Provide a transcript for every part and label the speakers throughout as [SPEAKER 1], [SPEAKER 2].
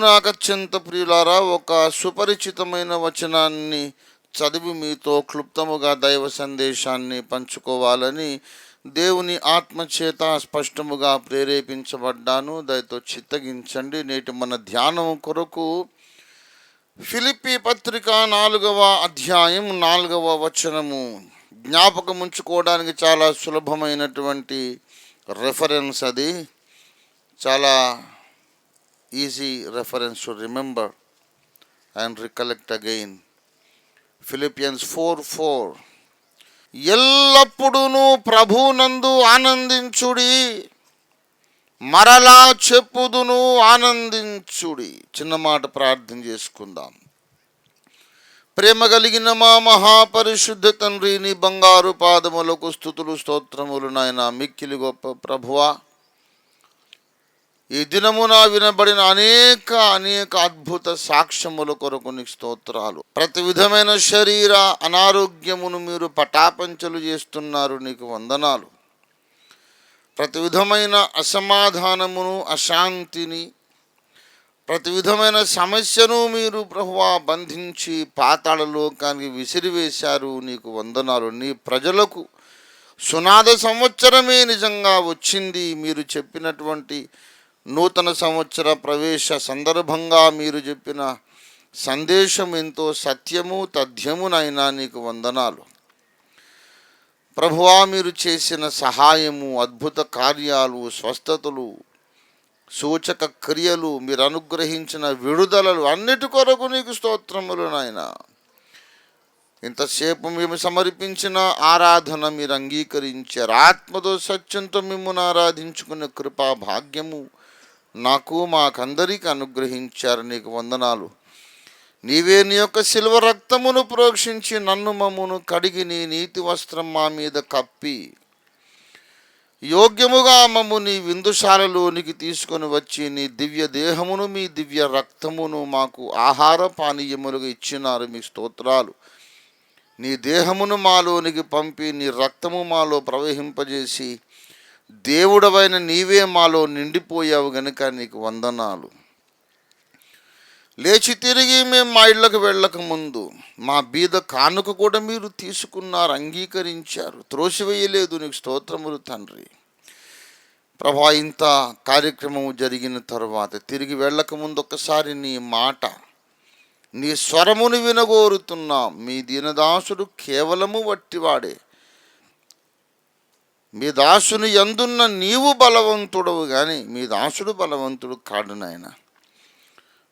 [SPEAKER 1] నాకు అత్యంత ప్రియులారా, ఒక సుపరిచితమైన వచనాన్ని చదివి మీతో క్లుప్తముగా దైవ సందేశాన్ని పంచుకోవాలని దేవుని ఆత్మచేత స్పష్టముగా ప్రేరేపించబడ్డాను. దయతో చిత్తగించండి. నేటి మన ధ్యానం కొరకు ఫిలిప్పీ పత్రిక 4వ అధ్యాయం 4వ వచనము జ్ఞాపకం ఉంచుకోవడానికి చాలా సులభమైనటువంటి రెఫరెన్స్. అది చాలా easy reference to remember and recollect again. Philippians 4:4 ఎల్లప్పుడూ ప్రభునందు ఆనందించుడి, మరలా చెప్పుదును ఆనందించుడి. చిన్న మాట ప్రార్థన చేసుకుందాం. ప్రేమ కలిగిన మా మహాపరిశుద్ధ తండ్రి, నీ బంగారు పాదములకు స్తుతులు స్తోత్రములు నాయన. మిక్కిలి గొప్ప ప్రభువా, ఈ దినమున వినబడిన అనేక అద్భుత సాక్ష్యముల కొరకు నీకు స్తోత్రాలు. ప్రతి విధమైన శరీర అనారోగ్యమును మీరు పటాపంచలు చేస్తున్నారు, నీకు వందనాలు. ప్రతి విధమైన అసమాధానమును, అశాంతిని, ప్రతి విధమైన సమస్యను మీరు ప్రభువా బంధించి పాతాళ లోకానికి విసిరివేశారు, నీకు వందనాలు. నీ ప్రజలకు సునాద సంవత్సరమే నిజంగా వచ్చింది. మీరు చెప్పినటువంటి నూతన సంవత్సర ప్రవేశ సందర్భంగా మీరు చెప్పిన సందేశం ఎంతో సత్యము తథ్యమునైనా నీకు వందనాలు ప్రభువా. మీరు చేసిన సహాయము, అద్భుత కార్యాలు, స్వస్థతలు, సూచక క్రియలు, మీరు అనుగ్రహించిన విడుదలలు అన్నిటి కొరకు నీకు స్తోత్రములు నాయన. ఇంతసేపు మేము సమర్పించిన ఆరాధన మీరు అంగీకరించారు. ఆత్మతో సత్యంతో మిమ్మల్ని ఆరాధించుకునే కృపా భాగ్యము నాకు మాకందరికి అనుగ్రహించారు, నీకు వందనాలు. నీవే నీ యొక్క శిల్వ రక్తమును ప్రోక్షించి నన్ను మమ్మును కడిగి నీ నీతి వస్త్రం మా మీద కప్పి యోగ్యముగా మమ్ము నీ విందుశాలలోనికి తీసుకొని వచ్చి నీ దివ్య దేహమును మీ దివ్య రక్తమును మాకు ఆహార పానీయములుగా ఇచ్చినారు, మీ స్తోత్రాలు. నీ దేహమును మాలోనికి పంపి నీ రక్తము మాలో ప్రవహింపజేసి దేవుడవైన నీవే మాలో నిండిపోయావు గనుక నీకు వందనాలు. లేచి తిరిగి మేము మా ఇళ్లకు వెళ్ళక ముందు మా బీద కానుక కూడా మీరు తీసుకున్నారు, అంగీకరించారు, త్రోసివేయలేదు, నీకు స్తోత్రములు తండ్రి. ప్రభా, ఇంత కార్యక్రమం జరిగిన తర్వాత తిరిగి వెళ్ళక ముందు ఒక్కసారి నీ మాట, నీ స్వరమును వినగోరుతున్నాం. మీ దీనదాసుడు కేవలము వట్టివాడే. మీ దాసుని యందున్న నీవు బలవంతుడవు కానీ మీ దాసుడు బలవంతుడు కాడు నాయన.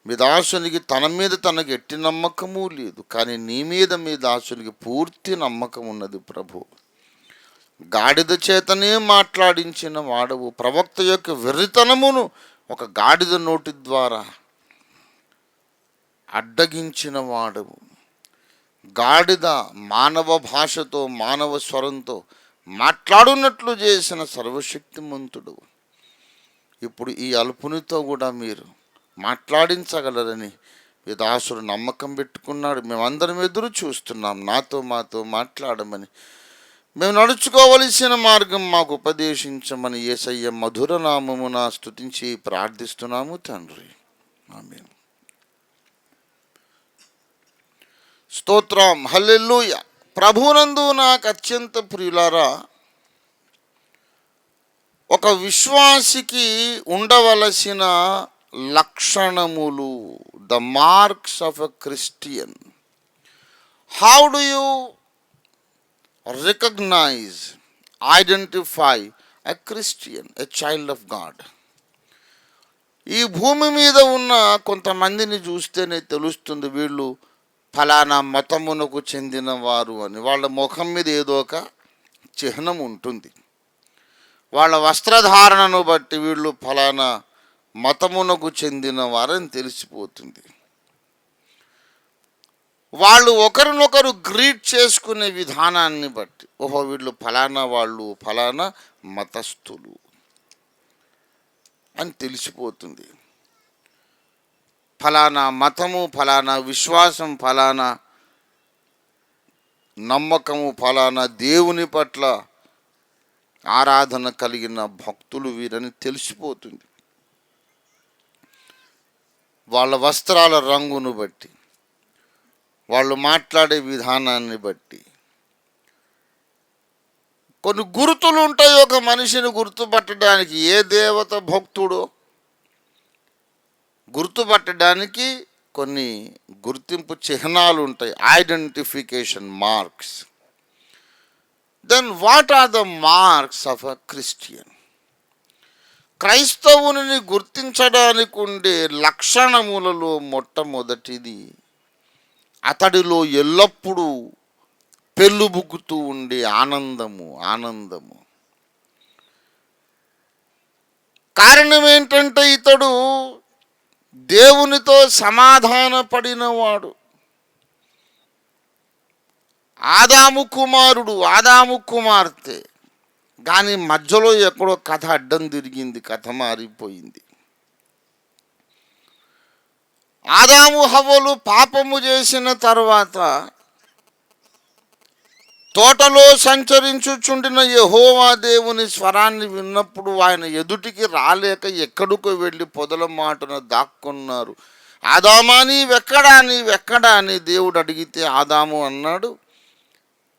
[SPEAKER 1] మీ దాసునికి తన మీద తనకు ఎట్టి నమ్మకము లేదు, కానీ నీ మీద మీ దాసునికి పూర్తి నమ్మకం ఉన్నది ప్రభు. గాడిద చేతనే మాట్లాడించిన వాడవు, ప్రవక్త యొక్క వెర్రితనమును ఒక గాడిద నోటి ద్వారా అడ్డగించిన వాడవు. గాడిద మానవ భాషతో, మానవ స్వరంతో మాట్లాడున్నట్లు చేసిన సర్వశక్తిమంతుడు. ఇప్పుడు ఈ అల్పునితో కూడా మీరు మాట్లాడించగలరని మీ దాసుడు నమ్మకం పెట్టుకున్నాడు. మేమందరం ఎదురు చూస్తున్నాం. మాతో మాట్లాడమని, మేము నడుచుకోవలసిన మార్గం మాకు ఉపదేశించమని యేసయ్య మధుర నామమున స్తుతించి ప్రార్థిస్తున్నాము తండ్రి, ఆమేన్. స్తోత్రం, హల్లెలూయా. ప్రభునందు నాకు అత్యంత ప్రియులారా, ఒక విశ్వాసికి ఉండవలసిన లక్షణములు, the marks of a Christian. How do you recognise, identify a Christian, a child of God? ఈ భూమి మీద ఉన్న కొంతమందిని చూస్తేనే తెలుస్తుంది వీళ్ళు ఫలానా మతమునకు చెందిన వారు అని. వాళ్ళ ముఖం మీద ఏదో ఒక చిహ్నం ఉంటుంది. వాళ్ళ వస్త్రధారణను బట్టి వీళ్ళు ఫలానా మతమునకు చెందిన వారని తెలిసిపోతుంది. వాళ్ళు ఒకరినొకరు గ్రీట్ చేసుకునే విధానాన్ని బట్టి ఓహో వీళ్ళు ఫలానా వాళ్ళు, ఫలానా మతస్థులు అని తెలిసిపోతుంది. ఫలానా మతము, ఫలానా విశ్వాసం, ఫలానా నమ్మకము, ఫలానా దేవుని పట్ల ఆరాధన కలిగిన భక్తులు వీరని తెలిసిపోతుంది. వాళ్ళ వస్త్రాల రంగును బట్టి, వాళ్ళు మాట్లాడే విధానాన్ని బట్టి కొన్ని గుర్తులు ఉంటాయి. ఒక మనిషిని గుర్తుపట్టడానికి, ఏ దేవత భక్తుడో గుర్తుపట్టడానికి కొన్ని గుర్తింపు చిహ్నాలు ఉంటాయి, identification marks. Then what are the marks of a Christian? క్రైస్తవుని గుర్తించడానికి ఉండే లక్షణములలో మొట్టమొదటిది, అతడిలో ఎల్లప్పుడూ పెళ్ళుబుక్కుతూ ఉండే ఆనందము. కారణం ఏంటంటే ఇతడు దేవునితో సమాధాన పడినవాడు. ఆదాము కుమారుడు, ఆదాము కుమార్తె. కానీ మధ్యలో ఎక్కడో కథ అడ్డం తిరిగింది, కథ మారిపోయింది. ఆదాము హవ్వలు పాపము చేసిన తర్వాత తోటలో సంచరించుచుండిన యెహోవా దేవుని స్వరాన్ని విన్నప్పుడు ఆయన ఎదుటికి రాలేక ఎక్కడికో వెళ్ళి పొదల మాటున దాక్కున్నారు. ఆదామా నీవెక్కడా అని దేవుడు అడిగితే ఆదాము అన్నాడు,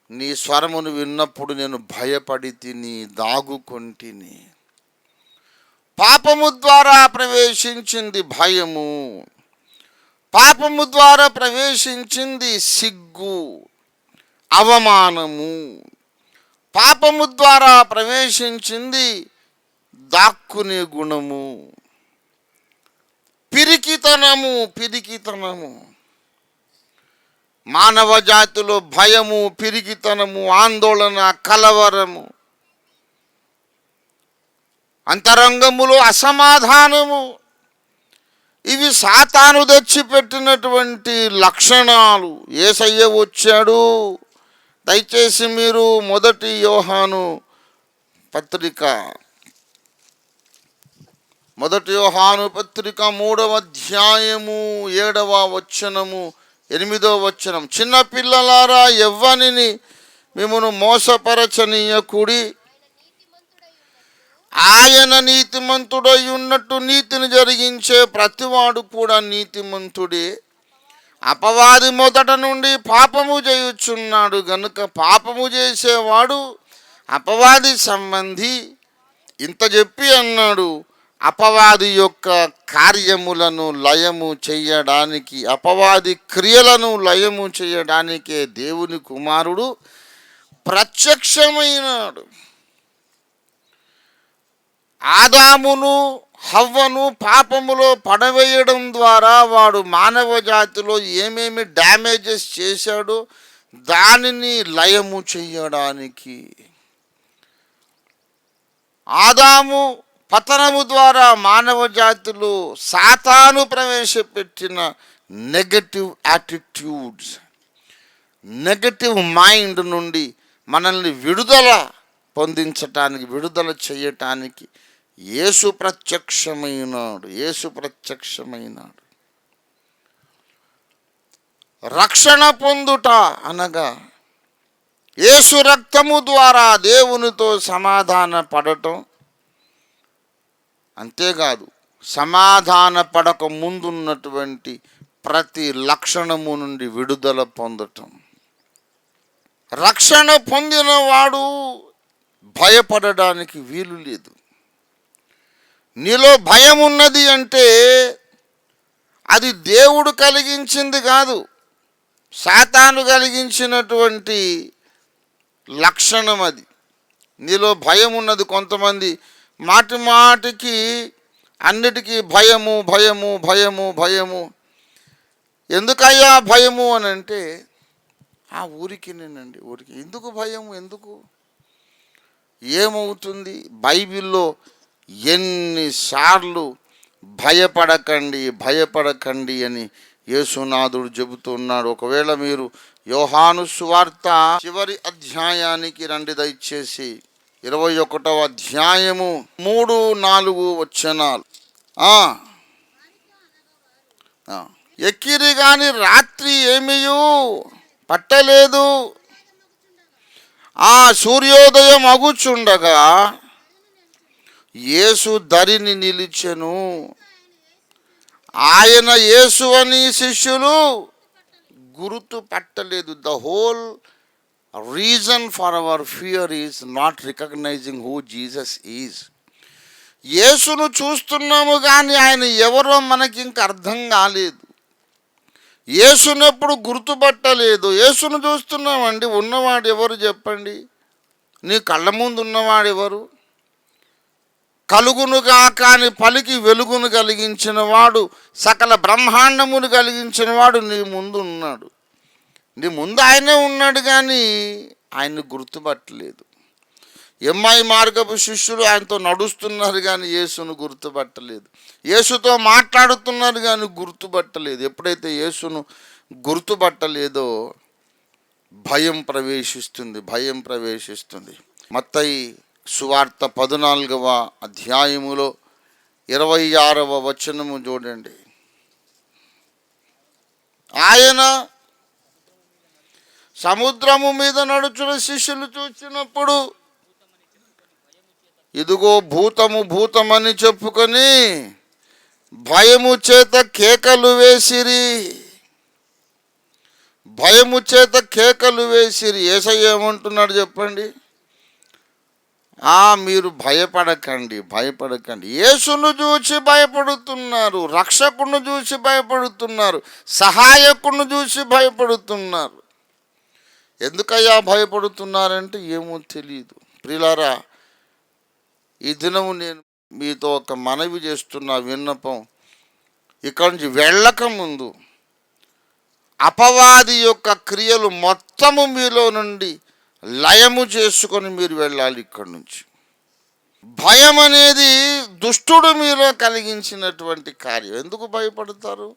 [SPEAKER 1] నీ స్వరమును విన్నప్పుడు నేను భయపడి తిని దాగుకొంటిని. పాపము ద్వారా ప్రవేశించింది భయము, పాపము ద్వారా ప్రవేశించింది సిగ్గు, అవమానము. పాపము ద్వారా ప్రవేశించింది దాక్కునే గుణము, పిరికితనము. మానవ జాతిలో భయము, పిరికితనము, ఆందోళన, కలవరము, అంతరంగములో అసమాధానము, ఇవి సాతాను తెచ్చిపెట్టినటువంటి లక్షణాలు. యేసయ్య వచ్చాడు. దయచేసి మీరు 1 యోహాను పత్రిక 3వ అధ్యాయము 7వ వచనము 8వ వచనం. చిన్న పిల్లలారా, ఎవ్వనిని మిమ్మును మోసపరచనీయకుడి, ఆయన నీతిమంతుడై ఉన్నట్టు నీతిని జరిగించే ప్రతివాడు కూడా నీతిమంతుడే. అపవాది మొదట నుండి పాపము చేయుచున్నాడు గనుక పాపము చేసేవాడు అపవాది సంబంధి. ఇంత చెప్పి అన్నాడు, అపవాది యొక్క కార్యములను లయము చేయడానికి, అపవాది క్రియలను లయము చేయడానికే దేవుని కుమారుడు ప్రత్యక్షమైనాడు. ఆదామును హవ్వను పాపములో పడవేయడం ద్వారా వాడు మానవ జాతిలో ఏమేమి డ్యామేజెస్ చేశాడో దానిని లయము చేయడానికి, ఆదాము పతనము ద్వారా మానవ జాతిలో సాతాను ప్రవేశపెట్టిన నెగటివ్ యాటిట్యూడ్స్, నెగటివ్ మైండ్ నుండి మనల్ని విడుదల పొందించటానికి, విడుదల చేయటానికి యేసు ప్రత్యక్షమైనాడు. రక్షణ పొందుట అనగా యేసు రక్తము ద్వారా దేవునితో సమాధాన పడటం. అంతేకాదు, సమాధాన పడక ముందున్నటువంటి ప్రతి లక్షణము నుండి విడుదల పొందటం. రక్షణ పొందిన వాడు భయపడడానికి వీలు లేదు. నీలో భయం ఉన్నది అంటే అది దేవుడు కలిగించింది కాదు, సాతాను కలిగించినటువంటి లక్షణం అది. నీలో భయం ఉన్నది. కొంతమంది మాటికి అన్నిటికీ భయము. ఎందుకయ్యా భయము అని అంటే, ఊరికి ఎందుకు భయం, ఎందుకు, ఏమవుతుంది? బైబిల్లో ఎన్నిసార్లు భయపడకండి అని యేసునాథుడు చెబుతున్నాడు. ఒకవేళ మీరు యోహాను సువార్త చివరి అధ్యాయానికి రండి దయచేసి, 21వ అధ్యాయము 3-4 వచనాలు. ఎక్కిరి గాని రాత్రి ఏమీయూ పట్టలేదు. సూర్యోదయం అగుచుండగా యేసు దరిని నిలిచెను. ఆయన యేసు అని శిష్యులు గుర్తు పట్టలేదు. The whole reason for our fear is not recognising who Jesus is. యేసును చూస్తున్నాము కానీ ఆయన ఎవరో మనకి ఇంక అర్థం కాలేదు. యేసును ఎప్పుడు గుర్తుపట్టలేదు. యేసును చూస్తున్నామండి, ఉన్నవాడు ఎవరు చెప్పండి? నీ కళ్ళ ముందు ఉన్నవాడు ఎవరు? కలుగునుగా కానీ పలికి వెలుగును కలిగించిన వాడు, సకల బ్రహ్మాండమును కలిగించిన వాడు నీ ముందు ఉన్నాడు. నీ ముందు ఆయనే ఉన్నాడు కానీ ఆయన్ని గుర్తుపట్టలేదు. ఎమ్మాయి మార్గపు శిష్యులు ఆయనతో నడుస్తున్నారు కానీ యేసును గుర్తుపట్టలేదు. యేసుతో మాట్లాడుతున్నారు కానీ గుర్తుపట్టలేదు. ఎప్పుడైతే యేసును గుర్తుపట్టలేదో భయం ప్రవేశిస్తుంది. మత్తయి సువార్త 14వ అధ్యాయములో 26వ వచనము చూడండి. ఆయన సముద్రము మీద నడుచున్న శిష్యులు చూసినప్పుడు ఇదిగో భూతమని చెప్పుకొని భయము చేత కేకలు వేసిరి. యేసయ్య ఏమంటున్నాడు చెప్పండి? మీరు భయపడకండి. యేసును చూసి భయపడుతున్నారు, రక్షకును చూసి భయపడుతున్నారు, సహాయకును చూసి భయపడుతున్నారు. ఎందుకయ్యా భయపడుతున్నారంటే ఏమో తెలియదు. ప్రియులారా, ఈ దినము నేను మీతో ఒక మనవి చేస్తున్న విన్నపం, ఇక్కడి నుంచి వెళ్ళక ముందు అపవాది యొక్క క్రియలు మొత్తము మీలో నుండి లయము చేసుకొని మీరు వెళ్ళాలి. ఇక్కడి నుంచి భయం అనేది దుష్టుడు మీలో కలిగించినటువంటి కార్యం. ఎందుకు భయపడతారు?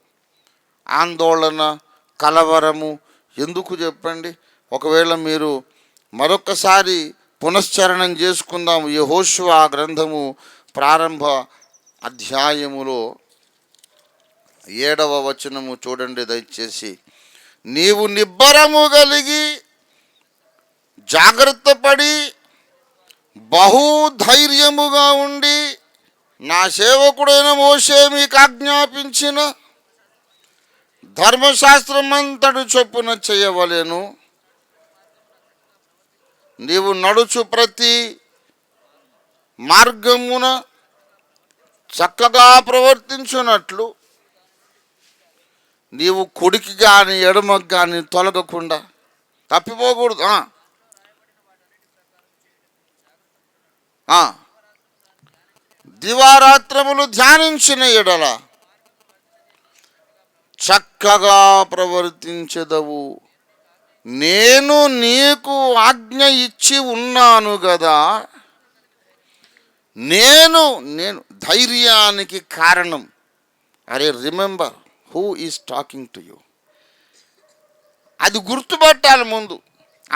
[SPEAKER 1] ఆందోళన, కలవరము ఎందుకు చెప్పండి? ఒకవేళ మీరు మరొకసారి పునశ్చరణం చేసుకుందాము. యెహోషువ గ్రంథము ప్రారంభ అధ్యాయములో 7వ వచనము చూడండి దయచేసి. నీవు నిబ్బరము కలిగి జాగ్రత్తపడి బహుధైర్యముగా ఉండి నా సేవకుడైన మోషే మీకు ఆజ్ఞాపించిన ధర్మశాస్త్రం అంతటి చొప్పున చేయవలెను. నీవు నడుచు ప్రతి మార్గమున చక్కగా ప్రవర్తించున్నట్లు నీవు కుడికి కానీ ఎడమకు కానీ తొలగకుండా తప్పిపోకూడదు. దివారాత్రములు ధ్యానించిన ఎడల చక్కగా ప్రవర్తించెదవు. నేను నీకు ఆజ్ఞ ఇచ్చి ఉన్నాను కదా. నేను ధైర్యానికి కారణం. అరే, remember who is talking to you. అది గుర్తుపట్టాలి ముందు.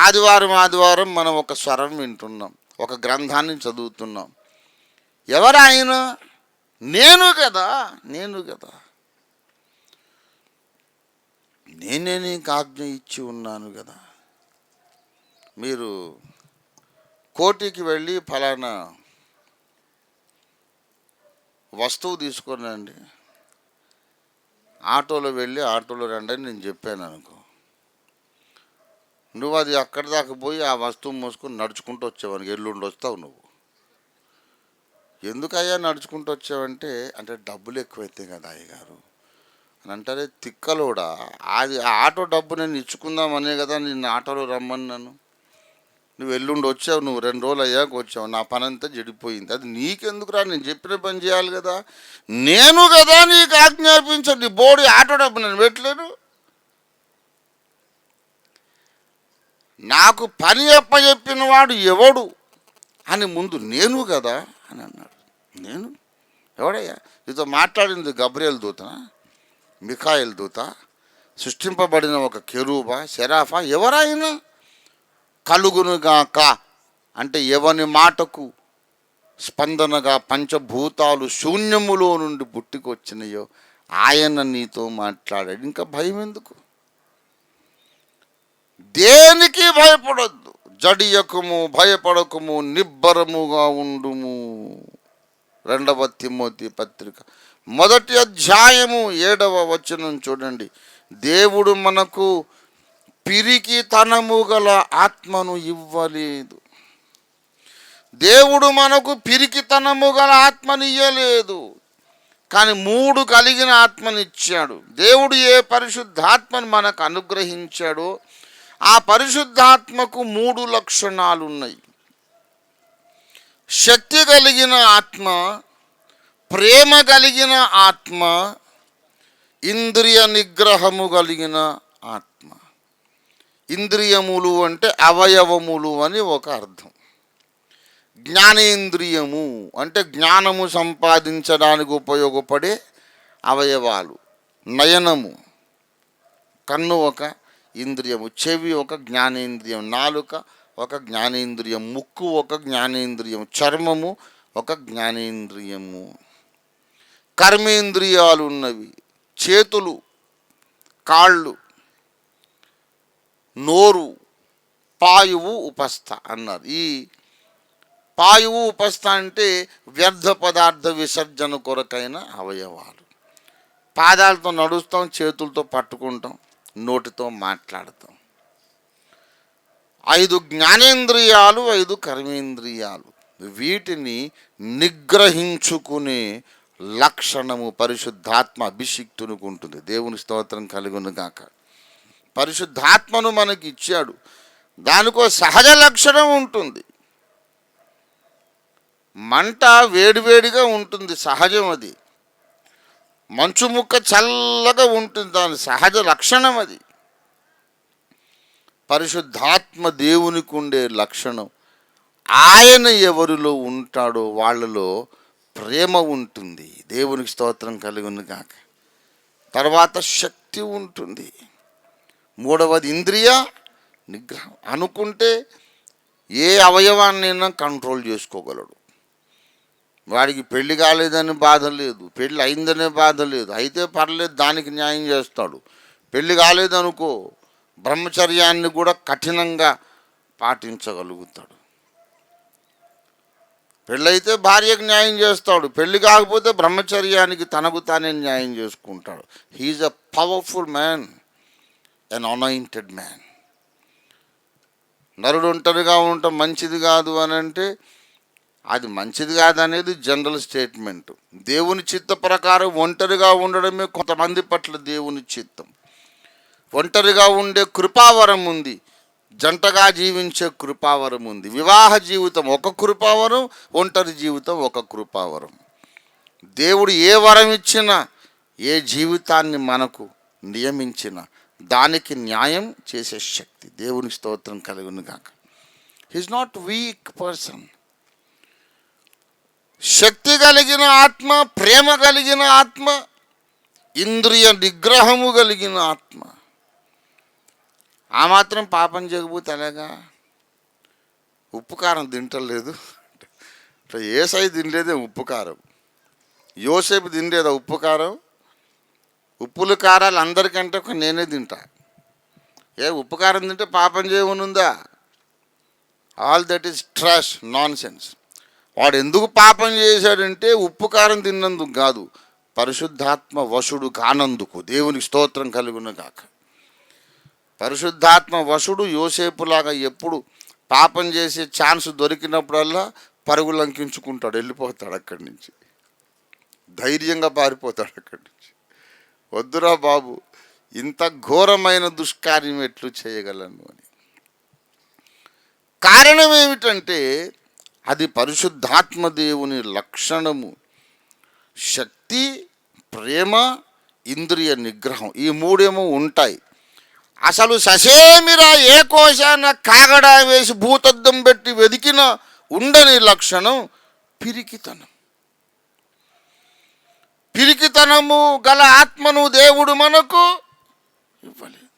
[SPEAKER 1] ఆదివారం మనం ఒక స్వరం వింటున్నాం, ఒక గ్రంథాన్ని చదువుతున్నాం. ఎవరు ఆయన? నేను కదా. నేనే నీకు ఆజ్ఞ ఇచ్చి ఉన్నాను కదా. మీరు కోటికి వెళ్ళి ఫలానా వస్తువు తీసుకురండి, ఆటోలో వెళ్ళి ఆటోలో రండి అని నేను చెప్పాను అనుకో. నువ్వు అది అక్కడి దాకా పోయి ఆ వస్తువు మోసుకొని నడుచుకుంటూ వచ్చావని ఎల్లుండి వస్తావు. నువ్వు ఎందుకయ్యా నడుచుకుంటూ వచ్చావంటే, అంటే డబ్బులు ఎక్కువైతే కదా అయ్యగారు అని అంటారే. తిక్కలోడా, అది ఆ ఆటో డబ్బు నేను ఇచ్చుకుందామనే కదా నిన్ను ఆటోలో రమ్మన్నాను. నువ్వు ఎల్లుండి వచ్చావు, నువ్వు 2 రోజులు అయ్యాక వచ్చావు, నా పని అంతా చెడిపోయింది. అది నీకెందుకురా? నేను చెప్పిన పని చేయాలి కదా. నేను కదా నీకు ఆజ్ఞాపించాను. నీ బోడి ఆటో డబ్బు నేను పెట్టలేను. నాకు పని చెప్పిన వాడు ఎవడు అని ముందు నేను కదా అని అన్నాడు. నేను ఎవడయ్యా? నీతో మాట్లాడింది గబ్రియల్ దూతనా, మిఖాయిల్ దూత, సృష్టింపబడిన ఒక కెరూబా, శరాఫా? ఎవరైనా కలుగునుగాక అంటే ఎవని మాటకు స్పందనగా పంచభూతాలు శూన్యములో నుండి పుట్టుకొచ్చినాయో ఆయన నీతో మాట్లాడాడు. ఇంకా భయం ఎందుకు? దేనికి భయపడొద్దు, జడియకుము, భయపడకుము, నిబ్బరముగా ఉండుము. 2వ తిమోతి పత్రిక మొదటి అధ్యాయము 7వ వచనం చూడండి. దేవుడు మనకు పిరికితనము గల ఆత్మను ఇవ్వలేదు. దేవుడు మనకు పిరికితనము గల ఆత్మని ఇయ్యలేదు, కానీ 3 కలిగిన ఆత్మనిచ్చాడు. దేవుడు ఏ పరిశుద్ధాత్మను మనకు అనుగ్రహించాడో ఆ పరిశుద్ధాత్మకు 3 లక్షణాలు ఉన్నాయి. శక్తి కలిగిన ఆత్మ, ప్రేమ కలిగిన ఆత్మ, ఇంద్రియ నిగ్రహము కలిగిన ఆత్మ. ఇంద్రియములు అంటే అవయవములు అని ఒక అర్థం. జ్ఞానేంద్రియము అంటే జ్ఞానము సంపాదించడానికి ఉపయోగపడే అవయవాలు. నయనము, కన్ను ఒక ఇంద్రియము, చెవి ఒక జ్ఞానేంద్రియం, నాలుక ఒక జ్ఞానేంద్రియం, ముక్కు ఒక జ్ఞానేంద్రియం, చర్మము ఒక జ్ఞానేంద్రియము. కర్మేంద్రియాలు ఉన్నవి, చేతులు, కాళ్ళు, నోరు, పాయువు, ఉపస్థ అన్నారు. ఈ పాయువు, ఉపస్థ అంటే వ్యర్థ పదార్థ విసర్జన కొరకైన అవయవాలు. పాదాలతో నడుస్తాం, చేతులతో పట్టుకుంటాం, నోటితో మాట్లాడతాం. 5 జ్ఞానేంద్రియాలు, 5 కర్మేంద్రియాలు. వీటిని నిగ్రహించుకునే లక్షణము పరిశుద్ధాత్మ అభిషిక్తునికి ఉంటుంది. దేవుని స్తోత్రం కలుగును గాక. పరిశుద్ధాత్మను మనకి ఇచ్చాడు. దానికో సహజ లక్షణం ఉంటుంది. మంట వేడివేడిగా ఉంటుంది, సహజం అది. మంచు ముక్క చల్లగా ఉంటుంది, దాని సహజ లక్షణం అది. పరిశుద్ధాత్మ దేవునికి ఉండే లక్షణం, ఆయన ఎవరిలో ఉంటాడో వాళ్ళలో ప్రేమ ఉంటుంది. దేవునికి స్తోత్రం కలుగును గాక. తర్వాత శక్తి ఉంటుంది. 3వది ఇంద్రియ నిగ్రహం. అనుకుంటే ఏ అవయవాన్నైనా కంట్రోల్ చేసుకోగలడు. వాడికి పెళ్లి కాలేదని బాధ లేదు, పెళ్ళి అయిందనే బాధ లేదు, అయితే పర్లేదు, దానికి న్యాయం చేస్తాడు. పెళ్లి కాలేదనుకో, బ్రహ్మచర్యాన్ని కూడా కఠినంగా పాటించగలుగుతాడు. పెళ్ళైతే భార్యకు న్యాయం చేస్తాడు, పెళ్ళి కాకపోతే బ్రహ్మచర్యానికి తనకు తానే న్యాయం చేసుకుంటాడు. He's a powerful man, an anointed man. నరుడు ఒంటరిగా ఉండటం మంచిది కాదు అని అంటే అది మంచిది కాదనేది జనరల్ స్టేట్మెంట్. దేవుని చిత్త ప్రకారం ఒంటరిగా ఉండడమే కొంతమంది పట్ల దేవుని చిత్తం. ఒంటరిగా ఉండే కృపావరం ఉంది, జంటగా జీవించే కృపావరం ఉంది. వివాహ జీవితం ఒక కృపావరం, ఒంటరి జీవితం ఒక కృపావరం. దేవుడు ఏ వరం ఇచ్చినా, ఏ జీవితాన్ని మనకు నియమించిన దానికి న్యాయం చేసే శక్తి. దేవునికి స్తోత్రం కలుగును గాక. He is not weak person. శక్తి కలిగిన ఆత్మ, ప్రేమ కలిగిన ఆత్మ, ఇంద్రియ నిగ్రహము కలిగిన ఆత్మ. ఆ మాత్రం పాపం చేయకపోతే ఎలాగా? ఉప్పు కారం తింటలేదు, ఏసై తినలేదే ఉప్పు కారం. యోసేపు తినలేదా ఉప్పు కారం? ఉప్పులు కారాలు అందరికంటే నేనే తింటా. ఉప్పు కారం తింటే పాపం చేయనుందా? All that is trash, nonsense. వాడు ఎందుకు పాపం చేశాడంటే ఉప్పు కారం తిన్నందుకు కాదు, పరిశుద్ధాత్మ వశుడు కానందుకు. దేవునికి స్తోత్రం కలుగును గాక. పరిశుద్ధాత్మ వశుడు యోసేపులాగా ఎప్పుడు పాపం చేసే ఛాన్స్ దొరికినప్పుడల్లా పరుగులు లంకించుకుంటాడు, వెళ్ళిపోతాడు అక్కడి నుంచి, ధైర్యంగా పారిపోతాడు అక్కడి నుంచి. వద్దురా బాబు, ఇంత ఘోరమైన దుష్కార్యం ఎట్లు చేయగలను అని. కారణం ఏమిటంటే అది పరిశుద్ధాత్మ దేవుని లక్షణము. శక్తి, ప్రేమ, ఇంద్రియ నిగ్రహం, ఈ 3 ఉంటాయి. అసలు ససేమిరా ఏ కోశాన కాగడా వేసి భూతద్దం పెట్టి వెదికిన ఉండని లక్షణం పిరికితనం. పిరికితనము గల ఆత్మను దేవుడు మనకు ఇవ్వలేదు.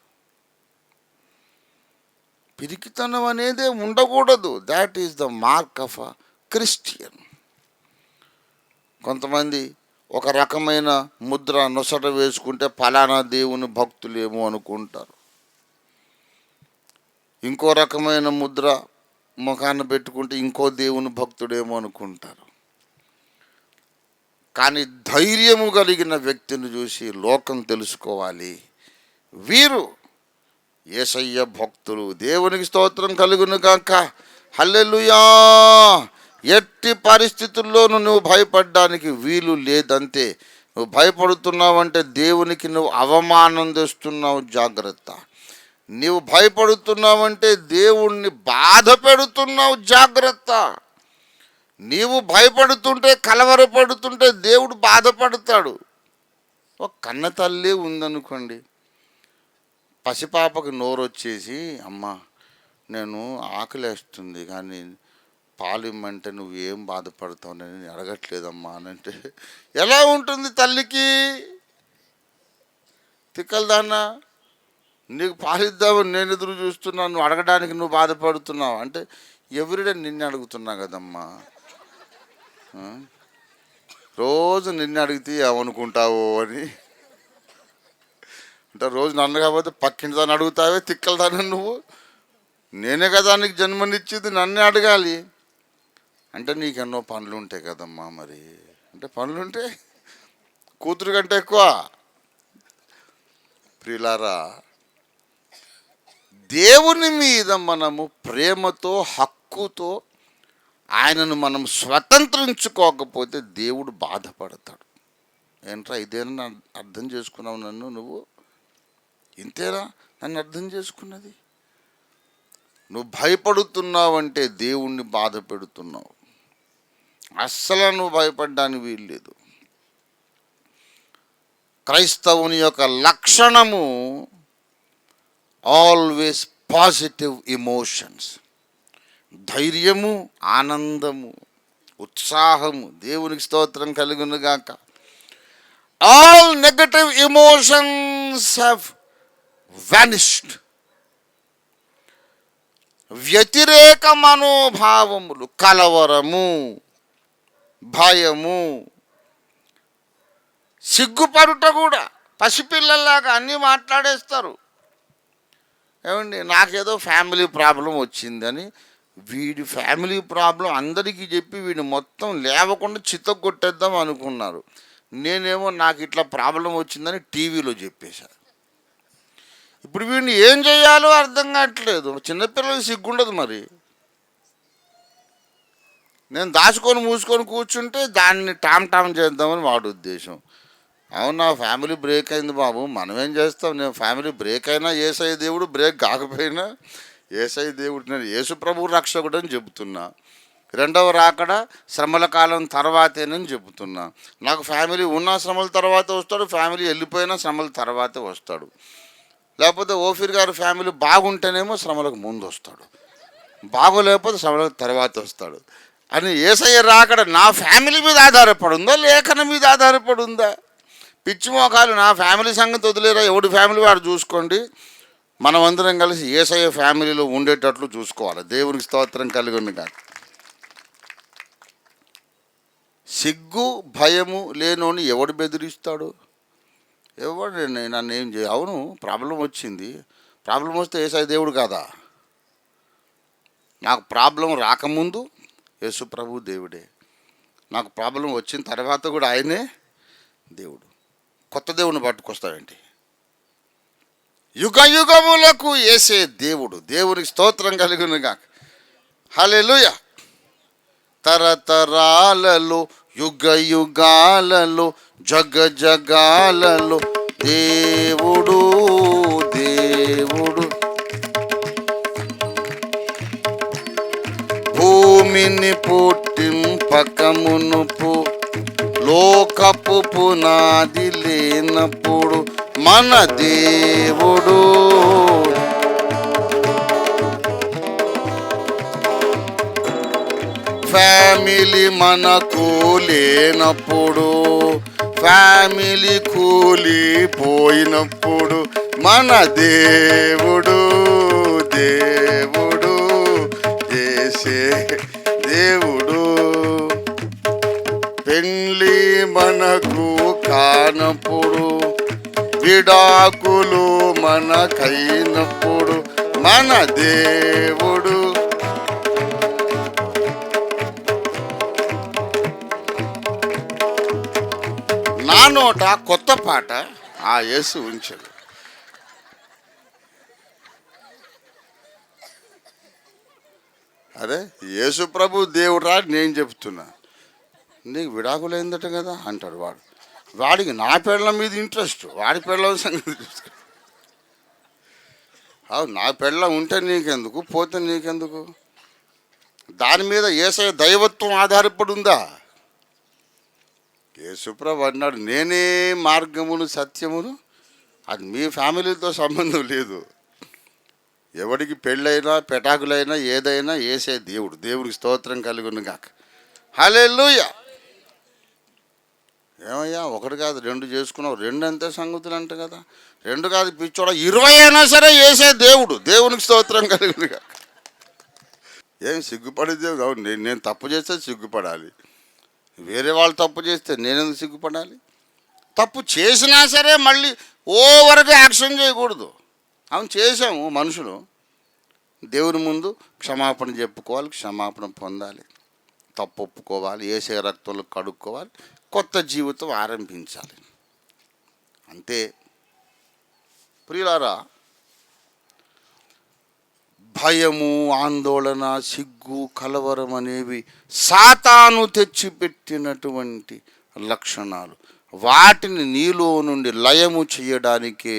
[SPEAKER 1] పిరికితనం అనేదే ఉండకూడదు. That is the mark of a Christian. కొంతమంది ఒక రకమైన ముద్ర నొసట వేసుకుంటే ఫలానా దేవుని భక్తులేమో అనుకుంటారు. ఇంకో రకమైన ముద్ర ముఖాన్ని పెట్టుకుంటే ఇంకో దేవుని భక్తుడేమో అనుకుంటారు. కానీ ధైర్యము కలిగిన వ్యక్తిని చూసి లోకం తెలుసుకోవాలి, వీరు యేసయ్య భక్తులు. దేవునికి స్తోత్రం కలుగును గాక. హల్లెలూయా. ఎట్టి పరిస్థితుల్లోనూ నువ్వు భయపడడానికి వీలు లేదంతే. నువ్వు భయపడుతున్నావంటే దేవునికి నువ్వు అవమానం తెస్తున్నావు, జాగ్రత్త. నీవు భయపడుతున్నావంటే దేవుణ్ణి బాధ పెడుతున్నావు, జాగ్రత్త. నీవు భయపడుతుంటే, కలవరపడుతుంటే దేవుడు బాధపడతాడు. ఒక కన్న తల్లి ఉందనుకోండి, పసిపాపకి నోరు వచ్చేసి, అమ్మ నేను ఆకలేస్తుంది కానీ పాలు ఇమ్మంటే నువ్వు ఏం బాధపడతావు, నేను అడగట్లేదమ్మా అని అంటే ఎలా ఉంటుంది తల్లికి? తిక్కలదాన్నా, నీకు పాలిద్దామని నేను ఎదురు చూస్తున్నాను, నువ్వు అడగడానికి నువ్వు బాధపడుతున్నావు అంటే ఎవ్రీడే నిన్ను అడుగుతున్నా కదమ్మా, రోజు నిన్ను అడిగితే ఏమనుకుంటావు అని అంటే రోజు నన్ను కాకపోతే పక్కింటి దాన్ని అడుగుతావే తిక్కలదాన్ని నువ్వు, నేనే కదా నీకు జన్మనిచ్చింది, నన్నే అడగాలి అంటే నీకెన్నో పనులు ఉంటాయి కదమ్మా. మరి అంటే పనులుంటే కూతురు కంటే ఎక్కువ. ప్రియులారా, దేవుని మీద మనము ప్రేమతో, హక్కుతో ఆయనను మనం స్వతంత్రించుకోకపోతే దేవుడు బాధపడతాడు. ఏంట్రా ఇదేనా అర్థం చేసుకున్నావు నన్ను, నువ్వు ఇంతేనా నన్ను అర్థం చేసుకున్నది? నువ్వు భయపడుతున్నావంటే దేవుణ్ణి బాధ పెడుతున్నావు. అస్సలు నువ్వు భయపడడానికి వీల్లేదు. క్రైస్తవుని యొక్క లక్షణము ఆల్వేస్ పాజిటివ్ ఎమోషన్స్. ధైర్యము, ఆనందము, ఉత్సాహము. దేవునికి స్తోత్రం కలుగును గాక. All negative emotions have vanished. వ్యతిరేక మనోభావములు, కలవరము, భయము, సిగ్గుపడుట కూడా పసిపిల్లల్లాగా అన్నీ మాట్లాడేస్తారు. ఏమండి, నాకేదో ఫ్యామిలీ ప్రాబ్లం వచ్చిందని వీడి ఫ్యామిలీ ప్రాబ్లం అందరికీ చెప్పి వీడిని మొత్తం లేవకుండా చిత్తగొట్టేద్దాం అనుకున్నారు. నేనేమో నాకు ఇట్లా ప్రాబ్లం వచ్చిందని టీవీలో చెప్పేశాను. ఇప్పుడు వీడిని ఏం చేయాలో అర్థం కావట్లేదు. చిన్నపిల్లలకి సిగ్గుండదు. మరి నేను దాచుకొని మూసుకొని కూర్చుంటే దాన్ని టామ్ చేద్దామని వాడి ఉద్దేశం. అవును, నా ఫ్యామిలీ బ్రేక్ అయింది బాబు, మనం ఏం చేస్తాం? నేను ఫ్యామిలీ బ్రేక్ అయినా యేసయ్య దేవుడు, బ్రేక్ కాకపోయినా యేసయ్య దేవుడు. నేను యేసు ప్రభు రక్షకుడు అని చెబుతున్నా. రెండవ రాకడ శ్రమల కాలం తర్వాతేనని చెబుతున్నా. నాకు ఫ్యామిలీ ఉన్న శ్రమల తర్వాత వస్తాడు, ఫ్యామిలీ వెళ్ళిపోయినా శ్రమల తర్వాతే వస్తాడు. లేకపోతే ఓఫీర్ గారి ఫ్యామిలీ బాగుంటేనేమో శ్రమలకు ముందు వస్తాడు, బాగోలేకపోతే శ్రమలకు తర్వాత వస్తాడు అని. యేసయ్య రాకడ నా ఫ్యామిలీ మీద ఆధారపడుందా, లేఖనం మీద ఆధారపడుందా? పిచ్చి మోకాలు నా ఫ్యామిలీ సంగతి వదిలేరా, ఎవడి ఫ్యామిలీ వాడు చూసుకోండి. మనమందరం కలిసి యేసయ్య ఫ్యామిలీలో ఉండేటట్లు చూసుకోవాలి. దేవునికి స్తోత్రం కలుగును గాక. సిగ్గు భయము లేనోని ఎవడు బెదిరిస్తాడు? ఎవడు నన్ను ఏం చేయ? అవును, ప్రాబ్లం వచ్చింది, ప్రాబ్లం వస్తే యేసయ్య దేవుడు కాదా? నాకు ప్రాబ్లం రాకముందు యేసు ప్రభు దేవుడే, నాకు ప్రాబ్లం వచ్చిన తర్వాత కూడా ఆయనే దేవుడు. కొత్త దేవుని పట్టుకొస్తావేంటి? యుగ యుగములకు యేసే దేవుడు. దేవునికి స్తోత్రం కలుగును గాక. హల్లెలూయా. తరతరాలలో, యుగ యుగాలలో, జగ జగాలలో దేవుడు దేవుడు. భూమిని పుట్టింపకమునుపు, లోకపు పునాది లేనప్పుడు మన దేవుడు. ఫ్యామిలీ మనకు లేనప్పుడు, ఫ్యామిలీ కూలిపోయినప్పుడు మన దేవుడు దేవుడు చేసే దేవుడు. పెళ్ళి మనకు కానప్పుడు, విడాకులు మనకైనప్పుడు మన దేవుడు. నోట కొత్త పాట ఆ యేసు ఉంచాడు. అరే యేసు ప్రభు దేవుడా నేను చెప్తున్నా, నీకు విడాకులైందట కదా అంటాడు వాడు. వాడికి నా పెళ్ళం మీద ఇంట్రెస్ట్, వాడి పెళ్ళం సంగతి చూసుకో. నా పెళ్ళం ఉంటే నీకెందుకు, పోతే నీకెందుకు? దాని మీద యేసయ్య దైవత్వం ఆధారపడి ఉందా? యేసుప్రభు అన్నాడు, నేనే మార్గమును సత్యమును. అది మీ ఫ్యామిలీతో సంబంధం లేదు. ఎవడికి పెళ్ళైనా పెటాకులైనా ఏదైనా యేసే దేవుడు. దేవునికి స్తోత్రం కలుగును గాక. హల్లెలూయా. ఏమయ్యా ఒకటి కాదు 2 చేసుకున్నావు, 2 అంతే సంగతులు అంట కదా. 2 కాదు పిచ్చోడ, 20 అయినా సరే యేసే దేవుడు. దేవునికి స్తోత్రం కలుగును గాక. ఏం సిగ్గుపడే దేవుడు? అవును, నేను తప్పు చేస్తే సిగ్గుపడాలి. వేరే వాళ్ళు తప్పు చేస్తే నేనెందుకు సిగ్గుపడాలి? తప్పు చేసినా సరే మళ్ళీ ఓవర్గా యాక్షన్ చేయకూడదు. అవును చేసాము మనుషులు, దేవుని ముందు క్షమాపణ చెప్పుకోవాలి, క్షమాపణ పొందాలి, తప్పు ఒప్పుకోవాలి, యేసయ్య రక్తంలో కడుక్కోవాలి, కొత్త జీవితం ఆరంభించాలి. అంతే ప్రియులారా. భయము, ఆందోళన, సిగ్గు, కలవరం అనేవి సాతాను తెచ్చిపెట్టినటువంటి లక్షణాలు. వాటిని నీలో నుండి లయము చేయడానికే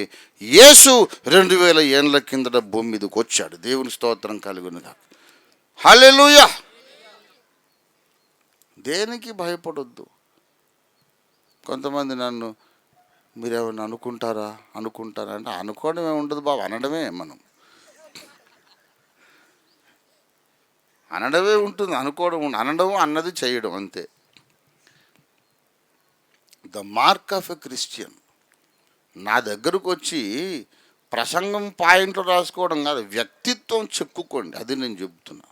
[SPEAKER 1] యేసు 2000 ఏళ్ళ కిందట భూమి మీదకి వచ్చాడు. దేవుని స్తోత్రం కలుగునుగా. హల్లెలూయా. దేనికి భయపడొద్దు. కొంతమంది నన్ను మీరేమన్నా అనుకుంటారా అంటే అనుకోవడమే ఉండదు బాబు, అనడమే. మనం అనడమే ఉంటుంది, అనుకోవడం అనడం అన్నది చేయడం అంతే. The mark of a Christian. నా దగ్గరకు వచ్చి ప్రసంగం పాయింట్లు రాసుకోవడం కాదు, వ్యక్తిత్వం చెక్కుకోండి. అది నేను చెబుతున్నా.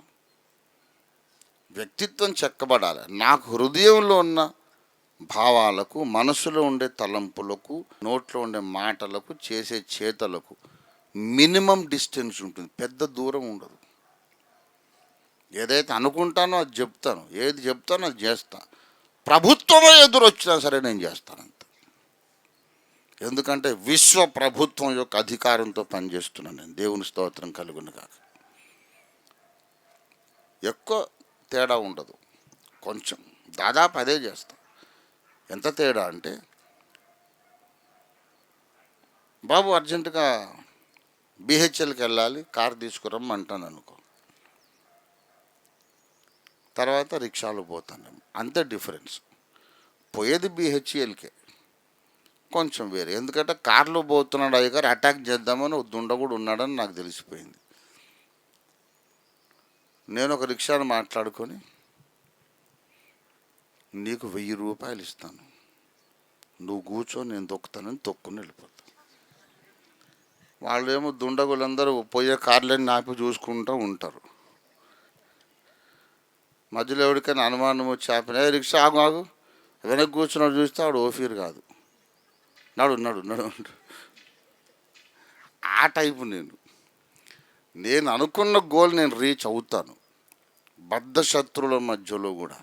[SPEAKER 1] వ్యక్తిత్వం చెక్కబడాలి. నాకు హృదయంలో ఉన్న భావాలకు, మనసులో ఉండే తలంపులకు, నోట్లో ఉండే మాటలకు, చేసే చేతలకు మినిమం డిస్టెన్స్ ఉంటుంది, పెద్ద దూరం ఉండదు. ఏదైతే అనుకుంటానో అది చెప్తాను, ఏది చెప్తానో అది చేస్తాను. ప్రభుత్వమే ఎదురొచ్చినా సరే నేను చేస్తానంత. ఎందుకంటే విశ్వ ప్రభుత్వం యొక్క అధికారంతో పనిచేస్తున్నాను నేను. దేవుని స్తోత్రం కలుగునుగా. ఎక్కువ తేడా ఉండదు, కొంచెం దాదాపు అదే చేస్తాం. ఎంత తేడా అంటే, బాబు అర్జెంటుగా బిహెచ్ఎల్కి వెళ్ళాలి, కారు తీసుకురమ్మంటాను అనుకో, తర్వాత రిక్షాలో పోతాను. అంతే డిఫరెన్స్. పోయేది బిహెచ్ఎల్కే, కొంచెం వేరే. ఎందుకంటే కారులో పోతున్నాడు అయ్యగారు, అటాక్ చేద్దామని దుండ కూడా ఉన్నాడని నాకు తెలిసిపోయింది. నేను ఒక రిక్షాను మాట్లాడుకొని, నీకు 1000 రూపాయలు ఇస్తాను, నువ్వు కూర్చో, నేను తొక్కుతానని తొక్కుని వెళ్ళిపోతాను. వాళ్ళు ఏమో దుండగులందరూ పోయే కార్లని నాపి చూసుకుంటూ ఉంటారు. మధ్యలో ఎవరికైనా అనుమానం వచ్చి ఆపిన, రిక్షా ఆగు ఆగు, వెనక్కి కూర్చున్నాడు చూస్తే ఆవిడ ఓఫీర్ కాదు, నడు నడు నడు. ఆ టైపు నేను అనుకున్న గోల్ నేను రీచ్ అవుతాను. బద్ధ శత్రువుల మధ్యలో కూడా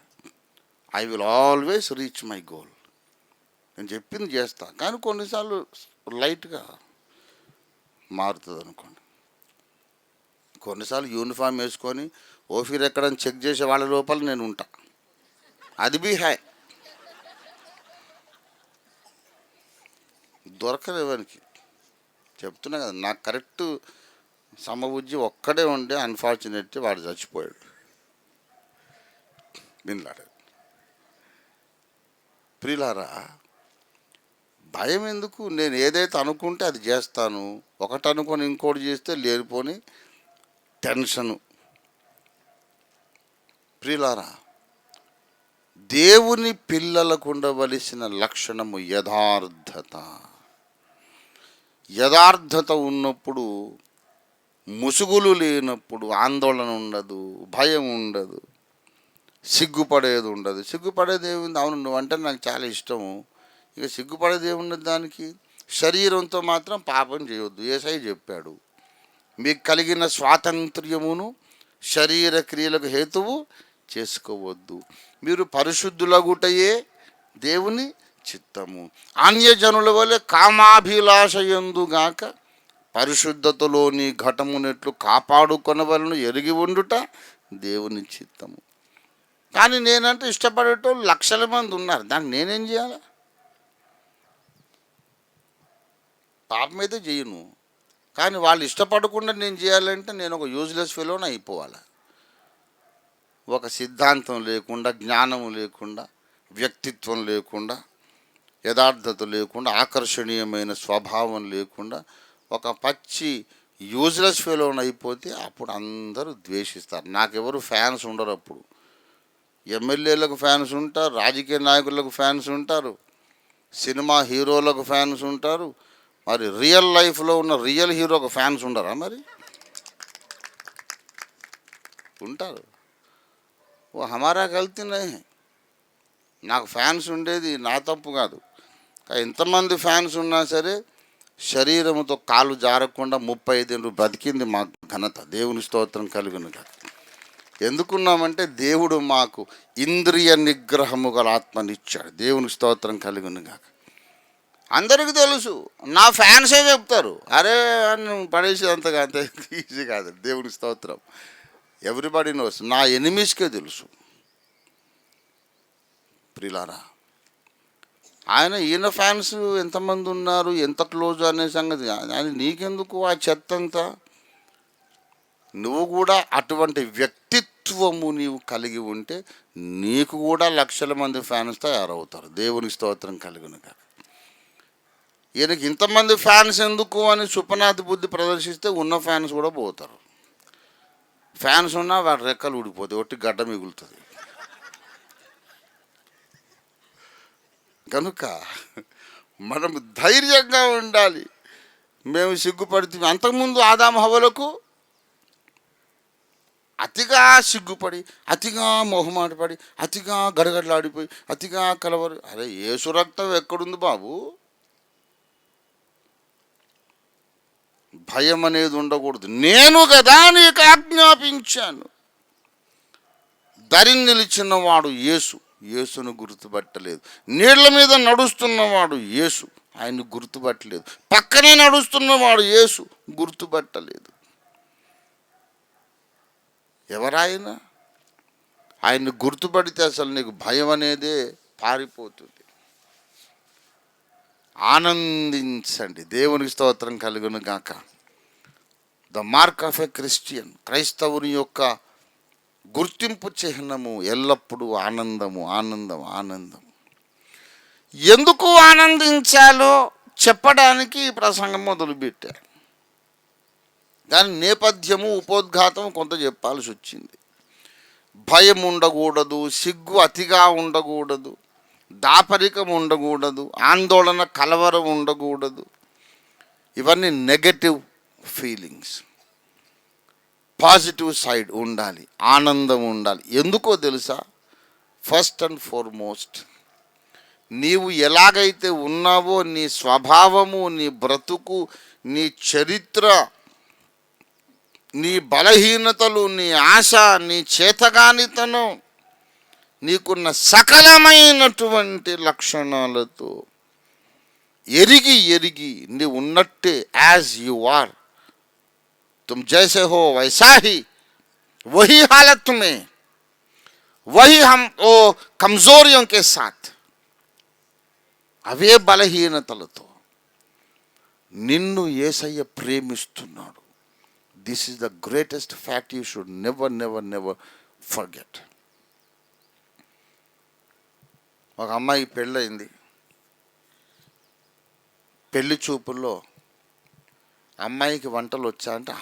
[SPEAKER 1] I will always reach my goal. నేను చెప్పింది చేస్తా, కానీ కొన్నిసార్లు లైట్గా మారుతుంది అనుకోండి. కొన్నిసార్లు యూనిఫామ్ వేసుకొని ఓఫీర్ ఎక్కడని చెక్ చేసే వాళ్ళ లోపల నేను ఉంటా. అది బీ హాయ్. దొరకలేవానికి చెప్తున్నా కదా. నాకు కరెక్ట్ సమబుజ్జి ఒక్కడే ఉండే, అన్ఫార్చునేట్లీ వాడు చచ్చిపోయాడు. వినలాడు. ప్రియులారా, భయం ఎందుకు? నేను ఏదైతే అనుకుంటే అది చేస్తాను. ఒకటి అనుకొని ఇంకోటి చేస్తే లేనిపోని టెన్షను. ప్రియులారా, దేవుని పిల్లలకు ఉండవలసిన లక్షణము యథార్థత. యథార్థత ఉన్నప్పుడు, ముసుగులు లేనప్పుడు ఆందోళన ఉండదు, భయం ఉండదు, సిగ్గుపడేది ఉండదు. సిగ్గుపడేది ఏముంది? అవును నువ్వంటే నాకు చాలా ఇష్టము, ఇక సిగ్గుపడేది ఏమున్నది దానికి? శరీరంతో మాత్రం పాపం చేయొద్దు. యేసయ్య చెప్పాడు, మీకు కలిగిన స్వాతంత్ర్యమును శరీర క్రియలకు హేతువు చేసుకోవద్దు. మీరు పరిశుద్ధులగుటయే దేవుని చిత్తము. అన్యజనుల వలె కామాభిలాష యందుగాక పరిశుద్ధతలో నీ ఘటమునెట్లు కాపాడుకొనవలను ఎరిగి ఉండుట దేవుని చిత్తము. కానీ నేనంటే ఇష్టపడేటోళ్ళు లక్షల మంది ఉన్నారు, దానికి నేనేం చేయాలి? పాపం అయితే చేయను, కానీ వాళ్ళు ఇష్టపడకుండా నేను చేయాలంటే నేను ఒక యూజ్లెస్ ఫెలోని అయిపోవాలి. ఒక సిద్ధాంతం లేకుండా, జ్ఞానం లేకుండా, వ్యక్తిత్వం లేకుండా, యథార్థత లేకుండా, ఆకర్షణీయమైన స్వభావం లేకుండా ఒక పచ్చి యూజ్లెస్ ఫెలోని అయిపోతే అప్పుడు అందరూ ద్వేషిస్తారు. నాకెవరు ఫ్యాన్స్ ఉండరు. అప్పుడు ఎమ్మెల్యేలకు ఫ్యాన్స్ ఉంటారు, రాజకీయ నాయకులకు ఫ్యాన్స్ ఉంటారు, సినిమా హీరోలకు ఫ్యాన్స్ ఉంటారు. మరి రియల్ లైఫ్లో ఉన్న రియల్ హీరోకు ఫ్యాన్స్ ఉండరా? మరి ఉంటారు. ఓ హమారా గల్తీ నహీ. నాకు ఫ్యాన్స్ ఉండేది నా తప్పు కాదు. ఎంతమంది ఫ్యాన్స్ ఉన్నా సరే శరీరంతో కాలు జారకుండా 35 ఏళ్ళు బతికింది మా ఘనత. దేవుని స్తోత్రం కలుగును కాక. ఎందుకున్నామంటే దేవుడు మాకు ఇంద్రియ నిగ్రహము గల ఆత్మనిచ్చాడు. దేవుని స్తోత్రం కలుగును కాక. అందరికీ తెలుసు, నా ఫ్యాన్సే చెప్తారు, అరే అని పడేసేంతగా అంత ఈజీ కాదు. దేవుని స్తోత్రం. Everybody knows. నా ఎనిమీస్కే తెలుసు. ప్రిలారా, ఈయన ఫ్యాన్స్ ఎంతమంది ఉన్నారు, ఎంత క్లోజ్ అనే సంగతి ఆయన నీకెందుకు ఆ చెత్తంతా? నువ్వు కూడా అటువంటి వ్యక్తిత్వము నీవు కలిగి ఉంటే నీకు కూడా లక్షల మంది ఫ్యాన్స్ తయారవుతారు. దేవుని స్తోత్రం కలుగునుగా. ఈయనకి ఇంతమంది ఫ్యాన్స్ ఎందుకు అని సుపనాతి బుద్ధి ప్రదర్శిస్తే ఉన్న ఫ్యాన్స్ కూడా పోతారు. ఫ్యాన్స్ ఉన్నా వాడి రెక్కలు ఊడిపోతాయి, ఒట్టి గడ్డ మిగులుతుంది. కనుక మనం ధైర్యంగా ఉండాలి. మేము సిగ్గుపడితే అంతకుముందు ఆదాము హవ్వలకు అతిగా సిగ్గుపడి, అతిగా మొహమాటపడి, అతిగా గడగడలాడిపోయి, అతిగా కలవరు. అరే యేసు రక్తం ఎక్కడుంది బాబు? భయం అనేది ఉండకూడదు. నేను కదా నీకు ఆజ్ఞాపించాను. దరి నిలిచినవాడు యేసు, యేసును గుర్తుపట్టలేదు. నీళ్ల మీద నడుస్తున్నవాడు యేసు, ఆయన్ని గుర్తుపట్టలేదు. పక్కనే నడుస్తున్నవాడు యేసు, గుర్తుపట్టలేదు. ఎవరాయన? ఆయన్ని గుర్తుపడితే అసలు నీకు భయం అనేదే పారిపోతుంది. ఆనందించండి. దేవునికి స్తోత్రం కలుగును గాక. The mark of a Christian, క్రైస్తవుని యొక్క గుర్తింపు చిహ్నము ఎల్లప్పుడూ ఆనందము, ఆనందం, ఆనందం. ఎందుకు ఆనందించాలో చెప్పడానికి ఈ ప్రసంగం మొదలుపెట్టారు. దాని నేపథ్యము, ఉపోద్ఘాతం కొంత చెప్పాల్సి వచ్చింది. భయం ఉండకూడదు, సిగ్గు అతిగా ఉండకూడదు, దాపరికం ఉండకూడదు, ఆందోళన, కలవరం ఉండకూడదు. ఇవన్నీ నెగటివ్ ఫీలింగ్స్. పాజిటివ్ సైడ్ ఉండాలి, ఆనందం ఉండాలి. ఎందుకో తెలుసా? ఫస్ట్ అండ్ ఫార్మోస్ట్ నీవు ఎలాగైతే ఉన్నావో, నీ స్వభావము, నీ బ్రతుకు, నీ చరిత్ర, నీ బలహీనతలు, నీ ఆశ, నీ చేతగానితనం, నీకున్న సకలమైనటువంటి లక్షణాలతో ఎరిగి ఎరిగి నీ ఉన్నట్టే, యాజ్ యు ఆర్, तुम जैसे हो वैसा ही, वही हालत में, वही हम ओ कमजोरियों के साथ, అవే బలహీనతలతో నిన్ను యేసయ్య ప్రేమిస్తున్నాడు. This is the greatest fact you should never never never forget. ఒక అమ్మాయి పెళ్ళయింది. పెళ్లి చూపుల్లో అమ్మాయికి వంటలు వచ్చా అంటే,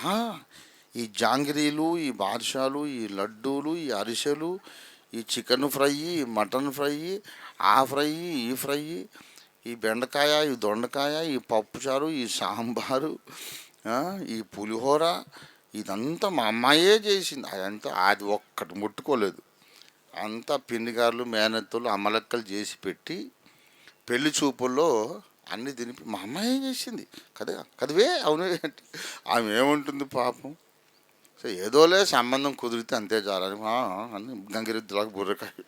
[SPEAKER 1] ఈ జాంగిరీలు, ఈ బాదుషాలు, ఈ లడ్డూలు, ఈ అరిసెలు, ఈ చికెన్ ఫ్రై, ఈ మటన్ ఫ్రై, ఆ ఫ్రై, ఈ ఫ్రై, ఈ బెండకాయ, ఈ దొండకాయ, ఈ పప్పుచారు, ఈ సాంబారు, ఈ పులిహోర, ఇదంతా మా అమ్మాయే చేసింది. అదంతా అది ఒక్కటి ముట్టుకోలేదు. అంతా పిండిగారులు, మేనత్తలు, అమ్మలక్కలు చేసి పెట్టి పెళ్లి చూపుల్లో అన్నీ తినిపి మా అమ్మాయి చేసింది కదా, కదవే అవును. ఆమె ఏముంటుంది పాపం? సో ఏదోలే సంబంధం కుదిరితే అంతే చాలని అన్ని గంగిరెద్దులాగా బుర్రకాయ.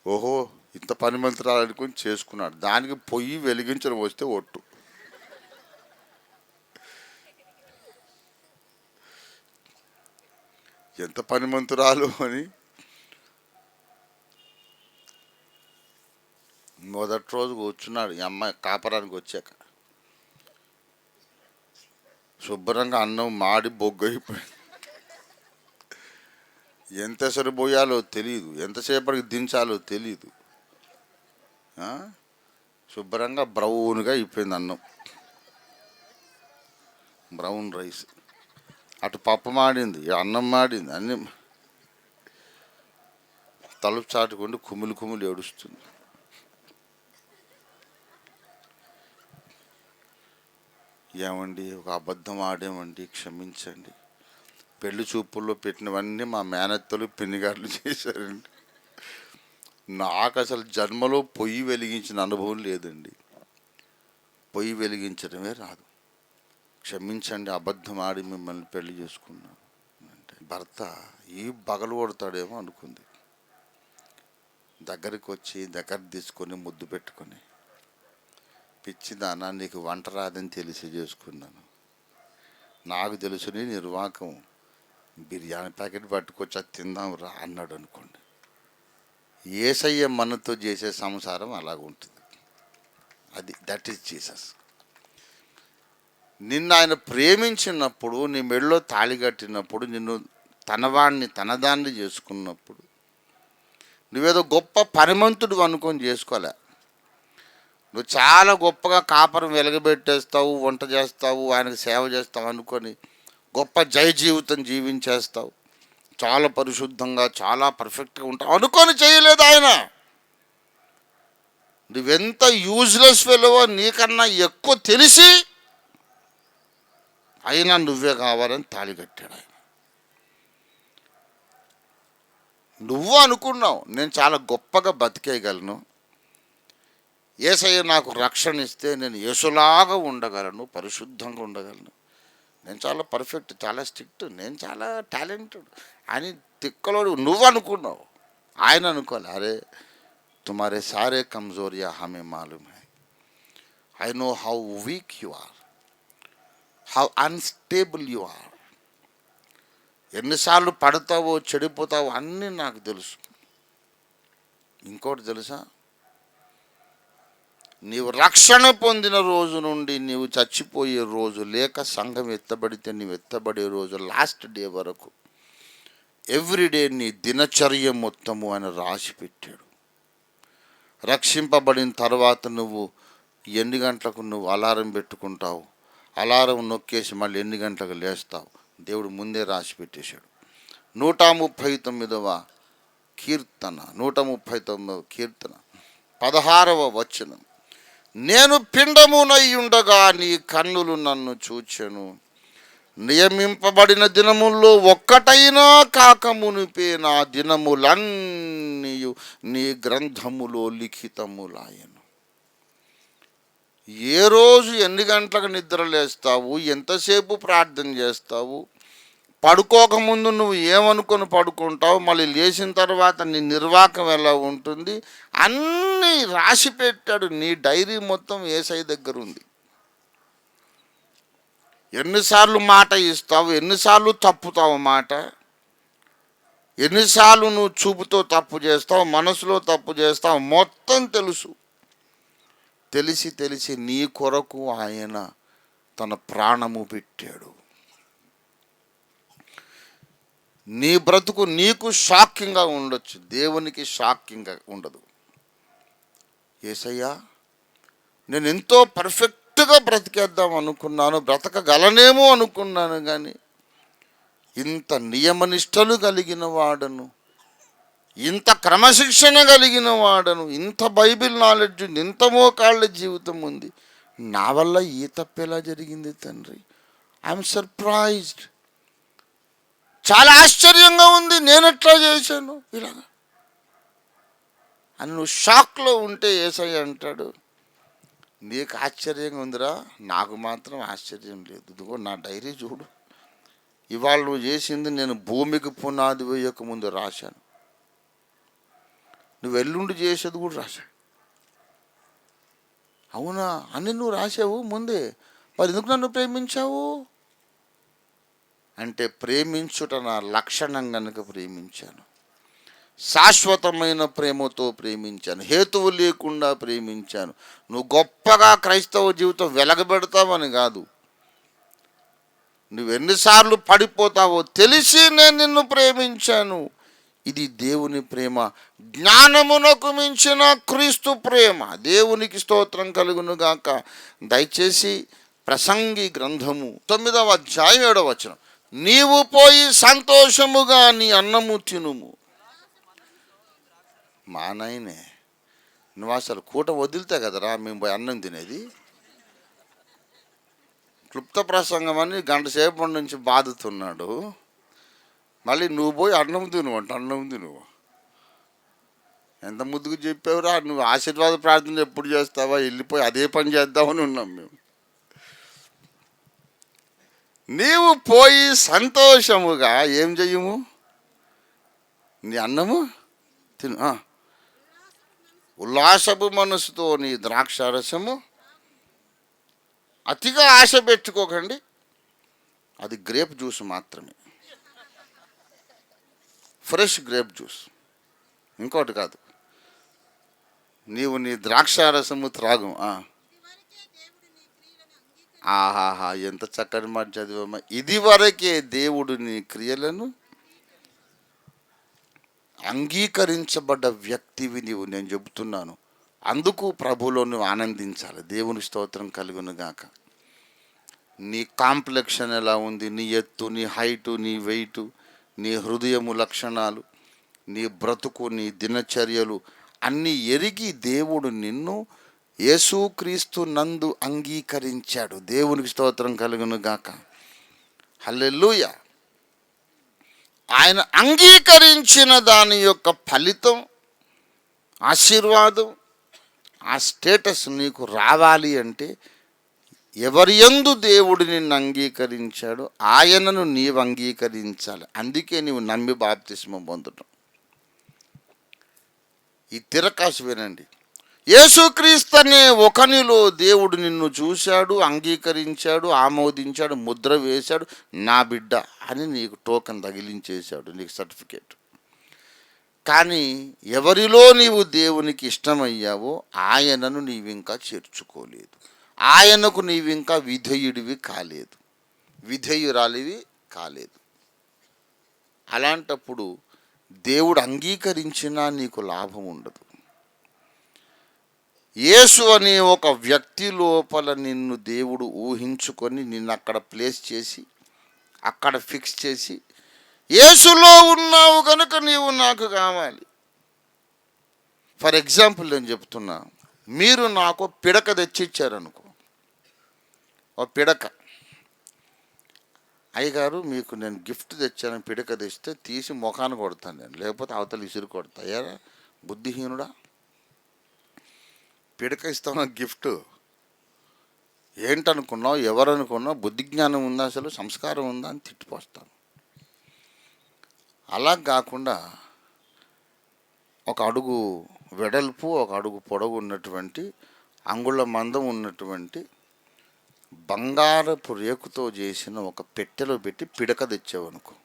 [SPEAKER 1] ఓహో, ఇంత పని మంత్రాలనుకొని చేసుకున్నాడు. దానికి పొయ్యి వెలిగించడం వస్తే ఒట్టు. ఎంత పని మంతురాలు అని. మొదటి రోజు కూర్చున్నాడు. ఈ అమ్మాయి కాపరానికి వచ్చాక శుభ్రంగా అన్నం మాడి బొగ్గైపోయింది. ఎంతసేపు పోయాలో తెలియదు, ఎంతసేపటికి దించాలో తెలియదు. శుభ్రంగా బ్రౌన్గా అయిపోయింది అన్నం, బ్రౌన్ రైస్. అటు పప్పు మాడింది, అన్నం మాడింది, అన్ని తలుపు చాటుకుంటూ కుమిలి కుమిలి ఏడుస్తుంది. ఏమండి, ఒక అబద్ధం ఆడేమండి, క్షమించండి. పెళ్లి చూపుల్లో పెట్టినవన్నీ మా మేనత్తలు పిన్నిగారులు చేశారండి. నాకు అసలు జన్మలో పొయ్యి వెలిగించిన అనుభవం లేదండి. పొయ్యి వెలిగించడమే రాదు. క్షమించండి, అబద్ధం ఆడి మిమ్మల్ని పెళ్లి చేసుకున్నాను అంటే భర్త ఈ బగలు కొడతాడేమో అనుకుంది. దగ్గరికి వచ్చి దగ్గర తీసుకొని ముద్దు పెట్టుకొని, పిచ్చిదానా నీకు వంట రాదని తెలిసి చేసుకున్నాను, నాకు తెలుసు నీ నిర్వాకం, బిర్యానీ ప్యాకెట్ పట్టుకొచ్చి అది తిందాం రా అన్నాడు అనుకోండి. యేసయ్య మనతో చేసే సంసారం అలాగుంటుంది. అది దట్ ఈస్ జీసస్. నిన్ను ఆయన ప్రేమించినప్పుడు, నీ మెడలో తాళి కట్టినప్పుడు, నిన్ను తనవాణ్ణి తనదాన్ని చేసుకున్నప్పుడు నువ్వేదో గొప్ప పనిమంతుడు అనుకొని చేసుకోలే. నువ్వు చాలా గొప్పగా కాపరం వెలగబెట్టేస్తావు, వంట చేస్తావు, ఆయనకు సేవ చేస్తావు అనుకొని గొప్ప జయ జీవితం జీవించేస్తావు, చాలా పరిశుద్ధంగా చాలా పర్ఫెక్ట్గా ఉంటావు అనుకొని చేయలేదు ఆయన. నువ్వెంత యూజ్లెస్ ఫెలోవో నీకన్నా ఎక్కువ తెలిసి అయినా నువ్వే కావాలని తాళి కట్టాడు ఆయన. నువ్వు అనుకున్నావు నేను చాలా గొప్పగా బతికేయగలను, యేసయ్య నాకు రక్షణ ఇస్తే నేను యేసులాగా ఉండగలను, పరిశుద్ధంగా ఉండగలను, నేను చాలా పర్ఫెక్ట్, చాలా స్ట్రిక్ట్, నేను చాలా టాలెంటెడ్ అని తిక్కలోడు నువ్వు అనుకున్నావు. ఆయన అనుకోలే. అరే తుమారే సారే కమ్జోరియా హమే మాలూమ్ హై, I know how weak you are, how unstable you are, ఎన్నిసార్లు పడతావో చెడిపోతావో అన్నీ నాకు తెలుసు. ఇంకోటి తెలుసా, నీవు రక్షణ పొందిన రోజు నుండి నీవు చచ్చిపోయే రోజు, లేక సంఘం ఎత్తబడితే నీవు ఎత్తబడే రోజు, లాస్ట్ డే వరకు ఎవ్రీడే నీ దినచర్య మొత్తము ఆయన రాసి పెట్టాడు. రక్షింపబడిన తర్వాత నువ్వు ఎన్ని గంటలకు నువ్వు అలారం పెట్టుకుంటావు, అలారం నొక్కేసి మళ్ళీ ఎన్ని గంటలకు లేస్తావు, దేవుడు ముందే రాసి పెట్టేశాడు. 139వ కీర్తన 139వ కీర్తన 16వ వచనం, నేను పిండమునై ఉండగా నీ కన్నులు నన్ను చూచెను, నియమింపబడిన దినముల్లో ఒక్కటైనా కాకమునిపే నా దినములన్నీ నీ గ్రంథములో లిఖితములాయను. ఏ రోజు ఎన్ని గంటలకు నిద్ర లేస్తావు, ఎంతసేపు ప్రార్థన చేస్తావు, పడుకోకముందు నువ్వు ఏమనుకొని పడుకుంటావు, మళ్ళీ లేచిన తర్వాత నీ నిర్వాకం ఎలా ఉంటుంది, అన్నీ రాసి పెట్టాడు. నీ డైరీ మొత్తం యేసయ్య దగ్గర ఉంది. ఎన్నిసార్లు మాట ఇస్తావు, ఎన్నిసార్లు తప్పుతావు మాట, ఎన్నిసార్లు నువ్వు చూపుతో తప్పు చేస్తావు, మనసులో తప్పు చేస్తావు, మొత్తం తెలుసు. తెలిసి తెలిసి నీ కొరకు ఆయన తన ప్రాణము పెట్టాడు. నీ బ్రతుకు నీకు షాకింగ్గా ఉండొచ్చు, దేవునికి షాకింగ్గా ఉండదు. యేసయ్యా నేను ఎంతో పర్ఫెక్ట్గా బ్రతికేద్దాం అనుకున్నాను, బ్రతకగలనేమో అనుకున్నాను, కానీ ఇంత నియమనిష్టలు కలిగిన వాడను, ఇంత క్రమశిక్షణ కలిగిన వాడను, ఇంత బైబిల్ నాలెడ్జ్, ఇంత మోకాళ్ళ జీవితం ఉంది, నా వల్ల ఈ తప్పెలా జరిగింది తండ్రి, ఐఎమ్ సర్ప్రైజ్డ్, చాలా ఆశ్చర్యంగా ఉంది, నేను ఎట్లా చేశాను ఇలాగా అని నువ్వు షాక్లో ఉంటే యేసయ్య అంటాడు, నీకు ఆశ్చర్యంగా ఉందిరా, నాకు మాత్రం ఆశ్చర్యం లేదు. ఇదిగో నా డైరీ చూడు, ఇవాళ నువ్వు చేసింది నేను భూమికి పునాది వేయక ముందు రాశాను. నువ్వు ఎల్లుండి చేసేది కూడా రాశాడు. అవునా అని నువ్వు రాసావు ముందే, మరి ఎందుకు నన్ను ప్రేమించావు అంటే, ప్రేమించుట నా లక్షణం కనుక ప్రేమించాను. శాశ్వతమైన ప్రేమతో ప్రేమించాను, హేతువు లేకుండా ప్రేమించాను. నువ్వు గొప్పగా క్రైస్తవ జీవితం వెలగబెడతావని కాదు, నువ్వు ఎన్నిసార్లు పడిపోతావో తెలిసి నేను నిన్ను ప్రేమించాను. ఇది దేవుని ప్రేమ, జ్ఞానమునకు మించిన క్రీస్తు ప్రేమ. దేవునికి స్తోత్రం కలుగును గాక. దయచేసి ప్రసంగి గ్రంథము 9వ అధ్యాయం 7వ వచనం, నీవు పోయి సంతోషముగా నీ అన్నము తినుము. మా నాయనే, నువ్వు అసలు కూట వదిలితే కదరా మేము పోయి అన్నం తినేది. క్లుప్త ప్రసంగం అని గంట సేపటి నుంచి బాధతున్నాడు, మళ్ళీ నువ్వు పోయి అన్నం తిను అంట. అన్నం తిను ఎంత ముద్దుకు చెప్పావురా. నువ్వు ఆశీర్వాద ప్రార్థన ఎప్పుడు చేస్తావా, వెళ్ళిపోయి అదే పని చేద్దామని ఉన్నాం మేము. నీవు పోయి సంతోషముగా ఏం చెయ్యము, నీ అన్నము తిను. ఉల్లాసపు మనసుతో నీ ద్రాక్షారసము, అతిగా ఆశ పెట్టుకోకండి, అది గ్రేప్ జ్యూస్ మాత్రమే, ఫ్రెష్ గ్రేప్ జ్యూస్, ఇంకోటి కాదు. నీవు నీ ద్రాక్షారసము త్రాగు. ఆహాహా, ఎంత చక్కటి మాట చదివమ్మా. ఇది వరకే దేవుడు నీ క్రియలను అంగీకరించబడ్డ వ్యక్తివి నీవు. నేను చెబుతున్నాను, అందుకు ప్రభువులో నువ్వు ఆనందించాలి. దేవుని స్తోత్రం కలుగును గాక. నీ కాంప్లెక్షన్ ఎలా ఉంది, నీ ఎత్తు, నీ హైటు, నీ వెయిటు, నీ హృదయము లక్షణాలు, నీ బ్రతుకు, నీ దినచర్యలు అన్నీ ఎరిగి దేవుడు నిన్ను యేసుక్రీస్తు నందు అంగీకరించాడు. దేవునికి స్తోత్రం కలుగును గాక. హల్లెలూయా. ఆయన అంగీకరించిన దాని యొక్క ఫలితం, ఆశీర్వాదం, ఆ స్టేటస్ నీకు రావాలి అంటే, ఎవరి యందు దేవుడు నిన్ను అంగీకరించాడో ఆయనను నీవు అంగీకరించాలి. అందుకే నీవు నమ్మి బాప్తిస్మం పొందడం. ఈ తిరకాసు వినండి. యేసుక్రీస్తు అనే ఒకనిలో దేవుడు నిన్ను చూశాడు, అంగీకరించాడు, ఆమోదించాడు, ముద్ర వేశాడు, నా బిడ్డ అని నీకు టోకెన్ తగిలించేశాడు, నీకు సర్టిఫికేట్. కానీ ఎవరిలో నీవు దేవునికి ఇష్టమయ్యావో ఆయనను నీవింకా చేర్చుకోలేదు, ఆయనకు నీవింకా విధేయుడివి కాలేదు, విధేయురాలివి కాలేదు. అలాంటప్పుడు దేవుడు అంగీకరించినా నీకు లాభం ఉండదు. యేసు అనే ఒక వ్యక్తి లోపల నిన్ను దేవుడు ఊహించుకొని నిన్ను అక్కడ ప్లేస్ చేసి, అక్కడ ఫిక్స్ చేసి, యేసులో ఉన్నావు కనుక నీవు నాకు కావాలి. ఫర్ ఎగ్జాంపుల్ నేను చెప్తున్నా, మీరు నాకు పిడక తెచ్చిచ్చారనుకో, ఓ పిడక, అయ్యగారు మీకు నేను గిఫ్ట్ తెచ్చాను, పిడక తెస్తే తీసి ముఖాన్ని కొడతాను నేను, లేకపోతే అవతల ఇసురు కొడతా. అయ్యారా బుద్ధిహీనుడా, పిడక ఇస్తాను గిఫ్ట్ ఏంటనుకున్నావు, ఎవరనుకున్నావు, బుద్ధి జ్ఞానం ఉందా, అసలు సంస్కారం ఉందా అని తిట్టిపోస్తాను. అలా కాకుండా ఒక అడుగు వెడల్పు, ఒక అడుగు పొడవు ఉన్నటువంటి, అంగుళ మందం ఉన్నటువంటి బంగారపు రేకుతో చేసిన ఒక పెట్టెలో పెట్టి పిడక తెచ్చావనుకో,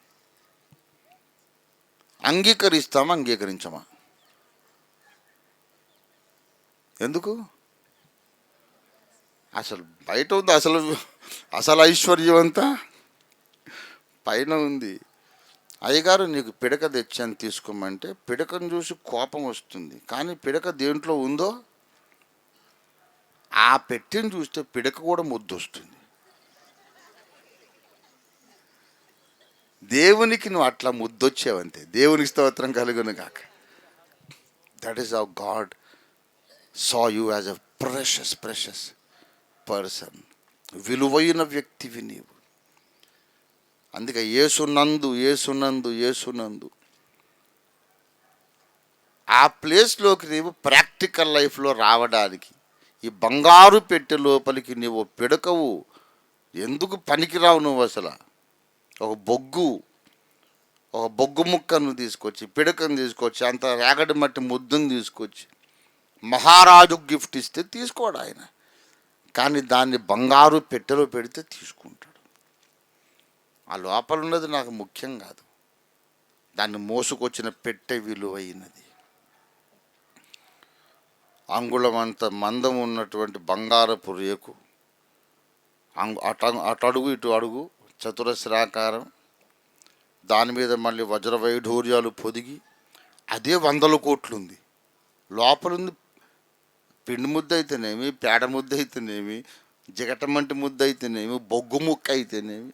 [SPEAKER 1] అంగీకరిస్తామా అంగీకరించమా? ఎందుకు? అసలు బయట ఉంది, అసలు ఐశ్వర్యం అంతా పైన ఉంది. అయ్యగారు నీకు పిడక తెచ్చాను తీసుకోమంటే పిడకను చూసి కోపం వస్తుంది, కానీ పిడక దేంట్లో ఉందో ఆ పెట్టెను చూస్తే పిడక కూడా ముద్దు వస్తుంది. దేవునికి నువ్వు అట్లా ముద్దొచ్చావంతే. దేవునికి స్తోత్రం కలుగును గాక. That is how God saw you as a precious person. విలువైన వ్యక్తివి నీవు. అందుకే యేసునందు ఆ ప్లేస్లోకి నీవు ప్రాక్టికల్ లైఫ్లో రావడానికి, ఈ బంగారు పెట్టె లోపలికి నీవు పిడకవు. ఎందుకు పనికిరావు నువ్వు, అసలు ఒక బొగ్గు, ఒక బొగ్గు ముక్కను తీసుకొచ్చి, పిడకను తీసుకొచ్చి, అంత రేగడి మట్టి ముద్దును తీసుకొచ్చి మహారాజు గిఫ్ట్ ఇస్తే తీసుకోడు ఆయన. కానీ దాన్ని బంగారు పెట్టెలో పెడితే తీసుకుంటాడు. ఆ లోపల ఉన్నది నాకు ముఖ్యం కాదు, దాన్ని మోసుకొచ్చిన పెట్టె విలువైనది. అంగుళమంత మందం ఉన్నటువంటి బంగారపు రేకు, అటడుగు ఇటు అడుగు చతురస్రాకారం, దాని మీద మళ్ళీ వజ్ర వైఢూర్యాలు పొదిగి, అదే 100 కోట్లు ఉంది. లోపలుంది పిండి ముద్ద అయితేనేమి, పేడ ముద్ద అయితేనేమి, జిగటమంటి ముద్ద అయితేనేమి, బొగ్గు ముక్క అయితేనేమి,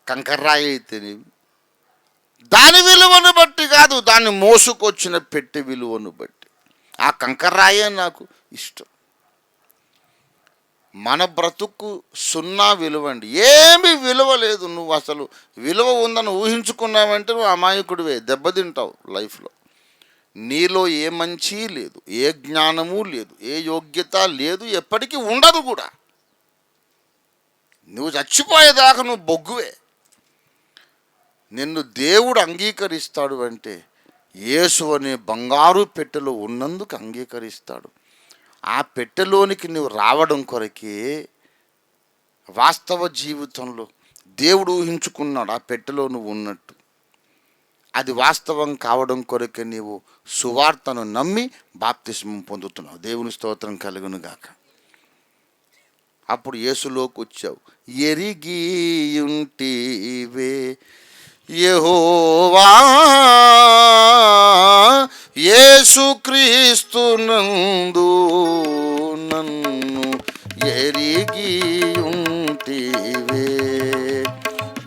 [SPEAKER 1] కంకర్రాయి అయితేనేమి, దాని విలువను బట్టి కాదు, దాన్ని మోసుకొచ్చిన పెట్టె విలువను బట్టి. ఆ కంకర్రాయే నాకు ఇష్టం. మన బ్రతుకు సున్నా విలువండి, ఏమీ విలువ లేదు. నువ్వు అసలు విలువ ఉందని ఊహించుకున్నావంటే నువ్వు అమాయకుడివే, దెబ్బతింటావు లైఫ్లో. నీలో ఏ మంచి లేదు, ఏ జ్ఞానము లేదు, ఏ యోగ్యత లేదు, ఎప్పటికీ ఉండదు కూడా. నువ్వు చచ్చిపోయేదాకా నువ్వు బొగ్గువే. నిన్ను దేవుడు అంగీకరిస్తాడు అంటే యేసు అనే బంగారు పెట్టెలో ఉన్నందుకు అంగీకరిస్తాడు. ఆ పెట్టెలోనికి నువ్వు రావడం కొరకే వాస్తవ జీవితంలో దేవుడు ఊహించుకున్నాడు ఆ పెట్టెలో నువ్వు ఉన్నట్టు. అది వాస్తవం కావడం కొరకే నీవు సువార్తను నమ్మి బాప్తిస్మం పొందుతున్నావు. దేవుని స్తోత్రం కలుగును గాక. అప్పుడు యేసులోకి వచ్చావు. ఎరిగియుంటివే యెహోవా యేసుక్రీస్తునందు నన్ను ఎరిగియుంటివే,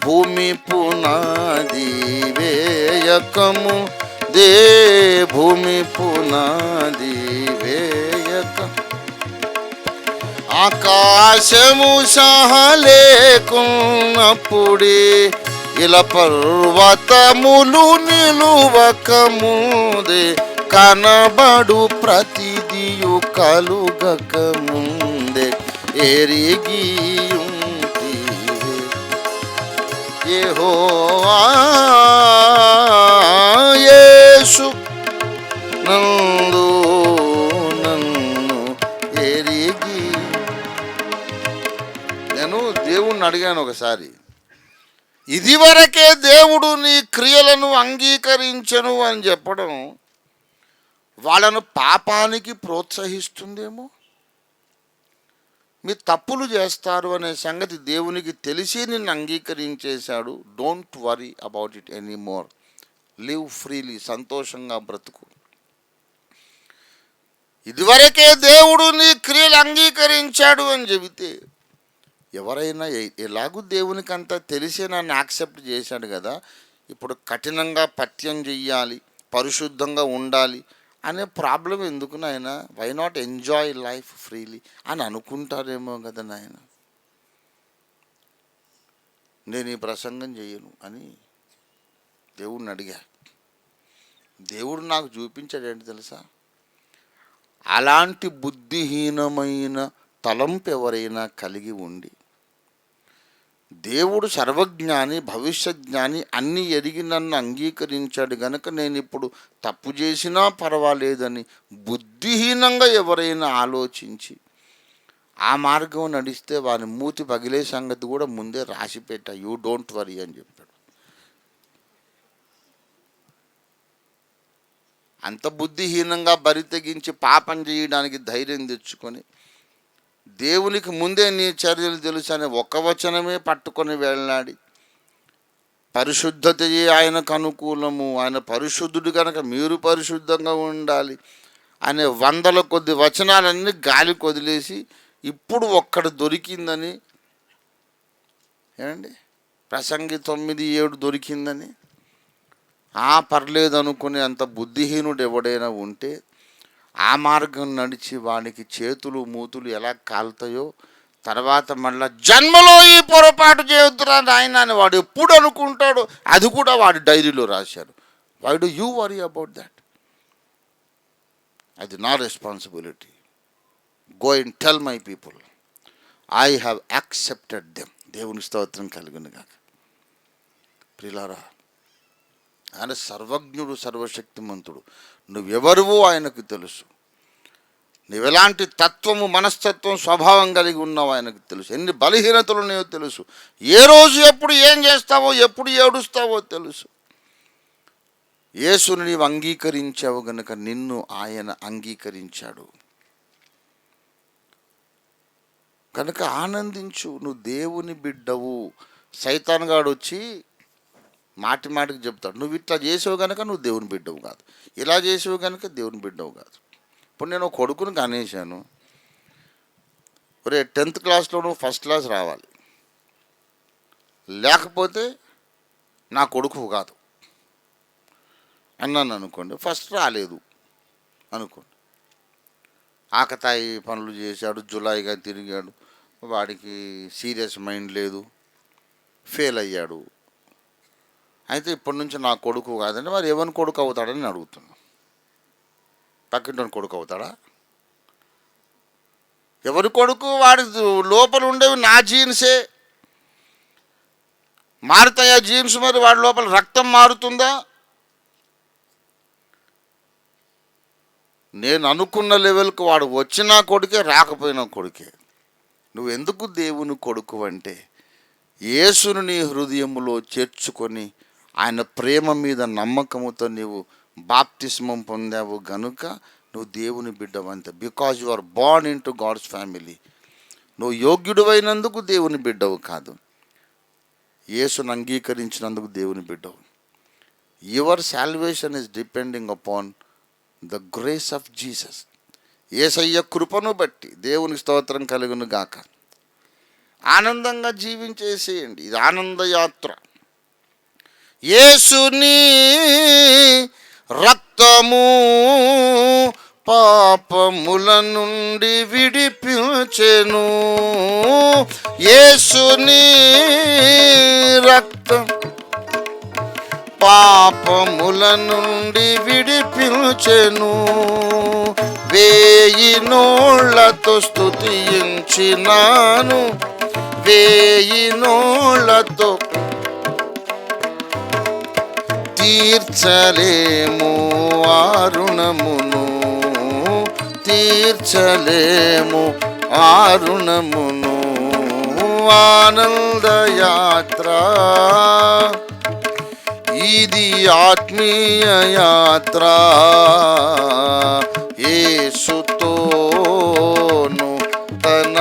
[SPEAKER 1] భూమి పునాది వేయకము దే, భూమి పునాది వేయక, ఆకాశము సహలేకున్నప్పుడే, ఇలా పర్వతములు నిలువకముదే, కనబడు ప్రతిదియు కలుగకముందే ఎరిగియుంటివే యెహోవా యేసు నందు నన్ను ఎరిగి. నేను దేవుణ్ణి అడిగాను ఒకసారి, ఇదివరకే దేవుడు నీ క్రియలను అంగీకరించను అని చెప్పడం వాళ్ళను పాపానికి ప్రోత్సహిస్తుందేమో. మీరు తప్పులు చేస్తారు అనే సంగతి దేవునికి తెలిసి నిన్ను అంగీకరించేశాడు. Don't worry about it anymore, live freely, సంతోషంగా బ్రతుకు. ఇదివరకే దేవుడు నీ క్రియలు అంగీకరించాడు అని చెబితే ఎవరైనా ఎలాగూ దేవునికి అంతా తెలిసే నన్ను యాక్సెప్ట్ చేశాడు కదా, ఇప్పుడు కఠినంగా పథ్యం చెయ్యాలి, పరిశుద్ధంగా ఉండాలి అనే ప్రాబ్లం ఎందుకు నాయన? Why not enjoy life freely అని అనుకుంటారేమో కదా నాయన. నేను ఈ ప్రసంగం చెయ్యను అని దేవుడిని అడిగా. దేవుడు నాకు చూపించాడు ఏంటి తెలుసా? అలాంటి బుద్ధిహీనమైన తలంపు ఎవరైనా కలిగి ఉండి, దేవుడు సర్వజ్ఞాని, భవిష్యజ్ఞాని, అన్నీ ఎరిగి నన్ను అంగీకరించాడు గనక నేను ఇప్పుడు తప్పు చేసినా పర్వాలేదని బుద్ధిహీనంగా ఎవరైనా ఆలోచించి ఆ మార్గం నడిస్తే వారి మూతి పగిలే సంగతి కూడా ముందే రాసిపెట్టా. యూ డోంట్ వరీ అని చెప్పాడు. అంత బుద్ధిహీనంగా బరి తెగించి పాపం చేయడానికి ధైర్యం తెచ్చుకొని దేవునికి ముందే నీ చర్యలు తెలుసు అనే ఒక్క వచనమే పట్టుకొని వెళ్ళాడి, పరిశుద్ధతయే ఆయనకు అనుకూలము, ఆయన పరిశుద్ధుడు కనుక మీరు పరిశుద్ధంగా ఉండాలి అనే 100 కొద్ది వచనాలన్నీ గాలికి వదిలేసి ఇప్పుడు ఒక్కడు దొరికిందని, ఏమండి ప్రసంగి 9:7 దొరికిందని పర్లేదు అనుకునే అంత బుద్ధిహీనుడు ఎవడైనా ఉంటే ఆ మార్గం నడిచి వాడికి చేతులు మూతులు ఎలా కాలుతాయో, తర్వాత మళ్ళా జన్మలో ఈ పొరపాటు చేయొద్దురా నాయన అని వాడు ఎప్పుడు అనుకుంటాడో అది కూడా వాడి డైరీలో రాశారు. Why do you worry about that? అది నా responsibility. Go and tell my people I have accepted them. దేవుని స్తోత్రం కలుగును గాక. ప్రియులారా, ఆయన సర్వజ్ఞుడు, సర్వశక్తిమంతుడు. నువ్వెవరువో ఆయనకు తెలుసు. నువ్వెలాంటి తత్వము, మనస్తత్వం, స్వభావం కలిగి ఉన్నావు ఆయనకు తెలుసు. ఎన్ని బలహీనతలు ఉన్నాయో తెలుసు. ఏ రోజు ఎప్పుడు ఏం చేస్తావో, ఎప్పుడు ఏడుస్తావో తెలుసు. యేసుని నీవు అంగీకరించావు గనుక నిన్ను ఆయన అంగీకరించాడు. కనుక ఆనందించు, నువ్వు దేవుని బిడ్డవు. సైతాన్ గాడు వచ్చి మాటి మాటికి చెప్తాడు, నువ్వు ఇట్లా చేసావు కనుక నువ్వు దేవుని బిడ్డవు కాదు, ఇలా చేసావు కనుక దేవుని బిడ్డవు కాదు. ఇప్పుడు నేను కొడుకుని కనేశాను, ఒరే 10th క్లాస్లో నువ్వు ఫస్ట్ క్లాస్ రావాలి, లేకపోతే నా కొడుకు కాదు అన్నాను అనుకోండి. ఫస్ట్ రాలేదు అనుకోండి, ఆకతాయి పనులు చేశాడు, జులాయిగా తిరిగాడు, వాడికి సీరియస్ మైండ్ లేదు, ఫెయిల్ అయ్యాడు. అయితే ఇప్పటి నుంచి నా కొడుకు కాదండి, మరి ఎవరి కొడుకు అవుతాడని అడుగుతున్నా. పక్కింటి కొడుకు అవుతాడా? ఎవరి కొడుకు? వాడి లోపల ఉండేవి నా జీన్సే మారుతాయా జీన్స్? మరి వాడి లోపల రక్తం మారుతుందా? నేను అనుకున్న లెవెల్కి వాడు వచ్చినా కొడుకే, రాకపోయినా కొడుకే. నువ్వు ఎందుకు దేవుని కొడుకు అంటే, యేసును నీ హృదయములో చేర్చుకొని ఆయన ప్రేమ మీద నమ్మకముతో నీవు బాప్తిస్మం పొందావు గనుక నువ్వు దేవుని బిడ్డవంతే. Because you are born into God's family. నువ్వు యోగ్యుడు అయినందుకు దేవుని బిడ్డవు కాదు, యేసును అంగీకరించినందుకు దేవుని బిడ్డవు. Your salvation is depending upon the grace of Jesus. యేసయ్య కృపను బట్టి దేవుని స్తోత్రం కలుగును గాక. ఆనందంగా జీవించేసేయండి, ఇది ఆనందయాత్ర. యేసుని రక్తము పాపముల నుండి విడిపించెను. యేసుని రక్తం పాపముల నుండి విడిపించెను. 1000 నోళ్లతో స్తుతించినాను, 1000 నోళ్లతో తీర్చలేము ఆరుణమును, తీర్చలేము ఆరుణమును. ఆనందయాత్ర ఇది, ఆత్మీయ యాత్ర. యేసుతోను తన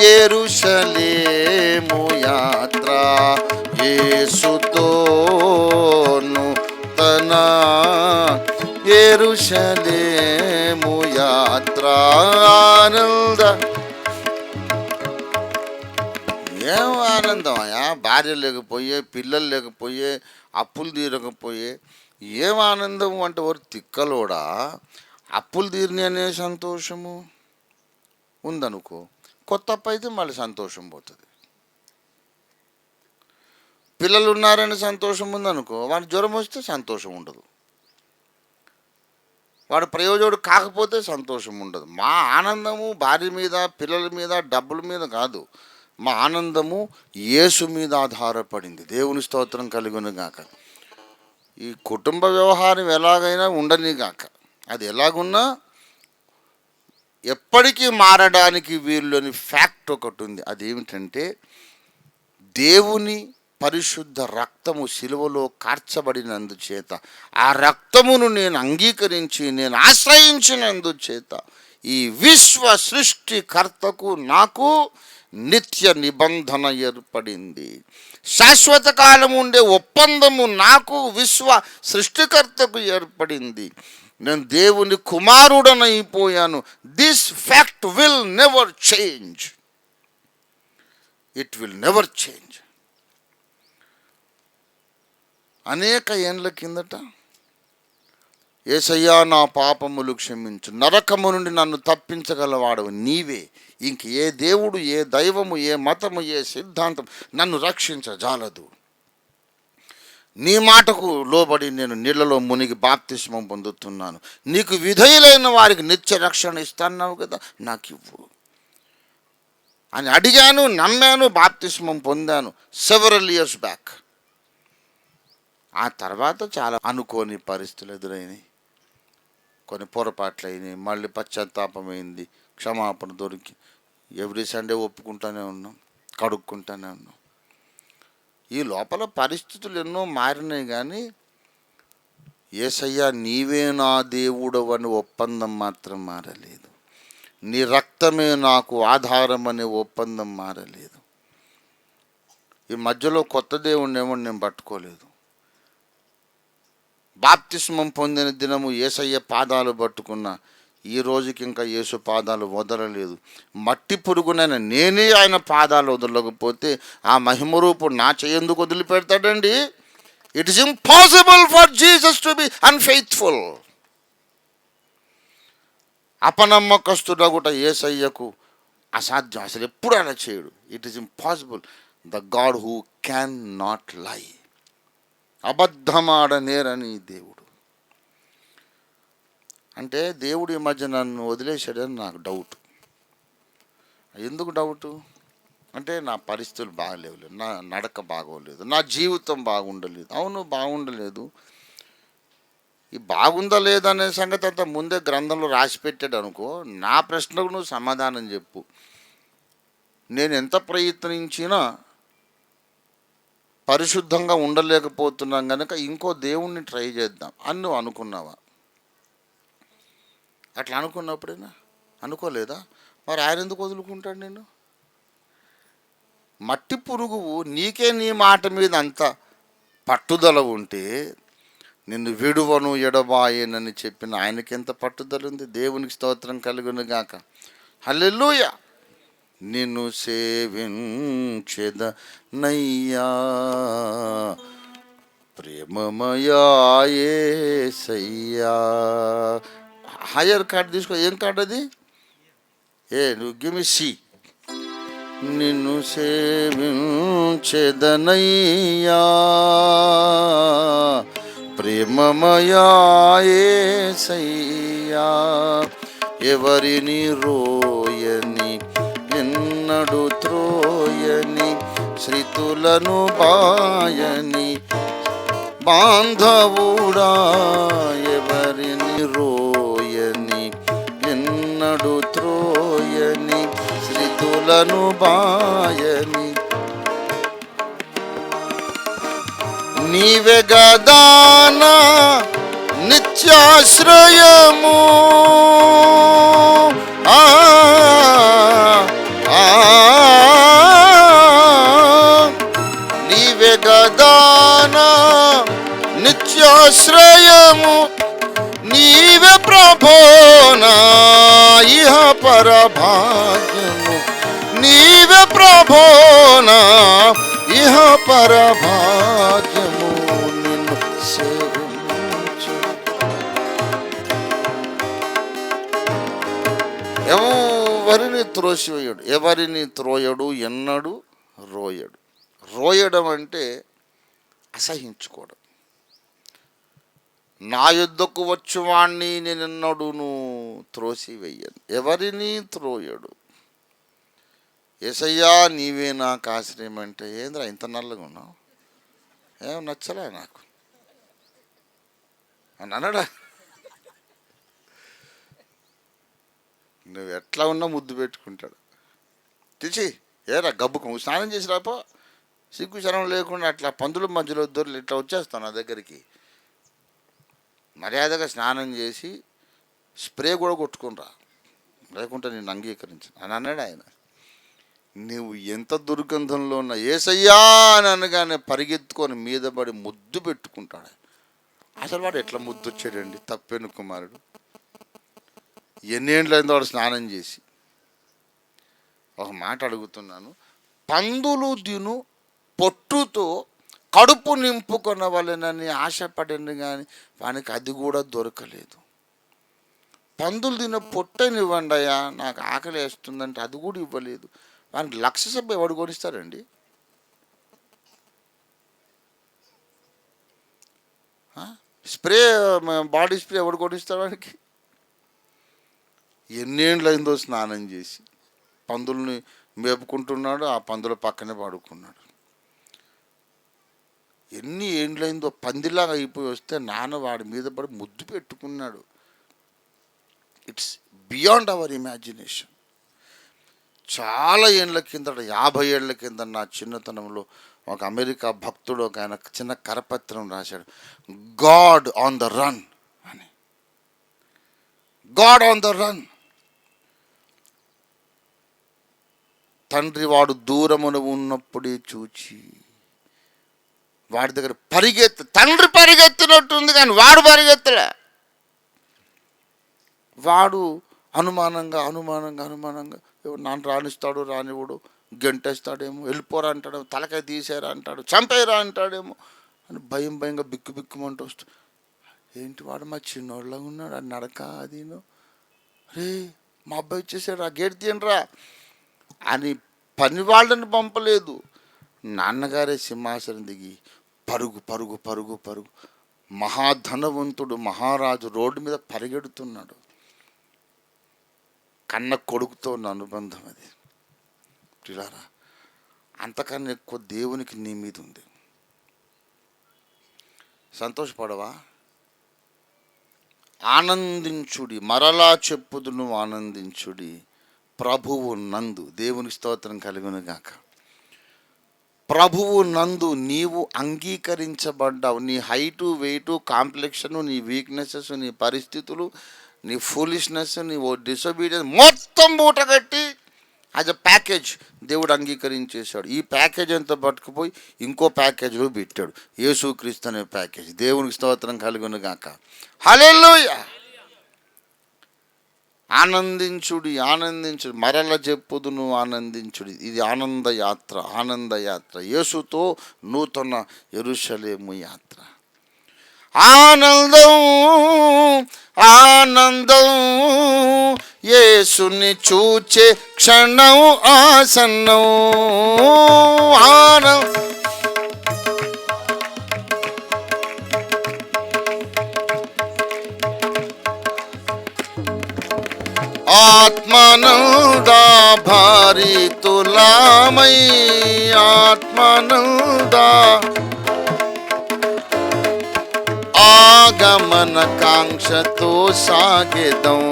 [SPEAKER 1] యెరూషలేము యాత్ర, యేసుతోను తన యెరూషలేము యాత్ర. ఆనంద ఏం ఆనందమయ్యా? భార్య లేకపోయే, పిల్లలు లేకపోయే, అప్పులు తీరకపోయే ఏం ఆనందము అంటే, వారు తిక్కలోడా అప్పులు తీరిని అనే సంతోషము ఉందనుకో, కొత్త అప్పు అయితే మళ్ళీ సంతోషం పోతుంది. పిల్లలు ఉన్నారని సంతోషం ఉందనుకో, వాడి జ్వరం వస్తే సంతోషం ఉండదు, వాడు ప్రయోజకుడు కాకపోతే సంతోషం ఉండదు. మా ఆనందము భార్య మీద, పిల్లల మీద, డబ్బుల మీద కాదు. మా ఆనందము యేసు మీద ఆధారపడింది. దేవుని స్తోత్రం కలుగును గాక. ఈ కుటుంబ వ్యవహారం ఎలాగైనా ఉండని గాక, అది ఎలాగున్నా ఎప్పటికీ మారడానికి వీళ్ళని ఫ్యాక్ట్ ఒకటి ఉంది. అదేమిటంటే, దేవుని పరిశుద్ధ రక్తము శిలువలో కార్చబడినందుచేత, ఆ రక్తమును నేను అంగీకరించి నేను ఆశ్రయించినందుచేత ఈ విశ్వ సృష్టికర్తకు నాకు నిత్య నిబంధన ఏర్పడింది. శాశ్వత కాలం ఉండే ఒప్పందము నాకు విశ్వ సృష్టికర్తకు ఏర్పడింది. నేను దేవుని కుమారుడనైపోయాను. This fact will never change, it will never change. అనేక ఏండ్ల కిందట, యేసయ్యా నా పాపములు క్షమించు, నరకము నుండి నన్ను తప్పించగలవాడవు నీవే, ఇంక ఏ దేవుడు, ఏ దైవము, ఏ మతము, ఏ సిద్ధాంతం నన్ను రక్షించజాలదు. నీ మాటకు లోబడి నేను నీళ్లలో మునిగి బాప్తిస్మం పొందుతున్నాను. నీకు విధేయులైన వారికి నిత్య రక్షణ ఇస్తాన్నావు కదా, నాకు ఇవ్వు అని అడిగాను, నమ్మాను, బాప్తిస్మం పొందాను సెవరల్ ఇయర్స్ బ్యాక్. ఆ తర్వాత చాలా అనుకోని పరిస్థితులు ఎదురైనాయి, కొన్ని పొరపాట్లు అయినాయి, మళ్ళీ పశ్చాత్తాపమైంది, క్షమాపణ దొరికి ఎవ్రీ సండే ఒప్పుకుంటూనే ఉన్నాం, కడుక్కుంటూనే ఉన్నాం. ఈ లోపల పరిస్థితులు ఎన్నో మారినాయి, కానీ యేసయ్యా నీవే నా దేవుడవు అని ఒప్పందం మాత్రం మారలేదు. నీ రక్తమే నాకు ఆధారం అనే ఒప్పందం మారలేదు. ఈ మధ్యలో కొత్త దేవుణ్ణి ఏమో నేను పట్టుకోలేదు. బాప్తిస్మం పొందిన దినము యేసయ్య పాదాలు పట్టుకున్న ఈ రోజుకి ఇంకా యేసు పాదాలు వదలలేదు. మట్టి పురుగునైనా నేనే ఆయన పాదాలు వదలకపోతే ఆ మహిమరూపుడు నా చేయందుకు వదిలిపెడతాడండి? It is impossible for Jesus to be unfaithful. అపనమ్మకస్తుడా కూడా యేసయ్యకు అసాధ్యం, అసలు ఎప్పుడు అలా చేయడు. It is impossible. The God who can not lie. అబద్ధమాడనేరని దేవుడు. అంటే దేవుడు ఈ మధ్య నన్ను వదిలేశాడని నాకు డౌట్. ఎందుకు డౌటు అంటే నా పరిస్థితులు బాగలేవు, నా నడక బాగోలేదు, నా జీవితం బాగుండలేదు. అవును, బాగుండలేదు. ఈ బాగుందా లేదనే సంగతి అంతా ముందే గ్రంథంలో రాసి పెట్టాడు అనుకో. నా ప్రశ్నకు నువ్వు సమాధానం చెప్పు. నేను ఎంత ప్రయత్నించినా పరిశుద్ధంగా ఉండలేకపోతున్నాం కనుక ఇంకో దేవుణ్ణి ట్రై చేద్దాం అని నువ్వు అనుకున్నావా? అట్లా అనుకున్నప్పుడేనా? అనుకోలేదా? మరి ఆయన ఎందుకు వదులుకుంటాడు నేను? మట్టి పురుగువు నీకే నీ మాట మీద అంత పట్టుదల ఉంటే నిన్ను విడువను ఎడబాయనని చెప్పిన ఆయనకి ఎంత పట్టుదల ఉంది. దేవునికి స్తోత్రం కలుగును గాక. హల్లెలూయా. నిన్ను సేవించెదనయ్యా ప్రేమమయా యేసయ్యా. హయ్యర్ కార్డు తీసుకో. ఏం కార్డు అది? నువ్వు గివ్ మీ సి. నిన్ను సేవించెదనయ్యా ప్రేమమయా యేసయ్యా. ఎవరిని రోయని ఎన్నడు త్రోయని శ్రీతులను బాయని బాంధవుడా. ఎవరిని రోయని ఎన్నడు త్రోయని శ్రీతులను బాయని నీవే గదానా నిత్యాశ్రయము. నీవే గదానా నిత్యాశ్రయము. నీవే ప్రభోనా ఇహ పరభాగ్యము. నీవే ప్రభోనా ఇహ పరభాగ్యము. నిన్ను సేవించు. ఎవరిని త్రోసివేయడు, ఎవరిని త్రోయడు, ఎన్నడు రోయడు. రోయడం అంటే అసహించుకోవడం. నా యుద్ధకు వచ్చువాణ్ణి నేనెన్నడును త్రోసివేయను. ఎవరిని త్రోయడు. యేసయ్యా నీవే నాకు ఆశ్రయం అంటే ఏంద్రా ఇంత నల్లగా ఉన్నావు? ఏం నచ్చలే నాకు అని అన్నాడా? నువ్వు ఎట్లా ఉన్నా ముద్దు పెట్టుకుంటాడు. తెచ్చి ఏరా గబ్బుకు స్నానం చేసి రాపో. సిగ్గు శరం లేకుండా అట్లా పందుల మధ్యలో దొరికి ఇట్లా వచ్చేస్తాను నా దగ్గరికి. మర్యాదగా స్నానం చేసి స్ప్రే కూడా కొట్టుకునిరా, లేకుంటే నేను అంగీకరించను అని అన్నాడు ఆయన. నువ్వు ఎంత దుర్గంధంలో ఉన్నా యేసయ్యా అని అనగానే పరిగెత్తుకొని మీద పడి ముద్దు పెట్టుకుంటాడు. అసలు వాడు ఎట్లా ముద్దు వచ్చాడండి తప్పెను కుమారుడు. ఎన్నేళ్ళైందో వాడు స్నానం చేసి. ఒక మాట అడుగుతున్నాను, పందులు తిను పొట్టుతో కడుపు నింపుకొన వాళ్ళనని ఆశపడింది, కానీ వానికి అది కూడా దొరకలేదు. పందులు తిన పొట్టనివ్వండి అయ్యా, నాకు ఆకలి వేస్తుందంటే అది కూడా ఇవ్వలేదు. వానికి లక్ష సభ ఎవడు కొనిస్తారండి? స్ప్రే, బాడీ స్ప్రే ఎవడు కొనిస్తాడు వానికి? ఎన్నేళ్ళైందో స్నానం చేసి పందుల్ని మేపుకుంటున్నాడు, ఆ పందుల పక్కనే పడుకున్నాడు. ఎన్ని ఏండ్లైందో పందిలాగా అయిపోయి వస్తే నాన్న వాడి మీద పడి ముద్దు పెట్టుకున్నాడు. It's beyond our imagination. చాలా ఏళ్ళ కిందట, 50 ఏళ్ళ కింద నా చిన్నతనంలో ఒక అమెరికా భక్తుడు ఒక ఆయన చిన్న కరపత్రం రాశాడు, గాడ్ ఆన్ ద రన్ అని. God on the run. తండ్రి వాడు దూరమున ఉన్నప్పుడే చూచి వాడి దగ్గర తండ్రి పరిగెత్తినట్టుంది కానీ వాడు పరిగెత్తలే. వాడు అనుమానంగా నాన్న రానిస్తాడు, రానివాడు, గంటేస్తాడేమో, వెళ్ళిపోరా అంటాడేమో, తలకాయ తీసారా అంటాడు, చంపేరా అంటాడేమో అని భయంగా బిక్కుమంటూ వస్తాడు. ఏంటి వాడు మా చిన్నోళ్ళగా ఉన్నాడు, అని నడక అదిను. రే మా అబ్బాయి వచ్చేసాడు, ఆ గేట్ తీయండిరా అని పని వాళ్ళని పంపలేదు. నాన్నగారే సింహాసనం దిగి పరుగు మహాధనవంతుడు మహారాజు రోడ్డు మీద పరిగెడుతున్నాడు. కన్న కొడుకుతో ఉన్న అనుబంధం అది. పిల్లారా, అంతకన్నా ఎక్కువ దేవునికి నీ మీద ఉంది. సంతోషపడవా? ఆనందించుడి, మరలా చెప్పుదును ఆనందించుడి ప్రభువు నందు. దేవునికి స్తోత్రం కలుగును గాక. ప్రభువు నందు నీవు అంగీకరించబడ్డావు. నీ హైటు, వెయిటు, కాంప్లెక్షను, నీ వీక్నెసెస్, నీ పరిస్థితులు, నీ ఫూలిష్నెస్, నీ డిసొబీడియన్స్ మొత్తం మూటగట్టి యాజ్ అ ప్యాకేజ్ దేవుడు అంగీకరించేశాడు. ఈ ప్యాకేజ్ అంతా పట్టుకుపోయి ఇంకో ప్యాకేజ్లో పెట్టాడు, యేసుక్రీస్తు అనే ప్యాకేజ్. దేవునికి స్తోత్రం కలుగును గాక. హల్లెలూయా. ఆనందించుడి, మరల చెప్పుదును ఆనందించుడి. ఇది ఆనంద యాత్ర. యేసుతో నూతన యెరూషలేము యాత్ర. ఆనందం యేసుని చూచే క్షణం ఆసన్నం. ఆత్మానందా భారితులామై, ఆత్మానందా ఆగమన కాంక్షతో సాగెదం.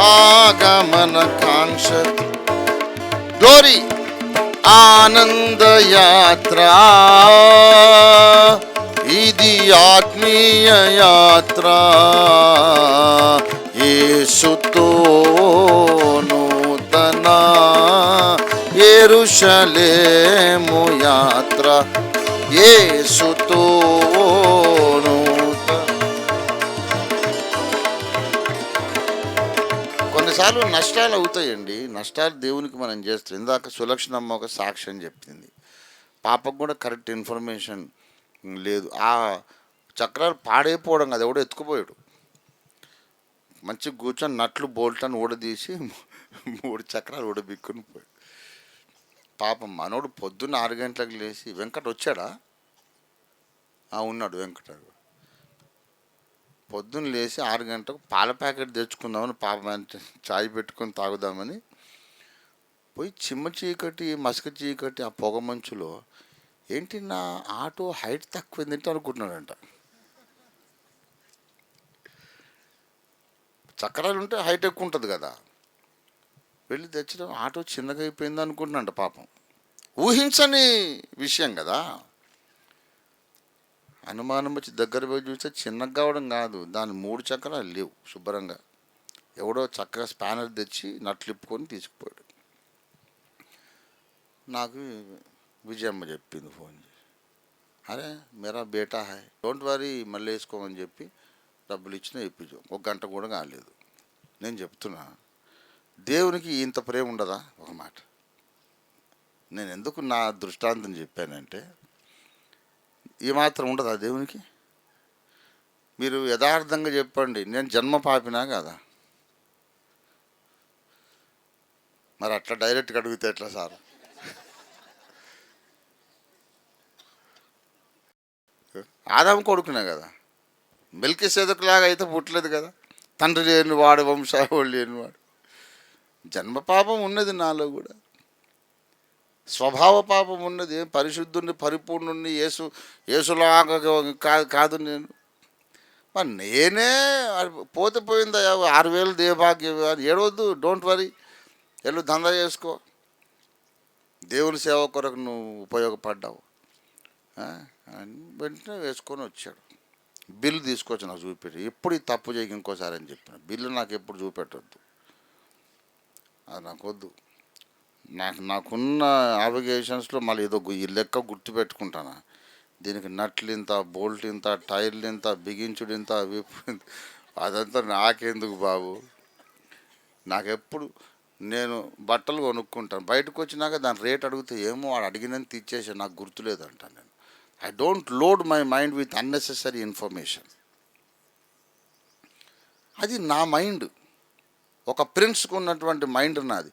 [SPEAKER 1] ఆగమన కాంక్షతో గ్లోరీ. ఆనంద యాత్ర ఇది ఆత్మీయ యాత్ర. యేసుతో నూతన యెరూషలేము యాత్ర. యేసుతో కొన్నిసార్లు నష్టాలు అవుతాయండి. నష్టాలు దేవునికి మనం చేస్తాం. ఇందాక సులక్షణమ్మ ఒక సాక్ష్యం చెప్పింది. పాపకు కూడా కరెక్ట్ ఇన్ఫర్మేషన్ లేదు. ఆ చక్రాలు పాడైపోవడం కదా, ఎవడో ఎత్తుకుపోయాడు. మంచిగా కూర్చొని నట్లు బోల్టని ఊడదీసి 3 చక్రాలు ఊడబిక్కుని పోయాడు. పాపం మనోడు పొద్దున్న 6 గంటలకు లేచి, వెంకట వచ్చాడా? ఉన్నాడు వెంకట. పొద్దున్న లేచి 6 గంటలకు పాల ప్యాకెట్ తెచ్చుకుందామని, పాపం చాయ్ పెట్టుకొని తాగుదామని పోయి మసక చీకటి ఆ పొగ మంచులో ఏంటి నా ఆటో హైట్ తక్కువైందంటే అనుకుంటున్నాడంట. చక్రాలు ఉంటే హైట్ ఎక్కువ ఉంటుంది కదా. వెళ్ళి తెచ్చడం ఆటో చిన్నగా అయిపోయింది అనుకుంటున్నాంట. పాపం ఊహించని విషయం కదా. అనుమానం వచ్చి దగ్గర పోయి చూస్తే చిన్నగా కావడం కాదు, దాని 3 చక్రాలు లేవు శుభ్రంగా. ఎవడో చక్కగా స్పానర్ తెచ్చి నట్లిప్పుకొని తీసుకుపోయాడు. నాకు విజయమ్మ చెప్పింది ఫోన్ చేసి, అరే మేరా బేటా హాయ్, డోంట్ వరీ, మళ్ళీ వేసుకోమని చెప్పి డబ్బులు ఇచ్చినా ఇప్పించు. 1 గంట కూడా కాలేదు. నేను చెప్తున్నా, దేవునికి ఇంత ప్రేమ ఉండదా? ఒక మాట నేను ఎందుకు నా దృష్టాంతం చెప్పానంటే, ఈ మాత్రం ఉండదా దేవునికి? మీరు యథార్థంగా చెప్పండి, నేను జన్మ పాపినా కదా? మరి అట్లా డైరెక్ట్గా అడిగితే ఎట్లా సార్? ఆదాము కొడుకునే కదా, మెల్కీసెదెకులాగా అయితే పుట్టలేదు కదా. తండ్రి లేని వాడు, వంశావళి లేనివాడు. జన్మ పాపం ఉన్నది నాలో కూడా. స్వభావ పాపం ఉన్నది, పరిశుద్ధుని పరిపూర్ణుని యేసులాగా కాదు నేను. మరి నేనే పోతే పోయిందా, 6,000 దేవభాగ్యం ఏడవద్దు, డోంట్ వరీ, వెళ్ళు దందా చేసుకో, దేవుని సేవ కొరకు నువ్వు ఉపయోగపడ్డావు అని వెంటనే వేసుకొని వచ్చాడు. బిల్లు తీసుకొచ్చి నాకు చూపెట్టి, ఎప్పుడు ఈ తప్పు చేయక ఇంకోసారి అని చెప్పిన, బిల్లు నాకు ఎప్పుడు చూపెట్టద్దు, అది నాకు వద్దు. నాకున్న అప్లికేషన్స్లో మళ్ళీ ఏదో ఈ లెక్క గుర్తుపెట్టుకుంటానా, దీనికి నట్లు ఇంత, బోల్ట్ ఇంత, టైర్లు ఇంత, బిగించుడు ఇంత, అదంతా నాకెందుకు బాబు. నాకెప్పుడు నేను బట్టలు కొనుక్కుంటాను, బయటకు వచ్చినాక దాని రేట్ అడిగితే ఏమో వాడు అడిగినంత తీర్చేసి నాకు గుర్తులేదు అంటాను నేను. I don't load my mind with unnecessary information. అది నా మైండ్, ఒక ప్రిన్స్కి ఉన్నటువంటి మైండ్ నాది.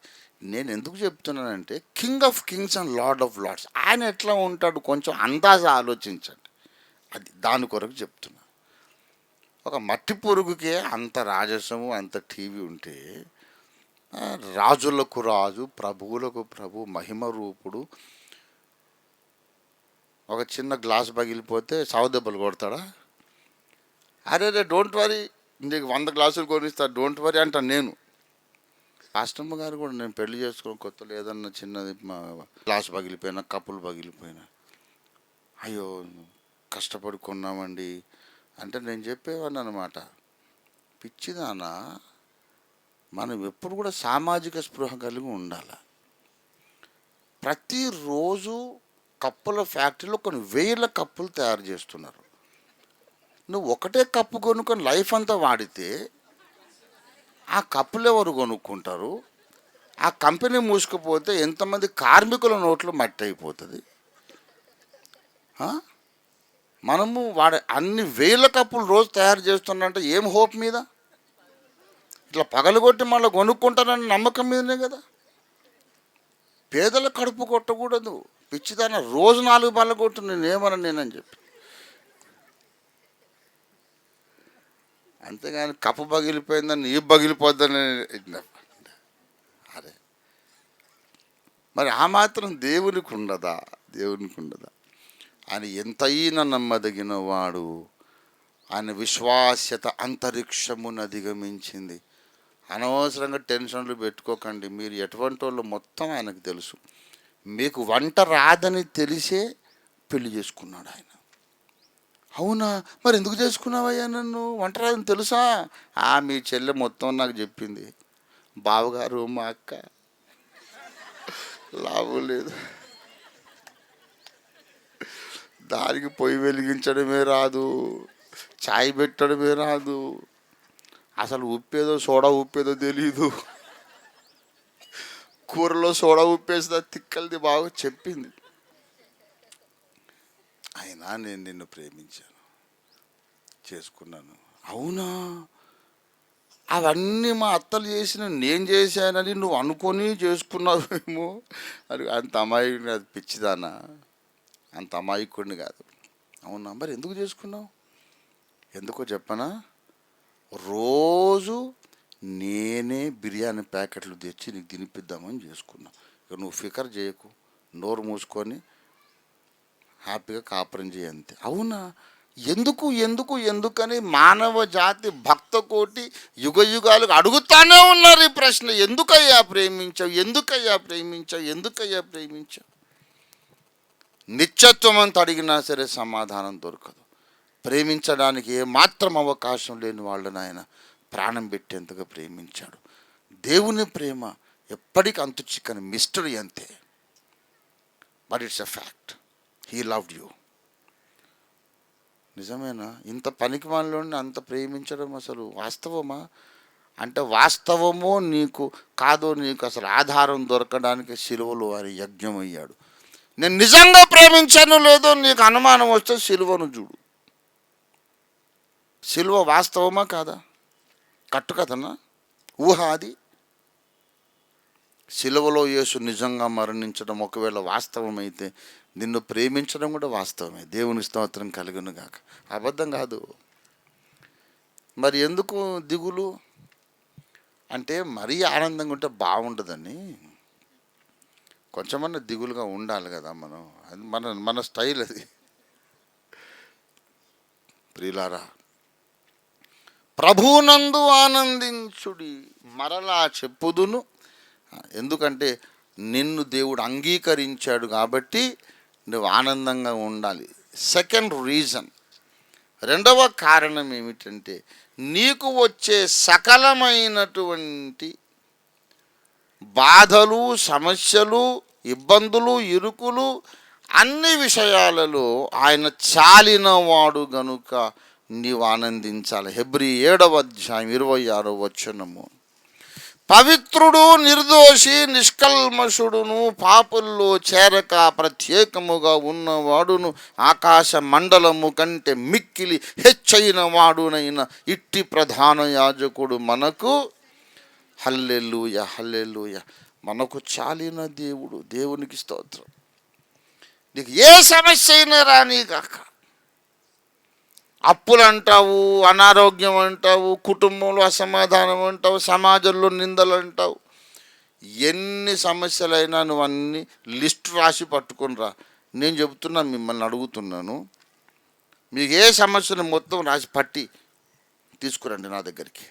[SPEAKER 1] నేను ఎందుకు చెప్తున్నానంటే, king of kings and lord of lords ఆయన ఎట్లా ఉంటాడు కొంచెం అందాజ ఆలోచించండి. అది దాని కొరకు చెప్తున్నా. ఒక మట్టి పురుగుకే అంత రాజసము, అంత టీవీ ఉంటే, రాజులకు రాజు, ప్రభువులకు ప్రభు, మహిమ రూపుడు ఒక చిన్న గ్లాస్ పగిలిపోతే దెబ్బలు కొడతాడా? అరే డోంట్ వరీ, నీకు 100 గ్లాసులు కొనిస్తా, డోంట్ వరీ అంటాను నేను. పాస్టమ్మ గారు కూడా, నేను పెళ్లి చేసుకున్న కొత్తలో ఏదన్నా చిన్నది గ్లాస్ పగిలిపోయినా, కప్పులు పగిలిపోయినా, అయ్యో కష్టపడి కొన్నామండి అంటే నేను చెప్పేవాడిని అనమాట, పిచ్చిదానా, మనం ఎప్పుడు కూడా సామాజిక స్పృహ కలిగి ఉండాలి. ప్రతిరోజు కప్పుల ఫ్యాక్టరీలో కొన్ని వేల కప్పులు తయారు చేస్తున్నారు. నువ్వు ఒకటే కప్పు కొనుక్కొని లైఫ్ అంతా వాడితే ఆ కప్పులు ఎవరు కొనుక్కుంటారు? ఆ కంపెనీ మూసుకుపోతే ఎంతమంది కార్మికుల నోట్లో మట్టి అయిపోతుంది. మనము అన్ని వేల కప్పులు రోజు తయారు చేస్తున్నంటే ఏం హోప్ మీద? ఇట్లా పగలగొట్టి మళ్ళీ కొనుక్కుంటానని నమ్మకం మీదనే కదా. పేదల కడుపు కొట్టకూడదు, పిచ్చిదాన రోజు 4 బల్ల కొట్టు, నేనేమని చెప్పి. అంతేగాని కప్పు పగిలిపోయిందని నీ పగిలిపోద్దని. అరే మరి ఆ మాత్రం దేవునికి ఉండదా? ఆయన ఎంతైనా నమ్మదగిన వాడు. ఆయన విశ్వాస్యత అంతరిక్షమును అధిగమించింది. అనవసరంగా టెన్షన్లు పెట్టుకోకండి. మీరు ఎటువంటి వాళ్ళు మొత్తం ఆయనకు తెలుసు. మీకు వంట రాదని తెలిసే పెళ్లి చేసుకున్నాడు ఆయన. అవునా, మరి ఎందుకు చేసుకున్నావయ్యా నన్ను, వంట రాదని తెలుసా? మీ చెల్లె మొత్తం నాకు చెప్పింది, బావగారు మా అక్క, లాభం లేదు, దానికి పొయ్యి వెలిగించడమే రాదు, ఛాయ్ పెట్టడమే రాదు, అసలు ఉప్పేదో సోడా ఉప్పేదో తెలీదు, కూరలో సోడా ఉప్పేసిందా తిక్కలది బాగా చెప్పింది. అయినా నేను నిన్ను ప్రేమించాను, చేసుకున్నాను. అవునా, అవన్నీ మా అత్తలు చేసిన నేను చేశానని నువ్వు అనుకొని చేసుకున్నావేమో. అది అంత అమాయకుడిని కాదు, పిచ్చిదానా, అంత అమాయకుడిని కాదు. అవునా, మరి ఎందుకు చేసుకున్నావు? ఎందుకో చెప్పనా, రోజు నేనే బిర్యానీ ప్యాకెట్లు తెచ్చి నీకు తినిపిద్దామని చేసుకున్నా. ఇక నువ్వు ఫికర్ చేయకు, నోరు మూసుకొని హ్యాపీగా కాపురం చేయంతే. అవునా, ఎందుకని మానవ జాతి భక్త కోటి యుగ యుగాలుగా అడుగుతానే ఉన్నారు ఈ ప్రశ్న. ఎందుకయ్యా ప్రేమించావు? నిత్యత్వం అంత అడిగినా సరే సమాధానం దొరకదు. ప్రేమించడానికి ఏమాత్రం అవకాశం లేని వాళ్ళని ఆయన ప్రాణం పెట్టేంతగా ప్రేమించాడు. దేవుని ప్రేమ ఎప్పటికీ అంతు చిక్కని మిస్టరీ అంతే. But it's a fact, he loved you. నిజమేనా? ఇంత పనికి మనలోని అంత ప్రేమించడం అసలు వాస్తవమా? అంటే వాస్తవమో నీకు కాదో నీకు అసలు ఆధారం దొరకడానికి సిలువలో వారి యజ్ఞం అయ్యాడు. నేను నిజంగా ప్రేమించాను లేదో నీకు అనుమానం వస్తే సిలువను చూడు. సిలువ వాస్తవమా కాదా? కట్టుకథనా, ఊహ అది? సిలువలో యేసు నిజంగా మరణించడం ఒకవేళ వాస్తవమైతే నిన్ను ప్రేమించడం కూడా వాస్తవమే. దేవుని స్తోత్రం కలుగును గాక. అబద్ధం కాదు. మరి ఎందుకు దిగులు అంటే, మరీ ఆనందంగా ఉంటే బాగుంటుందని. కొంచెమన్నా దిగులుగా ఉండాలి కదా మనం. అది మన మన స్టైల్ అది. ప్రియులారా, ప్రభువునందు ఆనందించుడి, మరలా చెప్పుదును. ఎందుకంటే నిన్ను దేవుడు అంగీకరించాడు కాబట్టి నువ్వు ఆనందంగా ఉండాలి. సెకండ్ రీజన్, రెండవ కారణం ఏమిటంటే, నీకు వచ్చే సకలమైనటువంటి బాధలు, సమస్యలు, ఇబ్బందులు, ఇరుకులు, అన్ని విషయాలలో ఆయన చాలినవాడు గనుక నీవు ఆనందించాలి. హెబ్రీ 7:26 పవిత్రుడు, నిర్దోషి, నిష్కల్మషుడును, పాపుల్లో చేరక ప్రత్యేకముగా ఉన్నవాడును, ఆకాశ మండలము కంటే మిక్కిలి హెచ్చైన వాడునైన ఇట్టి ప్రధాన యాజకుడు మనకు, హల్లెలూయా హల్లెలూయా, మనకు చాలిన దేవుడు. దేవునికి స్తోత్రం. నీకు ఏ సమస్య అయినా రానిగాక, అప్పులు అంటావు, అనారోగ్యం అంటావు, కుటుంబంలో అసమాధానం అంటావు, సమాజంలో నిందలు అంటావు, ఎన్ని సమస్యలైనా నువ్వు అన్ని లిస్టు రాసి పట్టుకొని రా. నేను చెబుతున్నా, మిమ్మల్ని అడుగుతున్నాను, మీకు ఏ సమస్యను మొత్తం రాసి పట్టి తీసుకురండి నా దగ్గరికి.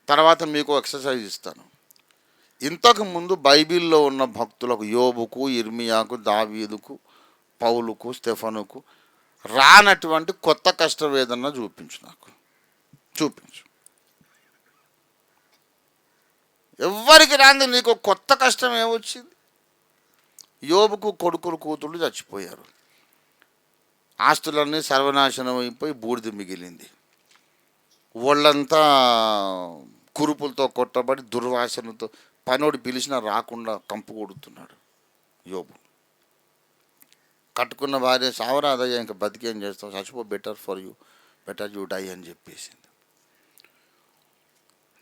[SPEAKER 1] తర్వాత మీకు ఎక్సర్సైజ్ ఇస్తాను. ఇంతకుముందు బైబిల్లో ఉన్న భక్తులకు, యోబుకు, ఇర్మియాకు, దావీదుకు, పౌలుకు, స్టెఫనుకు రానటువంటి కొత్త కష్టం ఏదన్నా చూపించు, నాకు చూపించు. ఎవ్వరికి రాంది నీకు కొత్త కష్టం ఏమొచ్చింది? యోబుకు కొడుకులు, కూతుళ్ళు చచ్చిపోయారు, ఆస్తులన్నీ సర్వనాశనం అయిపోయి బూడిద మిగిలింది, ఒళ్ళంతా కురుపులతో కొట్టబడి దుర్వాసనతో పనోడు పిలిచినా రాకుండా కంపు కొడుతున్నాడు యోబు. కట్టుకున్న భార్య, సావరాదయ్యా, ఇంకా బతికేం చేస్తావు, చచ్చిపో, better for you, better you die అని చెప్పేసింది.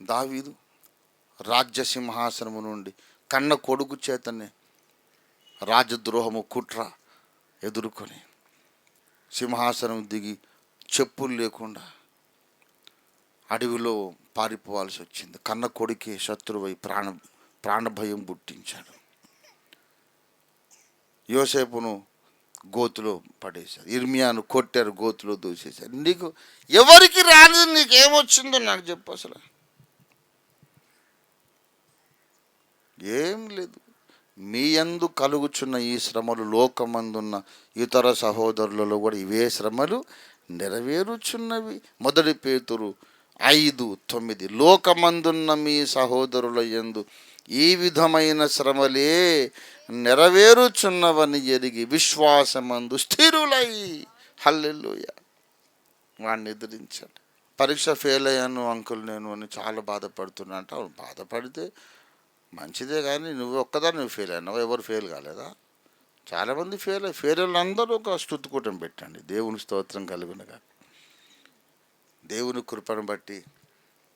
[SPEAKER 1] దావీదు రాజ్య సింహాసనము నుండి కన్న కొడుకు చేతనే రాజద్రోహము, కుట్ర ఎదుర్కొని సింహాసనం దిగి చెప్పులు లేకుండా అడవిలో పారిపోవాల్సి వచ్చింది. కన్న కొడుకే శత్రువై ప్రాణభయం పుట్టించాడు. యోసేపును గోతులో పడేశారు, ఇర్మియాను కొట్టారు, గోతులో దూసేశారు. నీకు ఎవరికి రానిది నీకేమొచ్చిందో నాకు చెప్పు. అసలు ఏం లేదు. మీ యందు కలుగుచున్న ఈ శ్రమలు లోకమందున్న ఇతర సహోదరులలో కూడా ఇవే శ్రమలు నెరవేరుచున్నవి. 1 పేతురు 5:9 లోకమందున్న మీ సహోదరుల యందు ఈ విధమైన శ్రమలే నెరవేరుచున్నవని ఎరిగి విశ్వాసమందు స్థిరులై, హల్లెలూయా, వాడిని ఎదిరించాడు. పరీక్ష ఫెయిల్ అయ్యాను అంకుల్ నేను అని చాలా బాధపడుతున్నా అంటే, అవును బాధపడితే మంచిదే, కానీ నువ్వు ఒక్కదాన్ని నువ్వు ఫెయిల్ అయినావు, ఎవరు ఫెయిల్ కాలేదా? చాలామంది ఫెయిల్ వాళ్ళందరూ ఒక స్తుతికూటం పెట్టండి. దేవుని స్తోత్రం కలుగునగా. దేవుని కృపను బట్టి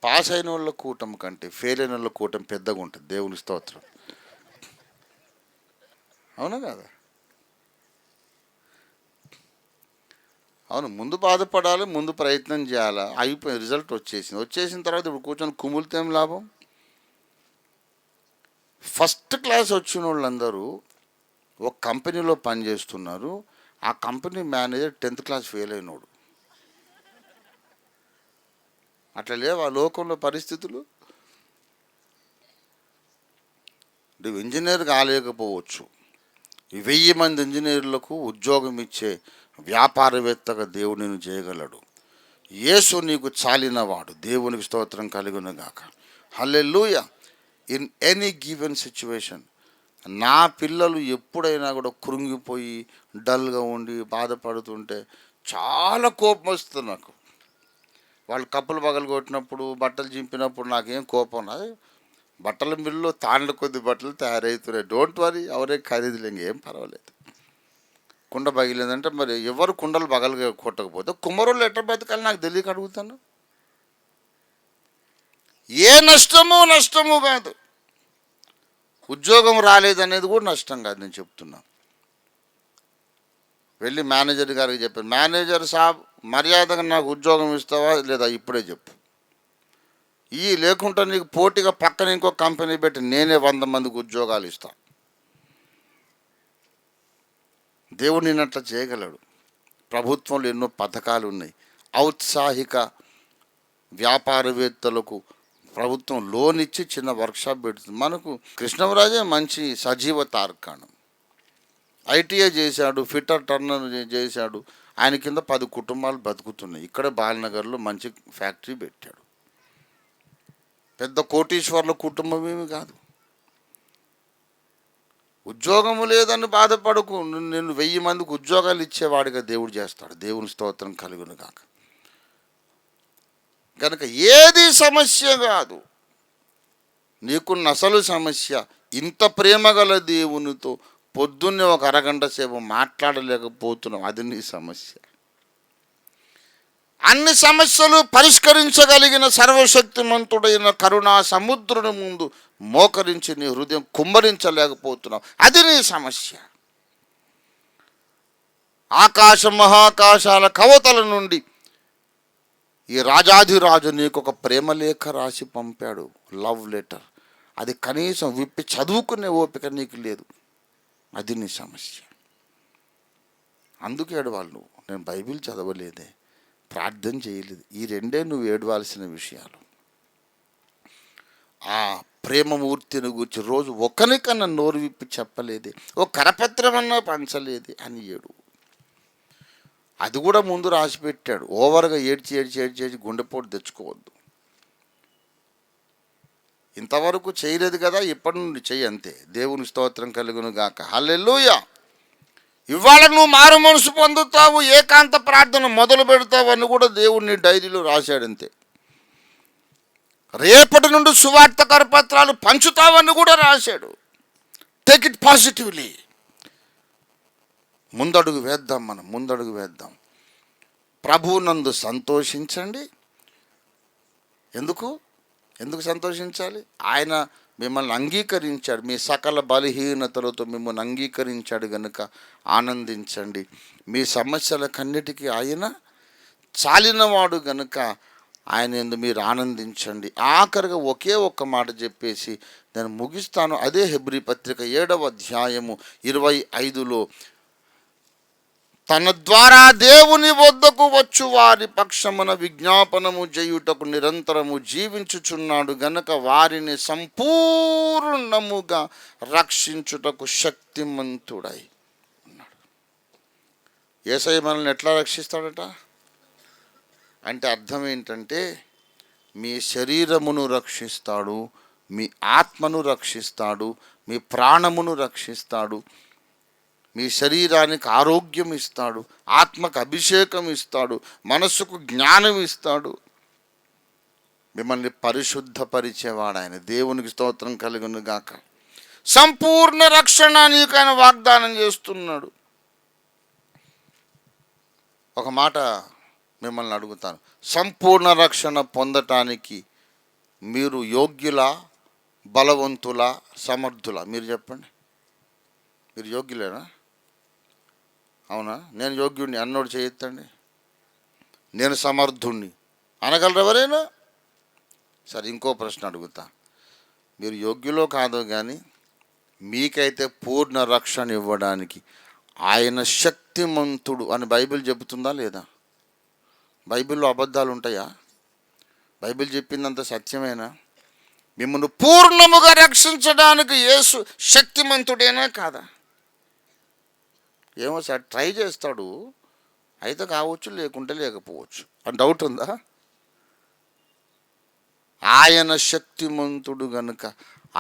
[SPEAKER 1] పాస్ అయిన వాళ్ళ కూటం కంటే ఫెయిల్ అయిన వాళ్ళ కూటం పెద్దగా ఉంటుంది. దేవుని స్తోత్రం. అవునా కదా? అవును, ముందు బాధపడాలి, ముందు ప్రయత్నం చేయాలి. అయిపోయి రిజల్ట్ వచ్చేసిన తర్వాత ఇప్పుడు కూర్చొని కుములితే ఏం లాభం? ఫస్ట్ క్లాస్ వచ్చిన వాళ్ళందరూ ఒక కంపెనీలో పనిచేస్తున్నారు. ఆ company manager 10th class fail అయినోడు. అట్లా లేవు ఆ లోకంలో పరిస్థితులు. నువ్వు ఇంజనీర్ కాలేకపోవచ్చు, 1000 మంది ఇంజనీర్లకు ఉద్యోగం ఇచ్చే వ్యాపారవేత్తగా దేవుడు నేను చేయగలడు. యేసు నీకు చాలినవాడు. దేవునికి స్తోత్రం కలుగునుగాక. హల్లెలూయా. ఇన్ ఎనీ గివెన్ సిచ్యువేషన్, నా పిల్లలు ఎప్పుడైనా కూడా కృంగిపోయి డల్గా ఉండి బాధపడుతుంటే చాలా కోపం వస్తుంది నాకు. వాళ్ళు కప్పులు పగలు కొట్టినప్పుడు, బట్టలు చింపినప్పుడు నాకేం కోపం రాదు. బట్టల మిల్లులో తాండ్ల కొద్ది బట్టలు తయారవుతున్నాయి, డోంట్ వరీ, అవరే ఖరీదులు, ఇంకేం పర్వాలేదు. కుండ పగిలిందంటే మరి ఎవరు కుండలు పగలు కొట్టకపోతే కుమ్మరోళ్ళు ఎట్ట బతకాలి నాకు తెలియక అడుగుతాను. ఏ నష్టము కాదు. ఉద్యోగం రాలేదనేది కూడా నష్టం కాదు. నేను చెప్తున్నా, వెళ్ళి మేనేజర్ గారికి చెప్పాను, మేనేజర్ సాబ్ మర్యాదగా నాకు ఉద్యోగం ఇస్తావా లేదా ఇప్పుడే చెప్పు, లేకుంటే నీకు పోటీగా పక్కన ఇంకో కంపెనీ పెట్టి నేనే 100 మందికి ఉద్యోగాలు ఇస్తాను. దేవుడు నిన్ను అట్లా చేయగలడు. ప్రభుత్వంలో ఎన్నో పథకాలు ఉన్నాయి. ఔత్సాహిక వ్యాపారవేత్తలకు ప్రభుత్వం లోన్ ఇచ్చి చిన్న వర్క్షాప్ పెడుతుంది. మనకు కృష్ణరాజే మంచి సజీవ తార్కాణం. ఐటీఐ చేశాడు, ఫిట్టర్ టర్నర్ చేశాడు. ఆయన కింద 10 కుటుంబాలు బతుకుతున్నాయి. ఇక్కడ బాలనగర్లో మంచి ఫ్యాక్టరీ పెట్టాడు. పెద్ద కోటీశ్వర్ల కుటుంబం ఏమి కాదు. ఉద్యోగము లేదని బాధపడకు. నేను 1000 మందికి ఉద్యోగాలు ఇచ్చేవాడిగా దేవుడు చేస్తాడు. దేవుని స్తోత్రం కలుగును గాక. కనుక ఏది సమస్య కాదు. నీకున్న అసలు సమస్య ఇంత ప్రేమ గల దేవునితో పొద్దున్నే ఒక అరగంట సేపు మాట్లాడలేకపోతున్నాం. అది నీ సమస్య. అన్ని సమస్యలు పరిష్కరించగలిగిన సర్వశక్తిమంతుడైన కరుణా సముద్రుని ముందు మోకరించి నీ హృదయం కుమ్మరించలేకపోతున్నావు. అది నీ సమస్య. ఆకాశ మహాకాశాల కవతల నుండి ఈ రాజాధిరాజు నీకు ఒక ప్రేమలేఖ రాసి పంపాడు, లవ్ లెటర్. అది కనీసం విప్పి చదువుకునే ఓపిక నీకు లేదు. అది నీ సమస్య. అందుకే ఏడవాలి నువ్వు. నేను బైబిల్ చదవలేదే, ప్రార్థన చేయలేదు. ఈ రెండే నువ్వు ఏడవాల్సిన విషయాలు. ఆ ప్రేమమూర్తిని గురించి రోజు ఒకరికన్నా నోరు విప్పి చెప్పలేదే, ఓ కరపత్రమన్నా పంచలేదే అని ఏడు. అది కూడా ముందు రాసి పెట్టాడు. ఓవర్గా ఏడ్చి గుండెపోటు తెచ్చుకోవద్దు. ఇంతవరకు చేయలేదు కదా, ఇప్పటి నుండి చెయ్యి అంతే. దేవుని స్తోత్రం కలుగును గాక. హల్లెలూయా. ఇవాళ నువ్వు మారు మనసు పొందుతావు, ఏకాంత ప్రార్థన మొదలు పెడతావు అని కూడా దేవుడిని డైరీలో రాశాడంతే. రేపటి నుండి సువార్త కరపత్రాలు పంచుతావని కూడా రాశాడు. Take it positively. ముందడుగు వేద్దాం. మనం ముందడుగు వేద్దాం. ప్రభువునందు సంతోషించండి. ఎందుకు సంతోషించాలి? ఆయన మిమ్మల్ని అంగీకరించాడు. మీ సకల బలహీనతలతో మిమ్మల్ని అంగీకరించాడు కనుక ఆనందించండి. మీ సమస్యలకన్నిటికీ ఆయన చాలినవాడు కనుక ఆయన యందు మీరు ఆనందించండి. ఆఖరిగా ఒకే ఒక్క మాట చెప్పేసి నేను ముగిస్తాను. అదే హెబ్రీ పత్రిక 7వ అధ్యాయము 25లో, తన ద్వారా దేవుని వద్దకు వచ్చు వారి పక్షమున విజ్ఞాపనము చేయుటకు నిరంతరము జీవించుచున్నాడు గనక వారిని సంపూర్ణముగా రక్షించుటకు శక్తిమంతుడై ఉన్నాడు. యేసయ్య మనల్ని ఎట్లా రక్షిస్తాడట అంటే అర్థం ఏంటంటే, మీ శరీరమును రక్షిస్తాడు, మీ ఆత్మను రక్షిస్తాడు, మీ ప్రాణమును రక్షిస్తాడు, మీ శరీరానికి ఆరోగ్యం ఇస్తాడు, ఆత్మకు అభిషేకం ఇస్తాడు, మనస్సుకు జ్ఞానం ఇస్తాడు, మిమ్మల్ని పరిశుద్ధపరిచేవాడు ఆయన. దేవునికి స్తోత్రం కలుగును గాక. సంపూర్ణ రక్షణ నీకు ఆయన వాగ్దానం చేస్తున్నాడు. ఒక మాట మిమ్మల్ని అడుగుతాను, సంపూర్ణ రక్షణ పొందటానికి మీరు యోగ్యులా, బలవంతులా, సమర్థులా? మీరు చెప్పండి. మీరు యోగ్యులేనా? అవునా? నేను యోగ్యుడిని అన్నోడు చేయొద్దండి. నేను సమర్థుణ్ణి అనగలరు ఎవరైనా? సరే, ఇంకో ప్రశ్న అడుగుతా. మీరు యోగ్యులో కాదో కానీ మీకైతే పూర్ణ రక్షణ ఇవ్వడానికి ఆయన శక్తిమంతుడు అని బైబిల్ చెబుతుందా లేదా? బైబిల్లో అబద్ధాలు ఉంటాయా? బైబిల్ చెప్పిందంత సత్యమేనా? మిమ్మల్ని పూర్ణముగా రక్షించడానికి యేసు శక్తిమంతుడేనా కాదా? ఏమో సార్, ట్రై చేస్తాడు, అయితే కావచ్చు, లేకుంటే లేకపోవచ్చు అని డౌట్ ఉందా? ఆయన శక్తిమంతుడు గనుక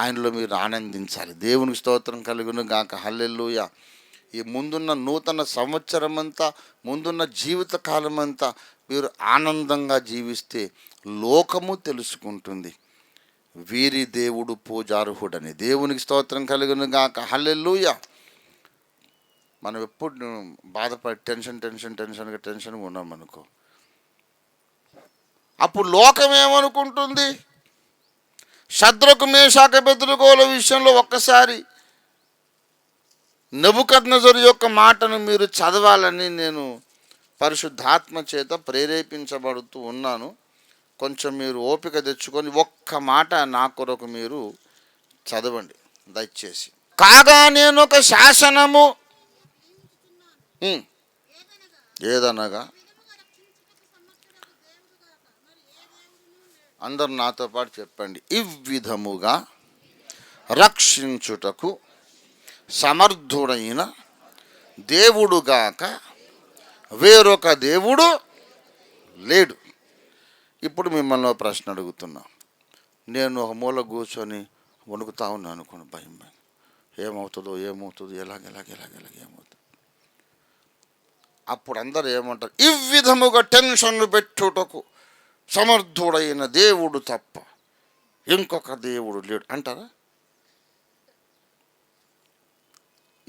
[SPEAKER 1] ఆయనలో మీరు ఆనందించాలి. దేవునికి స్తోత్రం కలుగును గాక. హల్లెలూయా. ఈ ముందున్న నూతన సంవత్సరం అంతా, ముందున్న జీవిత కాలం అంతా మీరు ఆనందంగా జీవిస్తే లోకము తెలుసుకుంటుంది వీరి దేవుడు పూజార్హుడని. దేవునికి స్తోత్రం కలుగును గాక. హల్లెలూయా. మనం ఎప్పుడు బాధపడి టెన్షన్గా ఉన్నాం అనుకో, అప్పుడు లోకం ఏమనుకుంటుంది? శద్రకు మేషాకు అబేద్నెగోల విషయంలో ఒక్కసారి నెబుకద్నెజరు యొక్క మాటను మీరు చదవాలని నేను పరిశుద్ధాత్మ చేత ప్రేరేపించబడుతూ ఉన్నాను. కొంచెం మీరు ఓపిక తెచ్చుకొని ఒక్క మాట నా కొరకు మీరు చదవండి దయచేసి. కాగా నేను ఒక శాసనము ఉమ్, ఏదనగా అందరు నాతో పాటు చెప్పండి. ఇవ్విధముగా రక్షించుటకు సమర్థుడైన దేవుడుగాక వేరొక దేవుడు లేడు. ఇప్పుడు మిమ్మల్ని ఒక ప్రశ్న అడుగుతున్నా. నేను ఒక మూల కూర్చొని వణుకుతా ఉన్నాను అనుకోండి, భయం భయం, ఏమవుతుందో ఏమవుతుంది. అప్పుడు అందరు ఏమంటారు? ఇవ్విధముగా టెన్షన్లు పెట్టుటకు సమర్థుడైన దేవుడు తప్ప ఇంకొక దేవుడు లేడు అంటారా?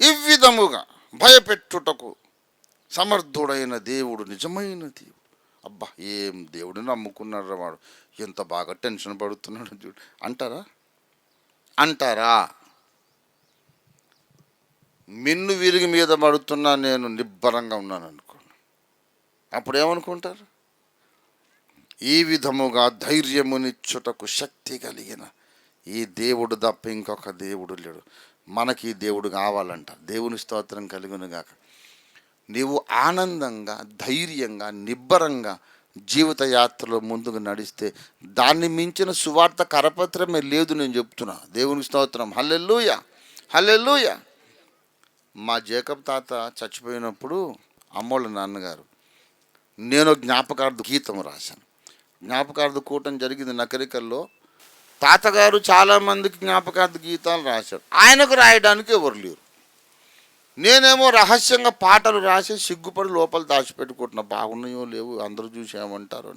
[SPEAKER 1] ఇవ్విధముగా భయపెట్టుటకు సమర్థుడైన దేవుడు నిజమైన దేవుడు. అబ్బా, ఏం దేవుడిని నమ్ముకున్నాడు వాడు, ఎంత బాగా టెన్షన్ పడుతున్నాడు చూడు అంటారా? మిన్ను విరిగి మీద పడుతున్నా నేను నిబ్బరంగా ఉన్నాను అనుకోండి, అప్పుడు ఏమనుకుంటారు? ఈ విధముగా ధైర్యమునిచ్చుటకు శక్తి కలిగిన ఈ దేవుడు తప్ప ఇంకొక దేవుడు లేడు. మనకి ఈ దేవుడు కావాలంట. దేవుని స్తోత్రం కలుగును గాక. నీవు ఆనందంగా, ధైర్యంగా, నిబ్బరంగా జీవిత యాత్రలో ముందుకు నడిస్తే దాన్ని మించిన సువార్త కరపత్రమే లేదు. నేను చెప్తున్నా. దేవుని స్తోత్రం. హల్లెలూయా, హల్లెలూయా. మా జేకబ్ తాత చచ్చిపోయినప్పుడు అమ్మోళ్ళ నాన్నగారు నేను జ్ఞాపకార్థ గీతం రాశాను. జ్ఞాపకార్థ కూటం జరిగింది నకరికల్లో. తాతగారు చాలామందికి జ్ఞాపకార్థ గీతాలు రాశారు. ఆయనకు రాయడానికి ఎవరు లేరు. నేనేమో రహస్యంగా పాటలు రాసి సిగ్గుపడి లోపల దాచిపెట్టుకుంటున్నా. బాగున్నాయో లేవు, అందరూ చూసి ఏమంటారో.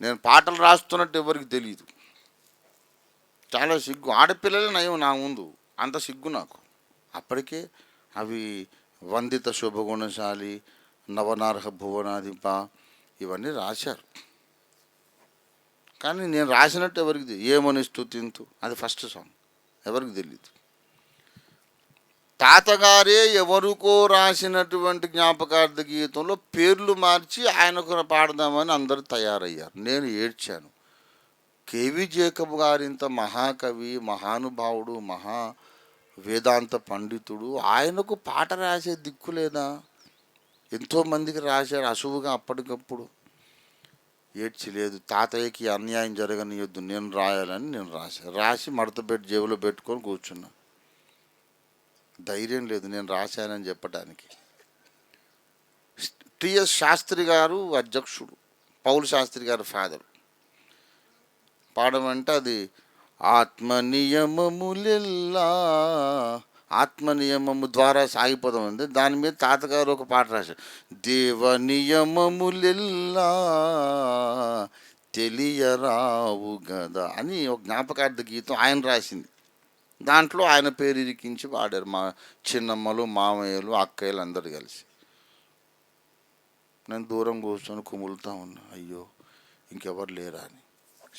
[SPEAKER 1] నేను పాటలు రాస్తున్నట్టు ఎవరికి తెలియదు. చాలా సిగ్గు. ఆడపిల్లలే నయం నా ముందు, అంత సిగ్గు నాకు. అప్పటికే అవి వందిత శుభగుణశాలి, నవనార్హ భువనాధిప ఇవన్నీ రాశారు. కానీ నేను రాసినట్టు ఎవరికి తెలియదు. ఏమని స్తుతింతు అది ఫస్ట్ సాంగ్, ఎవరికి తెలియదు. తాతగారే ఎవరికో రాసినటువంటి జ్ఞాపకార్థ గీతంలో పేర్లు మార్చి ఆయనకు పాడదామని అందరూ తయారయ్యారు. నేను ఏడ్చాను. కేవి జేకబ్ గారింత మహాకవి, మహానుభావుడు, మహా వేదాంత పండితుడు, ఆయనకు పాట రాసే దిక్కు లేదా? ఎంతోమందికి రాశాడు అసువుగా అప్పటికప్పుడు. ఏడ్చి లేదు, తాతయ్యకి అన్యాయం జరగనియొద్దు, నేను రాయాలని నేను రాసి మడత పెట్టి జేబులో పెట్టుకొని కూర్చున్నా. ధైర్యం లేదు నేను రాశానని చెప్పడానికి. టిఎస్ శాస్త్రి గారు అధ్యక్షుడు, పౌలు శాస్త్రి గారు ఫాదర్. పాడమంటే అది ఆత్మనియమములెల్లా, ఆత్మనియమము ద్వారా సాగిపోదాం ఉంది. దాని మీద తాతగారు ఒక పాట రాశారు. దేవ నియమములెల్లా తెలియరావు గదా అని ఒక జ్ఞాపకార్థ గీతం ఆయన రాసింది. దాంట్లో ఆయన పేరు ఇరికించి పాడారు మా చిన్నమ్మలు, మామయ్యలు, అక్కయ్యలు అందరు కలిసి. నేను దూరం కూర్చొని కుములుతూ ఉన్నా, అయ్యో ఇంకెవరు లేరా అని.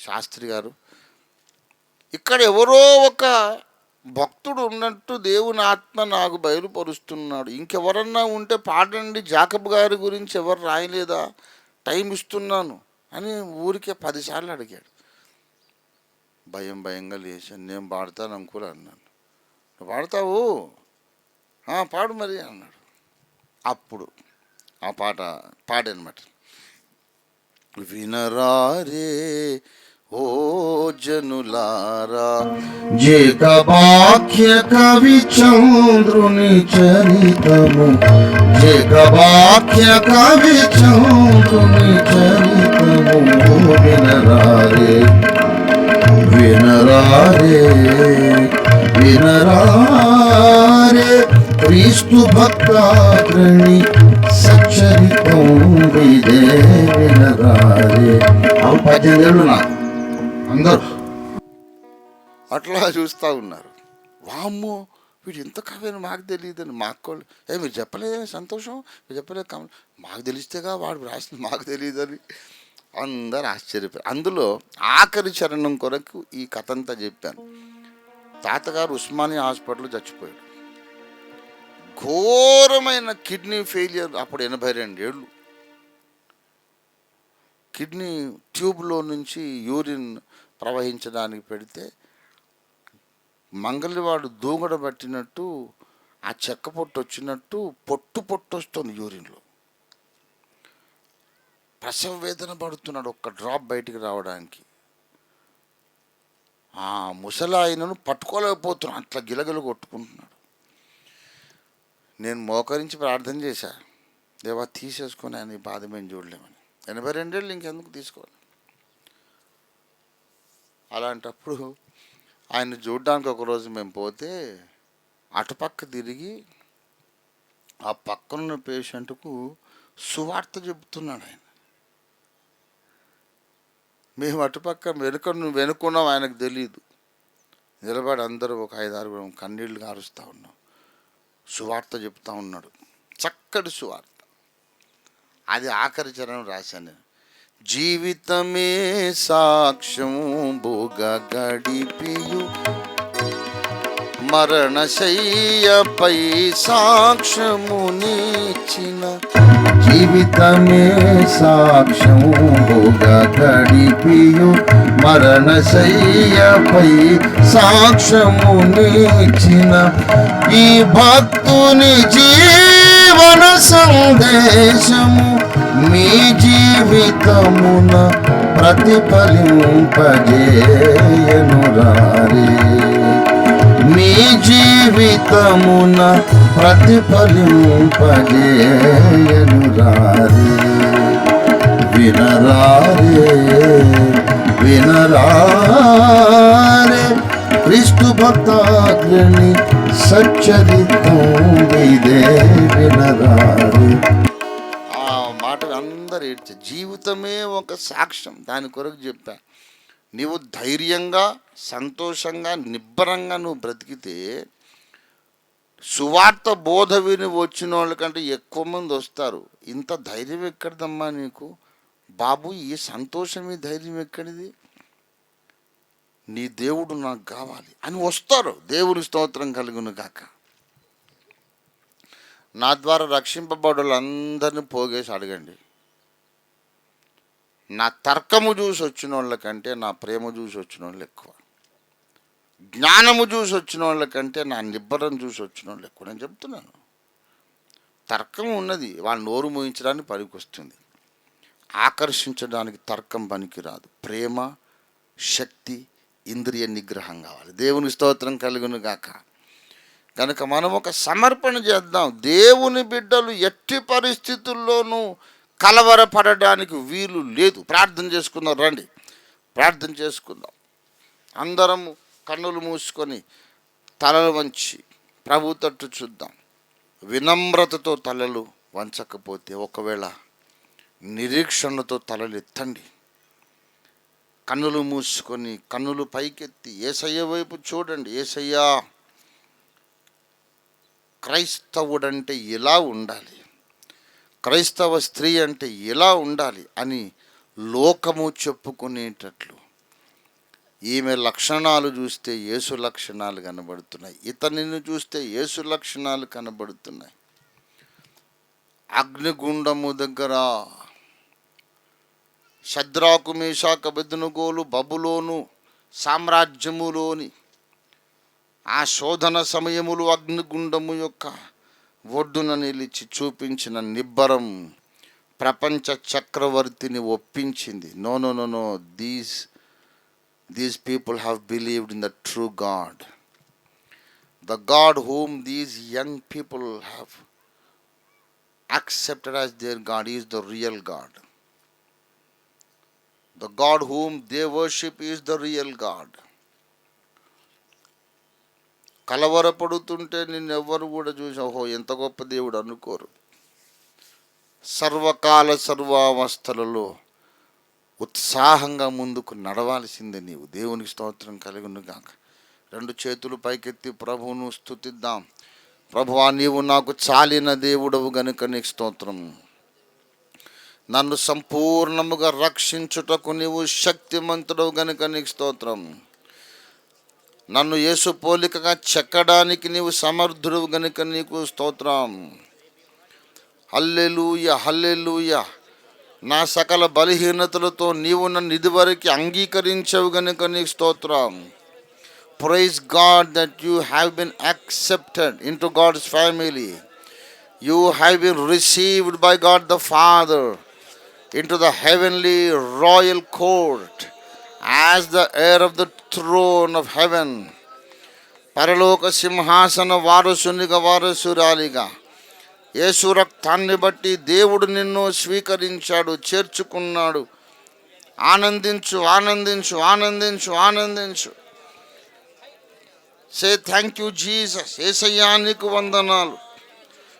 [SPEAKER 1] శాస్త్రి గారు, ఇక్కడ ఎవరో ఒక భక్తుడు ఉన్నట్టు దేవుని ఆత్మ నాకు బయలుపరుస్తున్నాడు, ఇంకెవరన్నా ఉంటే పాడండి, జాకబ్ గారి గురించి ఎవరు రాయలేదా, టైం ఇస్తున్నాను అని ఊరికే 10 సార్లు అడిగాడు. భయంగా లేచాను. నేను పాడతాను అంకుల్ అన్నాను. నువ్వు పాడతావు? పాడు మరి అన్నాడు. అప్పుడు ఆ పాట పాడనమాట. వినరారే ఓ జనులారా జేకబాఖ్య కవి చంద్రుని చరితము, జేకబాఖ్య కవి చంద్రుని చరితము. వినరారే వినరారే వినరారే క్రీస్తు భక్తాగ్రణి సచ్చరితం విదే వినరారే. 18 ఏళ్ళు నాకు అందరూ అట్లా చూస్తూ ఉన్నారు. వామ్మో వీడు ఇంత కవేని మాకు తెలియదని. మా అక్కోళ్ళు మీరు చెప్పలేదని సంతోషం, మీరు చెప్పలేదు కావాలి, మాకు తెలిస్తేగా వాడు రాసింది మాకు తెలియదని అందరు ఆశ్చర్యపోయారు. అందులో ఆఖరి చరణం కొరకు ఈ కథ అంతా చెప్పాను. తాతగారు ఉస్మానియా హాస్పిటల్లో చచ్చిపోయాడు. ఘోరమైన కిడ్నీ ఫెయిలియర్. అప్పుడు 82 ఏళ్ళు. కిడ్నీ ట్యూబ్లో నుంచి యూరిన్ ప్రవహించడానికి పెడితే మంగళవాడు దూగడ పట్టినట్టు ఆ చెక్క పొట్టు వచ్చినట్టు పొట్టు పొట్టు వస్తుంది యూరిన్లో. ప్రసవ వేదన పడుతున్నాడు ఒక్క డ్రాప్ బయటికి రావడానికి. ఆ ముసలాయనను పట్టుకోలేకపోతున్నాను, అట్లా గిలగిల కొట్టుకుంటున్నాడు. నేను మోకరించి ప్రార్థన చేశా, దేవా తీసేసుకొని ఆయన ఈ బాధ మేము చూడలేమని. 82 ఏళ్ళు ఇంకెందుకు తీసుకోవాలి. అలాంటప్పుడు ఆయన చూడడానికి ఒకరోజు మేము పోతే అటుపక్క తిరిగి ఆ పక్కనున్న పేషెంట్కు సువార్త చెబుతున్నాడు ఆయన. మేము అటుపక్క వెనుకున్నాం, ఆయనకు తెలియదు. నిలబడి అందరూ ఒక 5-6 కన్నీళ్లు కారుస్తూ ఉన్నాం. సువార్త చెప్తా ఉన్నాడు, చక్కటి సువార్త. అది ఆఖరి చరణం రాశాను నేను. జీవితమే సాక్ష్యము భోగ గడిపియు మరణశయ్యపై సాక్ష్యమునిచ్చిన. జీవితమే సాక్ష్యము భోగ గడిపియు మరణశయ్యపై సాక్ష్యమునిచ్చిన ఈ భక్తుని జీవన సందేశము మీ జీవితమున ప్రతిఫలింపజేయను రారే. మీ జీవితమున ప్రతిఫలింపజేయను రారే. వినరారే వినరారే క్రీస్తు భక్తాగ్ని సచ్చరితం ఇదే వినరారే. ఆ మాట అందరు ఏడ్చే. జీవితమే ఒక సాక్ష్యం, దాని కొరకు చెప్పా. నీవు ధైర్యంగా సంతోషంగా నిబ్బరంగా నువ్వు బ్రతికితే సువార్త బోధ విని వచ్చిన వాళ్ళకంటే ఎక్కువ మంది వస్తారు. ఇంత ధైర్యం ఎక్కడిదమ్మా నీకు బాబు, ఈ సంతోషం ఈ ధైర్యం ఎక్కడిది, నీ దేవుడు నాకు కావాలి అని వస్తారు. దేవుని స్తోత్రం కలుగును గాక. నా ద్వారా రక్షింపబడే వాళ్ళందరినీ పోగేసి అడగండి. నా తర్కము చూసి వచ్చిన వాళ్ళకంటే నా ప్రేమ చూసి వచ్చిన వాళ్ళు ఎక్కువ. జ్ఞానము చూసి వచ్చిన వాళ్ళకంటే నా నిబ్బరం చూసి వచ్చిన వాళ్ళు ఎక్కువ. నేను చెప్తున్నాను, తర్కం ఉన్నది వాళ్ళ నోరు మోయించడానికి పనికి వస్తుంది, ఆకర్షించడానికి తర్కం పనికిరాదు. ప్రేమ, శక్తి, ఇంద్రియ నిగ్రహం కావాలి. దేవుని స్తోత్రం కలుగును గాక. కనుక మనం ఒక సమర్పణ చేద్దాం. దేవుని బిడ్డలు ఎట్టి పరిస్థితుల్లోనూ కలవరపడడానికి వీలు లేదు. ప్రార్థన చేసుకుందాం, రండి ప్రార్థన చేసుకుందాం. అందరము కన్నులు మూసుకొని తలలు వంచి ప్రభు తట్టు చూద్దాం. వినమ్రతతో తలలు వంచకపోతే, ఒకవేళ నిరీక్షణతో తలలు ఎత్తండి. కన్నులు మూసుకొని కన్నులు పైకెత్తి యేసయ్య వైపు చూడండి. యేసయ్యా, క్రైస్తవుడంటే ఇలా ఉండాలి, క్రైస్తవ స్త్రీ అంటే ఇలా ఉండాలి అని లోకము చెప్పుకునేటట్లు ఈమె లక్షణాలు చూస్తే యేసు లక్షణాలు కనబడుతున్నాయి, ఇతనిని చూస్తే యేసు లక్షణాలు కనబడుతున్నాయి. అగ్నిగుండము దగ్గర షద్రాకు మేషాకు అబేద్నెగోలు బబులోను సామ్రాజ్యములోని ఆ శోధన సమయములు అగ్నిగుండము యొక్క ఒడ్డున నిలిచి చూపించిన నిబ్బరం ప్రపంచ చక్రవర్తిని ఒప్పించింది. No no no no these people have believed in the true God. The God whom these young people have accepted as their God is the real God. The God whom they worship is the real God. కలవరపడుతుంటే నిన్నెవ్వరు కూడా చూసి ఓహో ఎంత గొప్ప దేవుడు అనుకోరు. సర్వకాల సర్వావస్థలలో ఉత్సాహంగా ముందుకు నడవాల్సిందే నీవు. దేవునికి స్తోత్రం కలుగును గాక. 2 చేతులు పైకెత్తి ప్రభువును స్తుతిద్దాం. ప్రభువా, నీవు నాకు చాలిన దేవుడవు గనుక నీకు స్తోత్రం. నన్ను సంపూర్ణముగా రక్షించుటకు నీవు శక్తిమంతుడవు గనుక నీకు స్తోత్రం. నన్ను యేసు పోలికగా చెక్కడానికి నీవు సమర్థుడు గనుక నీకు స్తోత్రం. హల్లెలూయా హల్లెలూయా. నా సకల బలహీనతలతో నీవు నన్ను ఇదివరకు అంగీకరించవు గనుక నీకు స్తోత్రం. praise God that you have been accepted into God's family. You have been received by God the Father into the heavenly royal court as the heir of the throne of heaven. పరలోక సింహాసన వారసునిగా వారసురాలిగా యేసు రక్తాన్ని బట్టి దేవుడు నిన్ను స్వీకరించాడు, చేర్చుకున్నాడు. ఆనందించు, ఆనందించు, ఆనందించు, ఆనందించు. Say thank you Jesus. యేసయ్యా నీకు వందనాలు.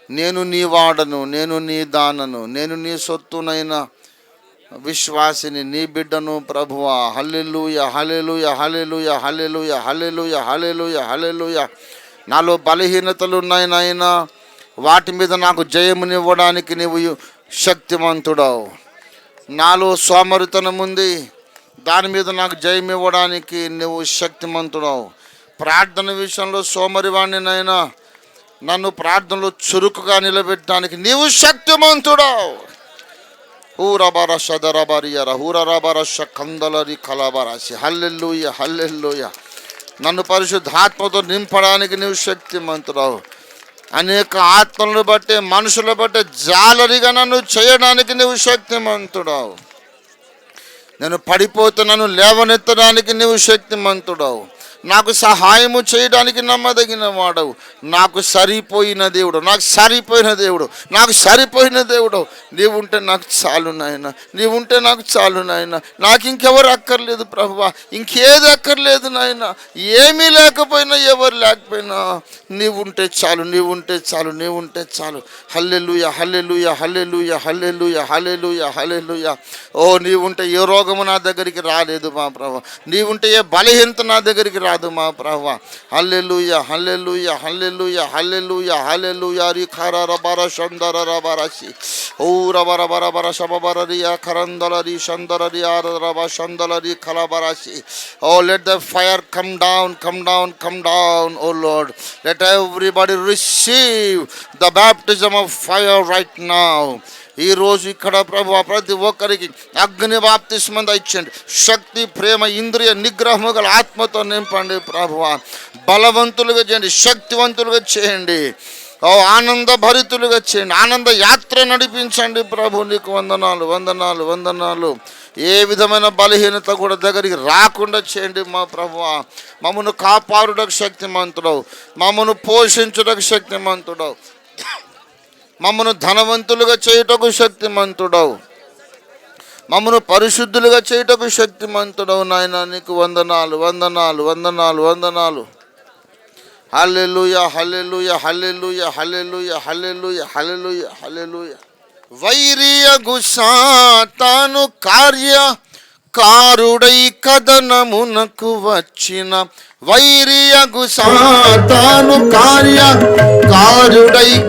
[SPEAKER 1] నేను నీ వాడను, నేను నీ దానను, నేను నీ సొత్తునైనా విశ్వాసిని, నీ బిడ్డను ప్రభువా. హల్లెలూయా, హల్లెలూయా, హల్లెలూయా, హల్లెలూయా, హల్లెలూయా, హల్లెలూయా, హల్లెలూయా. నాలో బలహీనతలు ఉన్నాయి నాయనా, వాటి మీద నాకు జయమునివ్వడానికి నీవు శక్తిమంతుడవు. నాలో సోమరితనం ఉంది, దాని మీద నాకు జయం ఇవ్వడానికి నువ్వు శక్తిమంతుడవు. ప్రార్థన విషయంలో సోమరివాణ్ణినైనా నన్ను ప్రార్థనలో చురుకుగా నిలబెట్టడానికి నీవు శక్తిమంతుడవు. హూరబర షదరబరియర హూరరబర షకందలరి కలబరాసి. హల్లెలూయా, హల్లెలూయా. నన్ను పరిశుద్ధాత్మతో నింపడానికి నీవు శక్తిమంతుడవు. అనేక ఆత్మలను బట్టి, మనుషుల బట్టి జాలరిగా నన్ను చేయడానికి నీవు శక్తిమంతుడవు. నేను పడిపోతే నన్ను లేవనెత్తడానికి నీవు శక్తిమంతుడవు. నాకు సహాయము చేయడానికి నమ్మదగిన వాడవు. నాకు సరిపోయిన దేవుడు, నాకు సరిపోయిన దేవుడు, నాకు సరిపోయిన దేవుడు నీవుంటే నాకు చాలు నాయన, నీవుంటే నాకు చాలు నాయన. నాకు ఇంకెవరు అక్కర్లేదు ప్రభువా, ఇంకేది అక్కర్లేదు నాయన. ఏమీ లేకపోయినా, ఎవరు లేకపోయినా నీవుంటే చాలు, నీవుంటే చాలు, నీవుంటే చాలు. హల్లెలూయా, హల్లెలూయా, హల్లెలూయా, హల్లెలూయా, హల్లెలూయా, హల్లెలూయా. ఓ నీవుంటే ఏ రోగము నా దగ్గరికి రాలేదు మా ప్రభువా, నీవుంటే ఏ బలహీనత నా దగ్గరికి రాదు మా ప్రభువా. హల్లెలూయా, హల్లెలూయా, హల్లెలూయా, హల్లెలూయా, హల్లెలూయా. రి ఖరరబర షందరరబరసి ఓ రబరబరబర శబబరరియా ఖరందలరి షందరరి ఆరరబ షందలరి ఖలబరసి. O let the fire come down, come down, come down. O Lord, let everybody receive the baptism of fire right now. ఈరోజు ఇక్కడ ప్రభు ప్రతి ఒక్కరికి అగ్ని బాప్తిస్మం ఇచ్చండి. శక్తి, ప్రేమ, ఇంద్రియ నిగ్రహము గల ఆత్మతో నింపండి ప్రభువా. బలవంతులుగా చేయండి, శక్తివంతులుగా చేయండి. ఓ ఆనంద భరితులుగా చేయండి, ఆనంద యాత్ర నడిపించండి ప్రభు. నీకు వందనాలు, వందనాలు, వందనాలు. ఏ విధమైన బలహీనత కూడా దగ్గరికి రాకుండా చేయండి మా ప్రభువా. మమ్మను కాపాడుటకు శక్తిమంతుడవు, మమ్మను పోషించుటకు శక్తిమంతుడవు, మమ్మను ధనవంతులుగా చేయుటకు శక్తిమంతుడవు, మమ్మను పరిశుద్ధులుగా చేయుటకు శక్తిమంతుడవు నాయన. నీకు వందనాలు, వందనాలు, వందనాలు, వందనాలు. హల్లెలూయా, హల్లెలూయా, హల్లెలూయా, హల్లెలూయా, హల్లెలూయా, హల్లెలూయా, హల్లెలూయా. వైరియగు సాతాను కార్యకారుడై కదనమునకు వచ్చిన, వైరియగు సాతాను కార్యకారుడై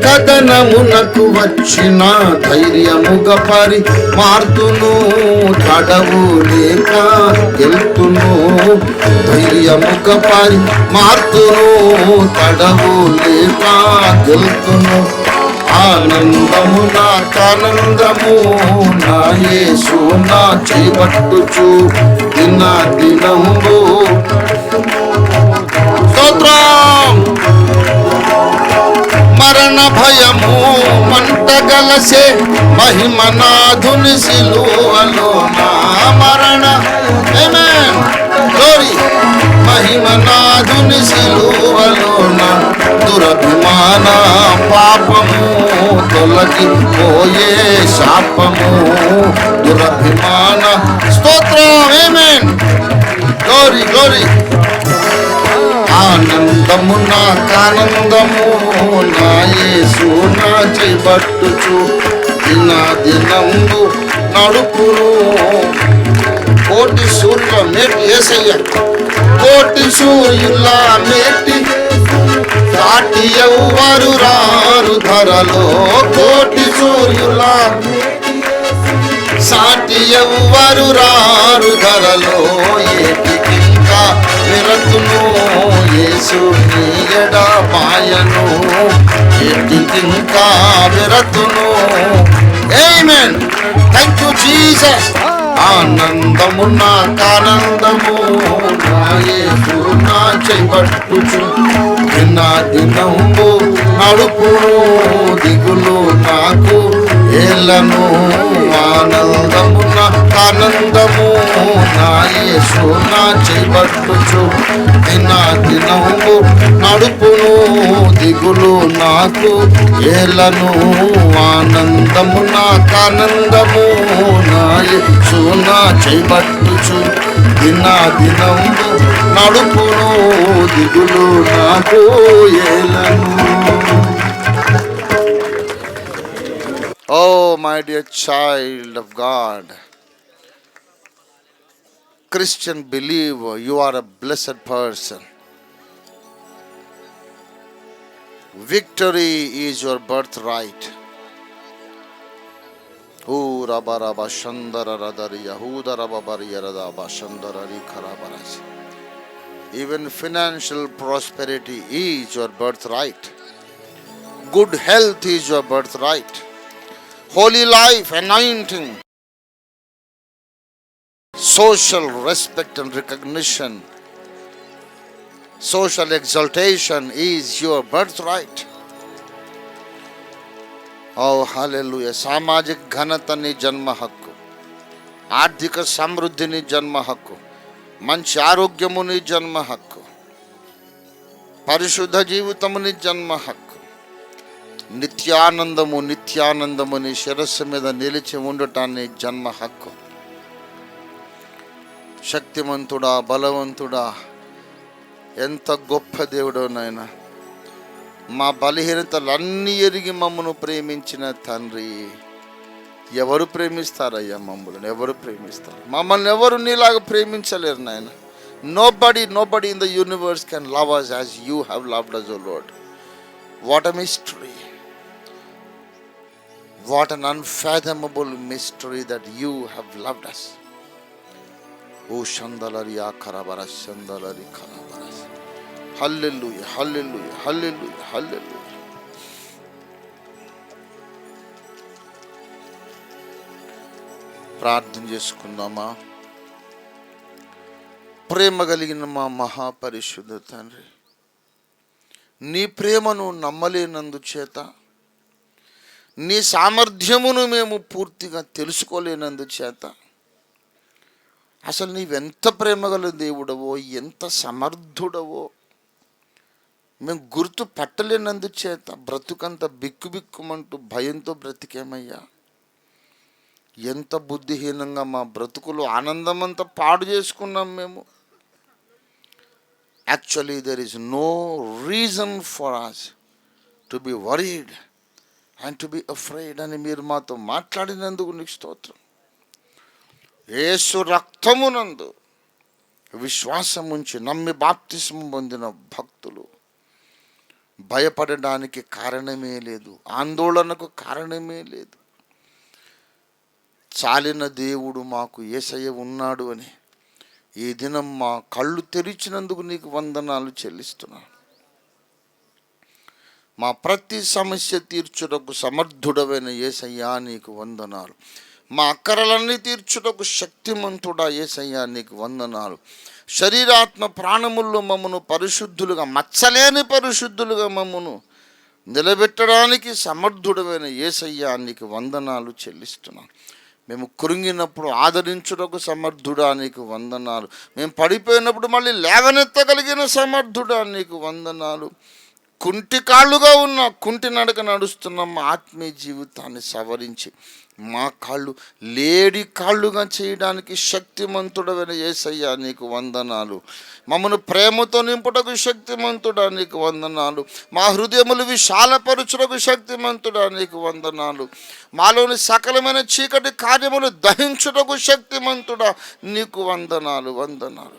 [SPEAKER 1] కదనమునకు వచ్చిన, ధైర్యముగా పరి మార్తును తడవు లేక గెలుతును, ధైర్యముగా పరి మార్తును తడవు లేక గెలుతును. ఆనందము నాకానందము, నా యేసు నా చేపట్టుచు దిన దినంబు. స్తోత్రం. మరణ భయము మంటగలసే, మహిమనాథుని సిలువలో నా మరణ. ఆమేన్. గ్లోరీ. మహిమనాథుని సిలువలోన దురభిమాన పాపము తొలగిపోయే శాపము, దురభిమాన. స్తోత్రం. ఆమేన్. Glory, glory. ఆనందము నాకానందము, నా యేసు నా చేపట్టుచు దిన దినంబు నడుపురు. కోటి సూర్యుల మేటి యేసయ్య, కోటి సూర్యుల మేటి సాటి ఎవ్వరు రారు ధరలో, కోటి సూర్యుల సాటి ఎవ్వరు రారు ధరలో. ఏటికింకా విరతును యేసు నీయడ మాయను, ఏటికింకా విరతును. ఆమేన్. Thank you Jesus. ఆనందము నాకానందము, నా యేసు నా చేపట్టుచు దినము నడుపును, దిగులు నాకు ఏలను. ఆనందము నాకానందము, నా యేసు నా చేపట్టుచు దినము నడుపును, దిగులు నాకు ఏలను. ఆనందము నాకానందము, నా యేసు నా చేపట్టుచు దినము నడుపును, దిగులు నాకు ఏలను. Oh, my dear child of God, Christian believer, you are a blessed person. Victory is your birthright. Raba Shandara Radari Yahuda Rabari Yaradaba Shandara Karabaras. Even financial prosperity is your birthright. Good health is your birthright. Holy life, anointing, social respect and recognition, social exaltation is your birthright. Oh, hallelujah. సామాజిక ఘనత నీ జన్మ హక్కు, ఆర్థిక సమృద్ధి నీ జన్మ హక్కు, మంచి ఆరోగ్యము నీ జన్మ హక్కు, పరిశుద్ధ జీవితము నీ జన్మ హక్కు, నిత్యానందము నీ శిరస్సు మీద నిలిచి ఉండటాన్ని జన్మ హక్కు. శక్తిమంతుడా, బలవంతుడా, ఎంత గొప్ప దేవుడో నాయనా. మా బలహీనతలన్నీ ఎరిగి మమ్మను ప్రేమించిన తండ్రి, ఎవరు ప్రేమిస్తారయ్యా మమ్మల్ని? ఎవరు ప్రేమిస్తారు? మమ్మల్ని ఎవరు నీలాగా ప్రేమించలేరు నాయన. Nobody in the universe can love us as you have loved us, O Lord. What a mystery. What an unfathomable mystery that you have loved us. Oh, Shandalariya Karabaras, Shandalari Karabaras. Hallelujah, hallelujah, hallelujah, hallelujah. ప్రార్థన చేసుకుందామా? ప్రేమ కలిగిన మా మహాపరిశుద్ధ తండ్రి, నీ ప్రేమను నమ్మలేనందుచేత, నీ సామర్థ్యమును మేము పూర్తిగా తెలుసుకోలేనందుచేత, అసలు నీవెంత ప్రేమగల దేవుడవో, ఎంత సమర్థుడవో మేము గుర్తు పట్టలేనందుచేత బ్రతుకంత బిక్కుబిక్కుమంటూ భయంతో బ్రతికేమయ్యా. ఎంత బుద్ధిహీనంగా మా బ్రతుకులు ఆనందమంతా పాడు చేసుకున్నాం మేము. Actually there is no reason for us to be worried and to be afraid అని మీరు మాతో మాట్లాడినందుకు నీకు స్తోత్రం. యేసు రక్తమునందు విశ్వాసం ఉంచి నమ్మి బాప్తిస్మం పొందిన భక్తులు భయపడడానికి కారణమే లేదు, ఆందోళనకు కారణమే లేదు. చాలిన దేవుడు మాకు యేసయ్య ఉన్నాడు అని ఈ దినం మా కళ్ళు తెరిచినందుకు నీకు వందనాలు చెల్లిస్తున్నాను. మా ప్రతి సమస్య తీర్చుటకు సమర్థుడమైన యేసయ్యా నీకు వందనాలు. మా అక్కరలన్నీ తీర్చుటకు శక్తిమంతుడా యేసయ్యా నీకు వందనాలు. శరీరాత్మ ప్రాణముల్లో మమ్మను పరిశుద్ధులుగా, మచ్చలేని పరిశుద్ధులుగా మమ్మను నిలబెట్టడానికి సమర్థుడమైన యేసయ్యా నీకు వందనాలు చెల్లిస్తున్నాను. మేము కృంగినప్పుడు ఆదరించుటకు సమర్థుడా నీకు వందనాలు. మేము పడిపోయినప్పుడు మళ్ళీ లేవనెత్తగలిగిన సమర్థుడా నీకు వందనాలు. కుంటి కాళ్ళుగా ఉన్న, కుంటి నడక నడుస్తున్న మా ఆత్మీయ జీవితాన్ని సవరించి మా కాళ్ళు లేడి కాళ్ళుగా చేయడానికి శక్తిమంతుడమైన యేసయ్యా నీకు వందనాలు. మమ్మను ప్రేమతో నింపుటకు శక్తిమంతుడా నీకు వందనాలు. మా హృదయములు విశాలపరచుటకు శక్తిమంతుడా నీకు వందనాలు. మాలోని సకలమైన చీకటి కార్యములు దహించుటకు శక్తిమంతుడా నీకు వందనాలు.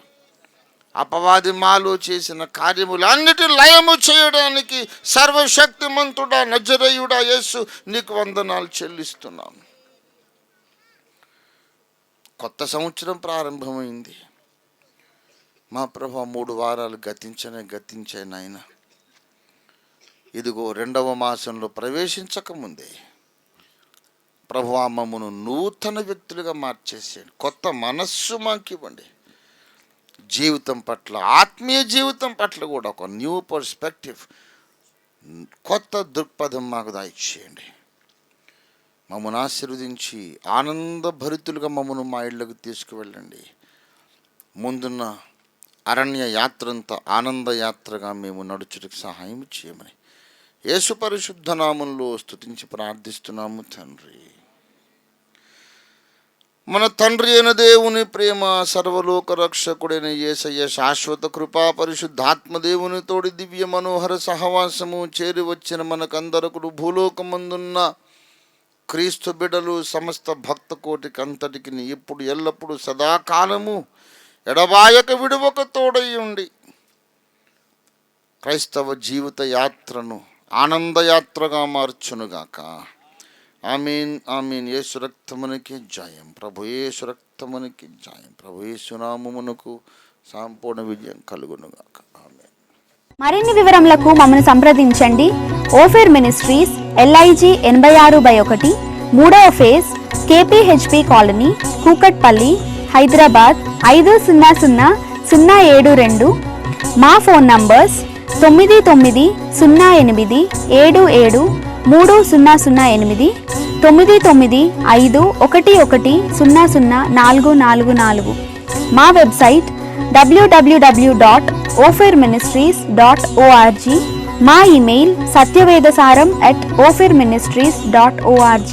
[SPEAKER 1] అపవాది మాలో చేసిన కార్యములన్నిటి లయము చేయడానికి సర్వశక్తిమంతుడా నజరేయుడా యేసు నీకు వందనాలు చెల్లిస్తున్నాను. కొత్త సంవత్సరం ప్రారంభమైంది మా ప్రభు. 3 వారాలు గతించాయి నాయన. ఇదిగో 2వ మాసంలో ప్రవేశించకముందే ప్రభువా మమ్మను నూతన వ్యక్తులుగా మార్చేసేయండి. కొత్త మనస్సు మాకు ఇవ్వండి. జీవితం పట్ల, ఆత్మీయ జీవితం పట్ల కూడా ఒక న్యూ పర్స్పెక్టివ్, కొత్త దృక్పథం మాకు దయచేయండి. మమ్మల్ని ఆశీర్వదించి ఆనందభరితులుగా మమ్మల్ని మా ఇళ్ళకు తీసుకువెళ్ళండి. ముందున్న అరణ్య యాత్రంతా ఆనందయాత్రగా మేము నడుచుటకు సహాయం చేయమని యేసు పరిశుద్ధ నామంలో స్తుతించి ప్రార్థిస్తున్నాము తండ్రి. మన తండ్రి అయిన దేవుని ప్రేమ, సర్వలోక రక్షకుడైన యేసయ్య శాశ్వత కృపా, పరిశుద్ధాత్మ దేవుని తోడి దివ్య మనోహర సహవాసము చేరి వచ్చిన మనకందరకుడు భూలోకమందున్న క్రీస్తు బిడ్డలు సమస్త భక్త కోటికి అంతటికి ఇప్పుడు ఎల్లప్పుడూ సదాకాలము ఎడబాయక విడువక తోడై ఉండి క్రైస్తవ జీవిత యాత్రను ఆనందయాత్రగా మార్చునుగాక. ఆమీన్ ఆమీన్. యేసు రక్తమునికి జయం. ప్రభు యేసు రక్తమునికి జయం. ప్రభు యేసు నామమునకు సంపూర్ణ విజయం కలుగునుగాక. ఆమీన్.
[SPEAKER 2] మరిన్ని వివరములకు మమ్మల్ని సంప్రదించండి. ఓఫిర్ మినిస్ట్రీస్, LIG 86/1, 3వ phase, KPHP colony, Kukatpally, Hyderabad 500072. మా ఫోన్ నంబర్స్ 9908773008, 9951110444. మా వెబ్సైట్ www.ofirministries.org. మా ఇమెయిల్ satyavedasaram@ofirministries.org.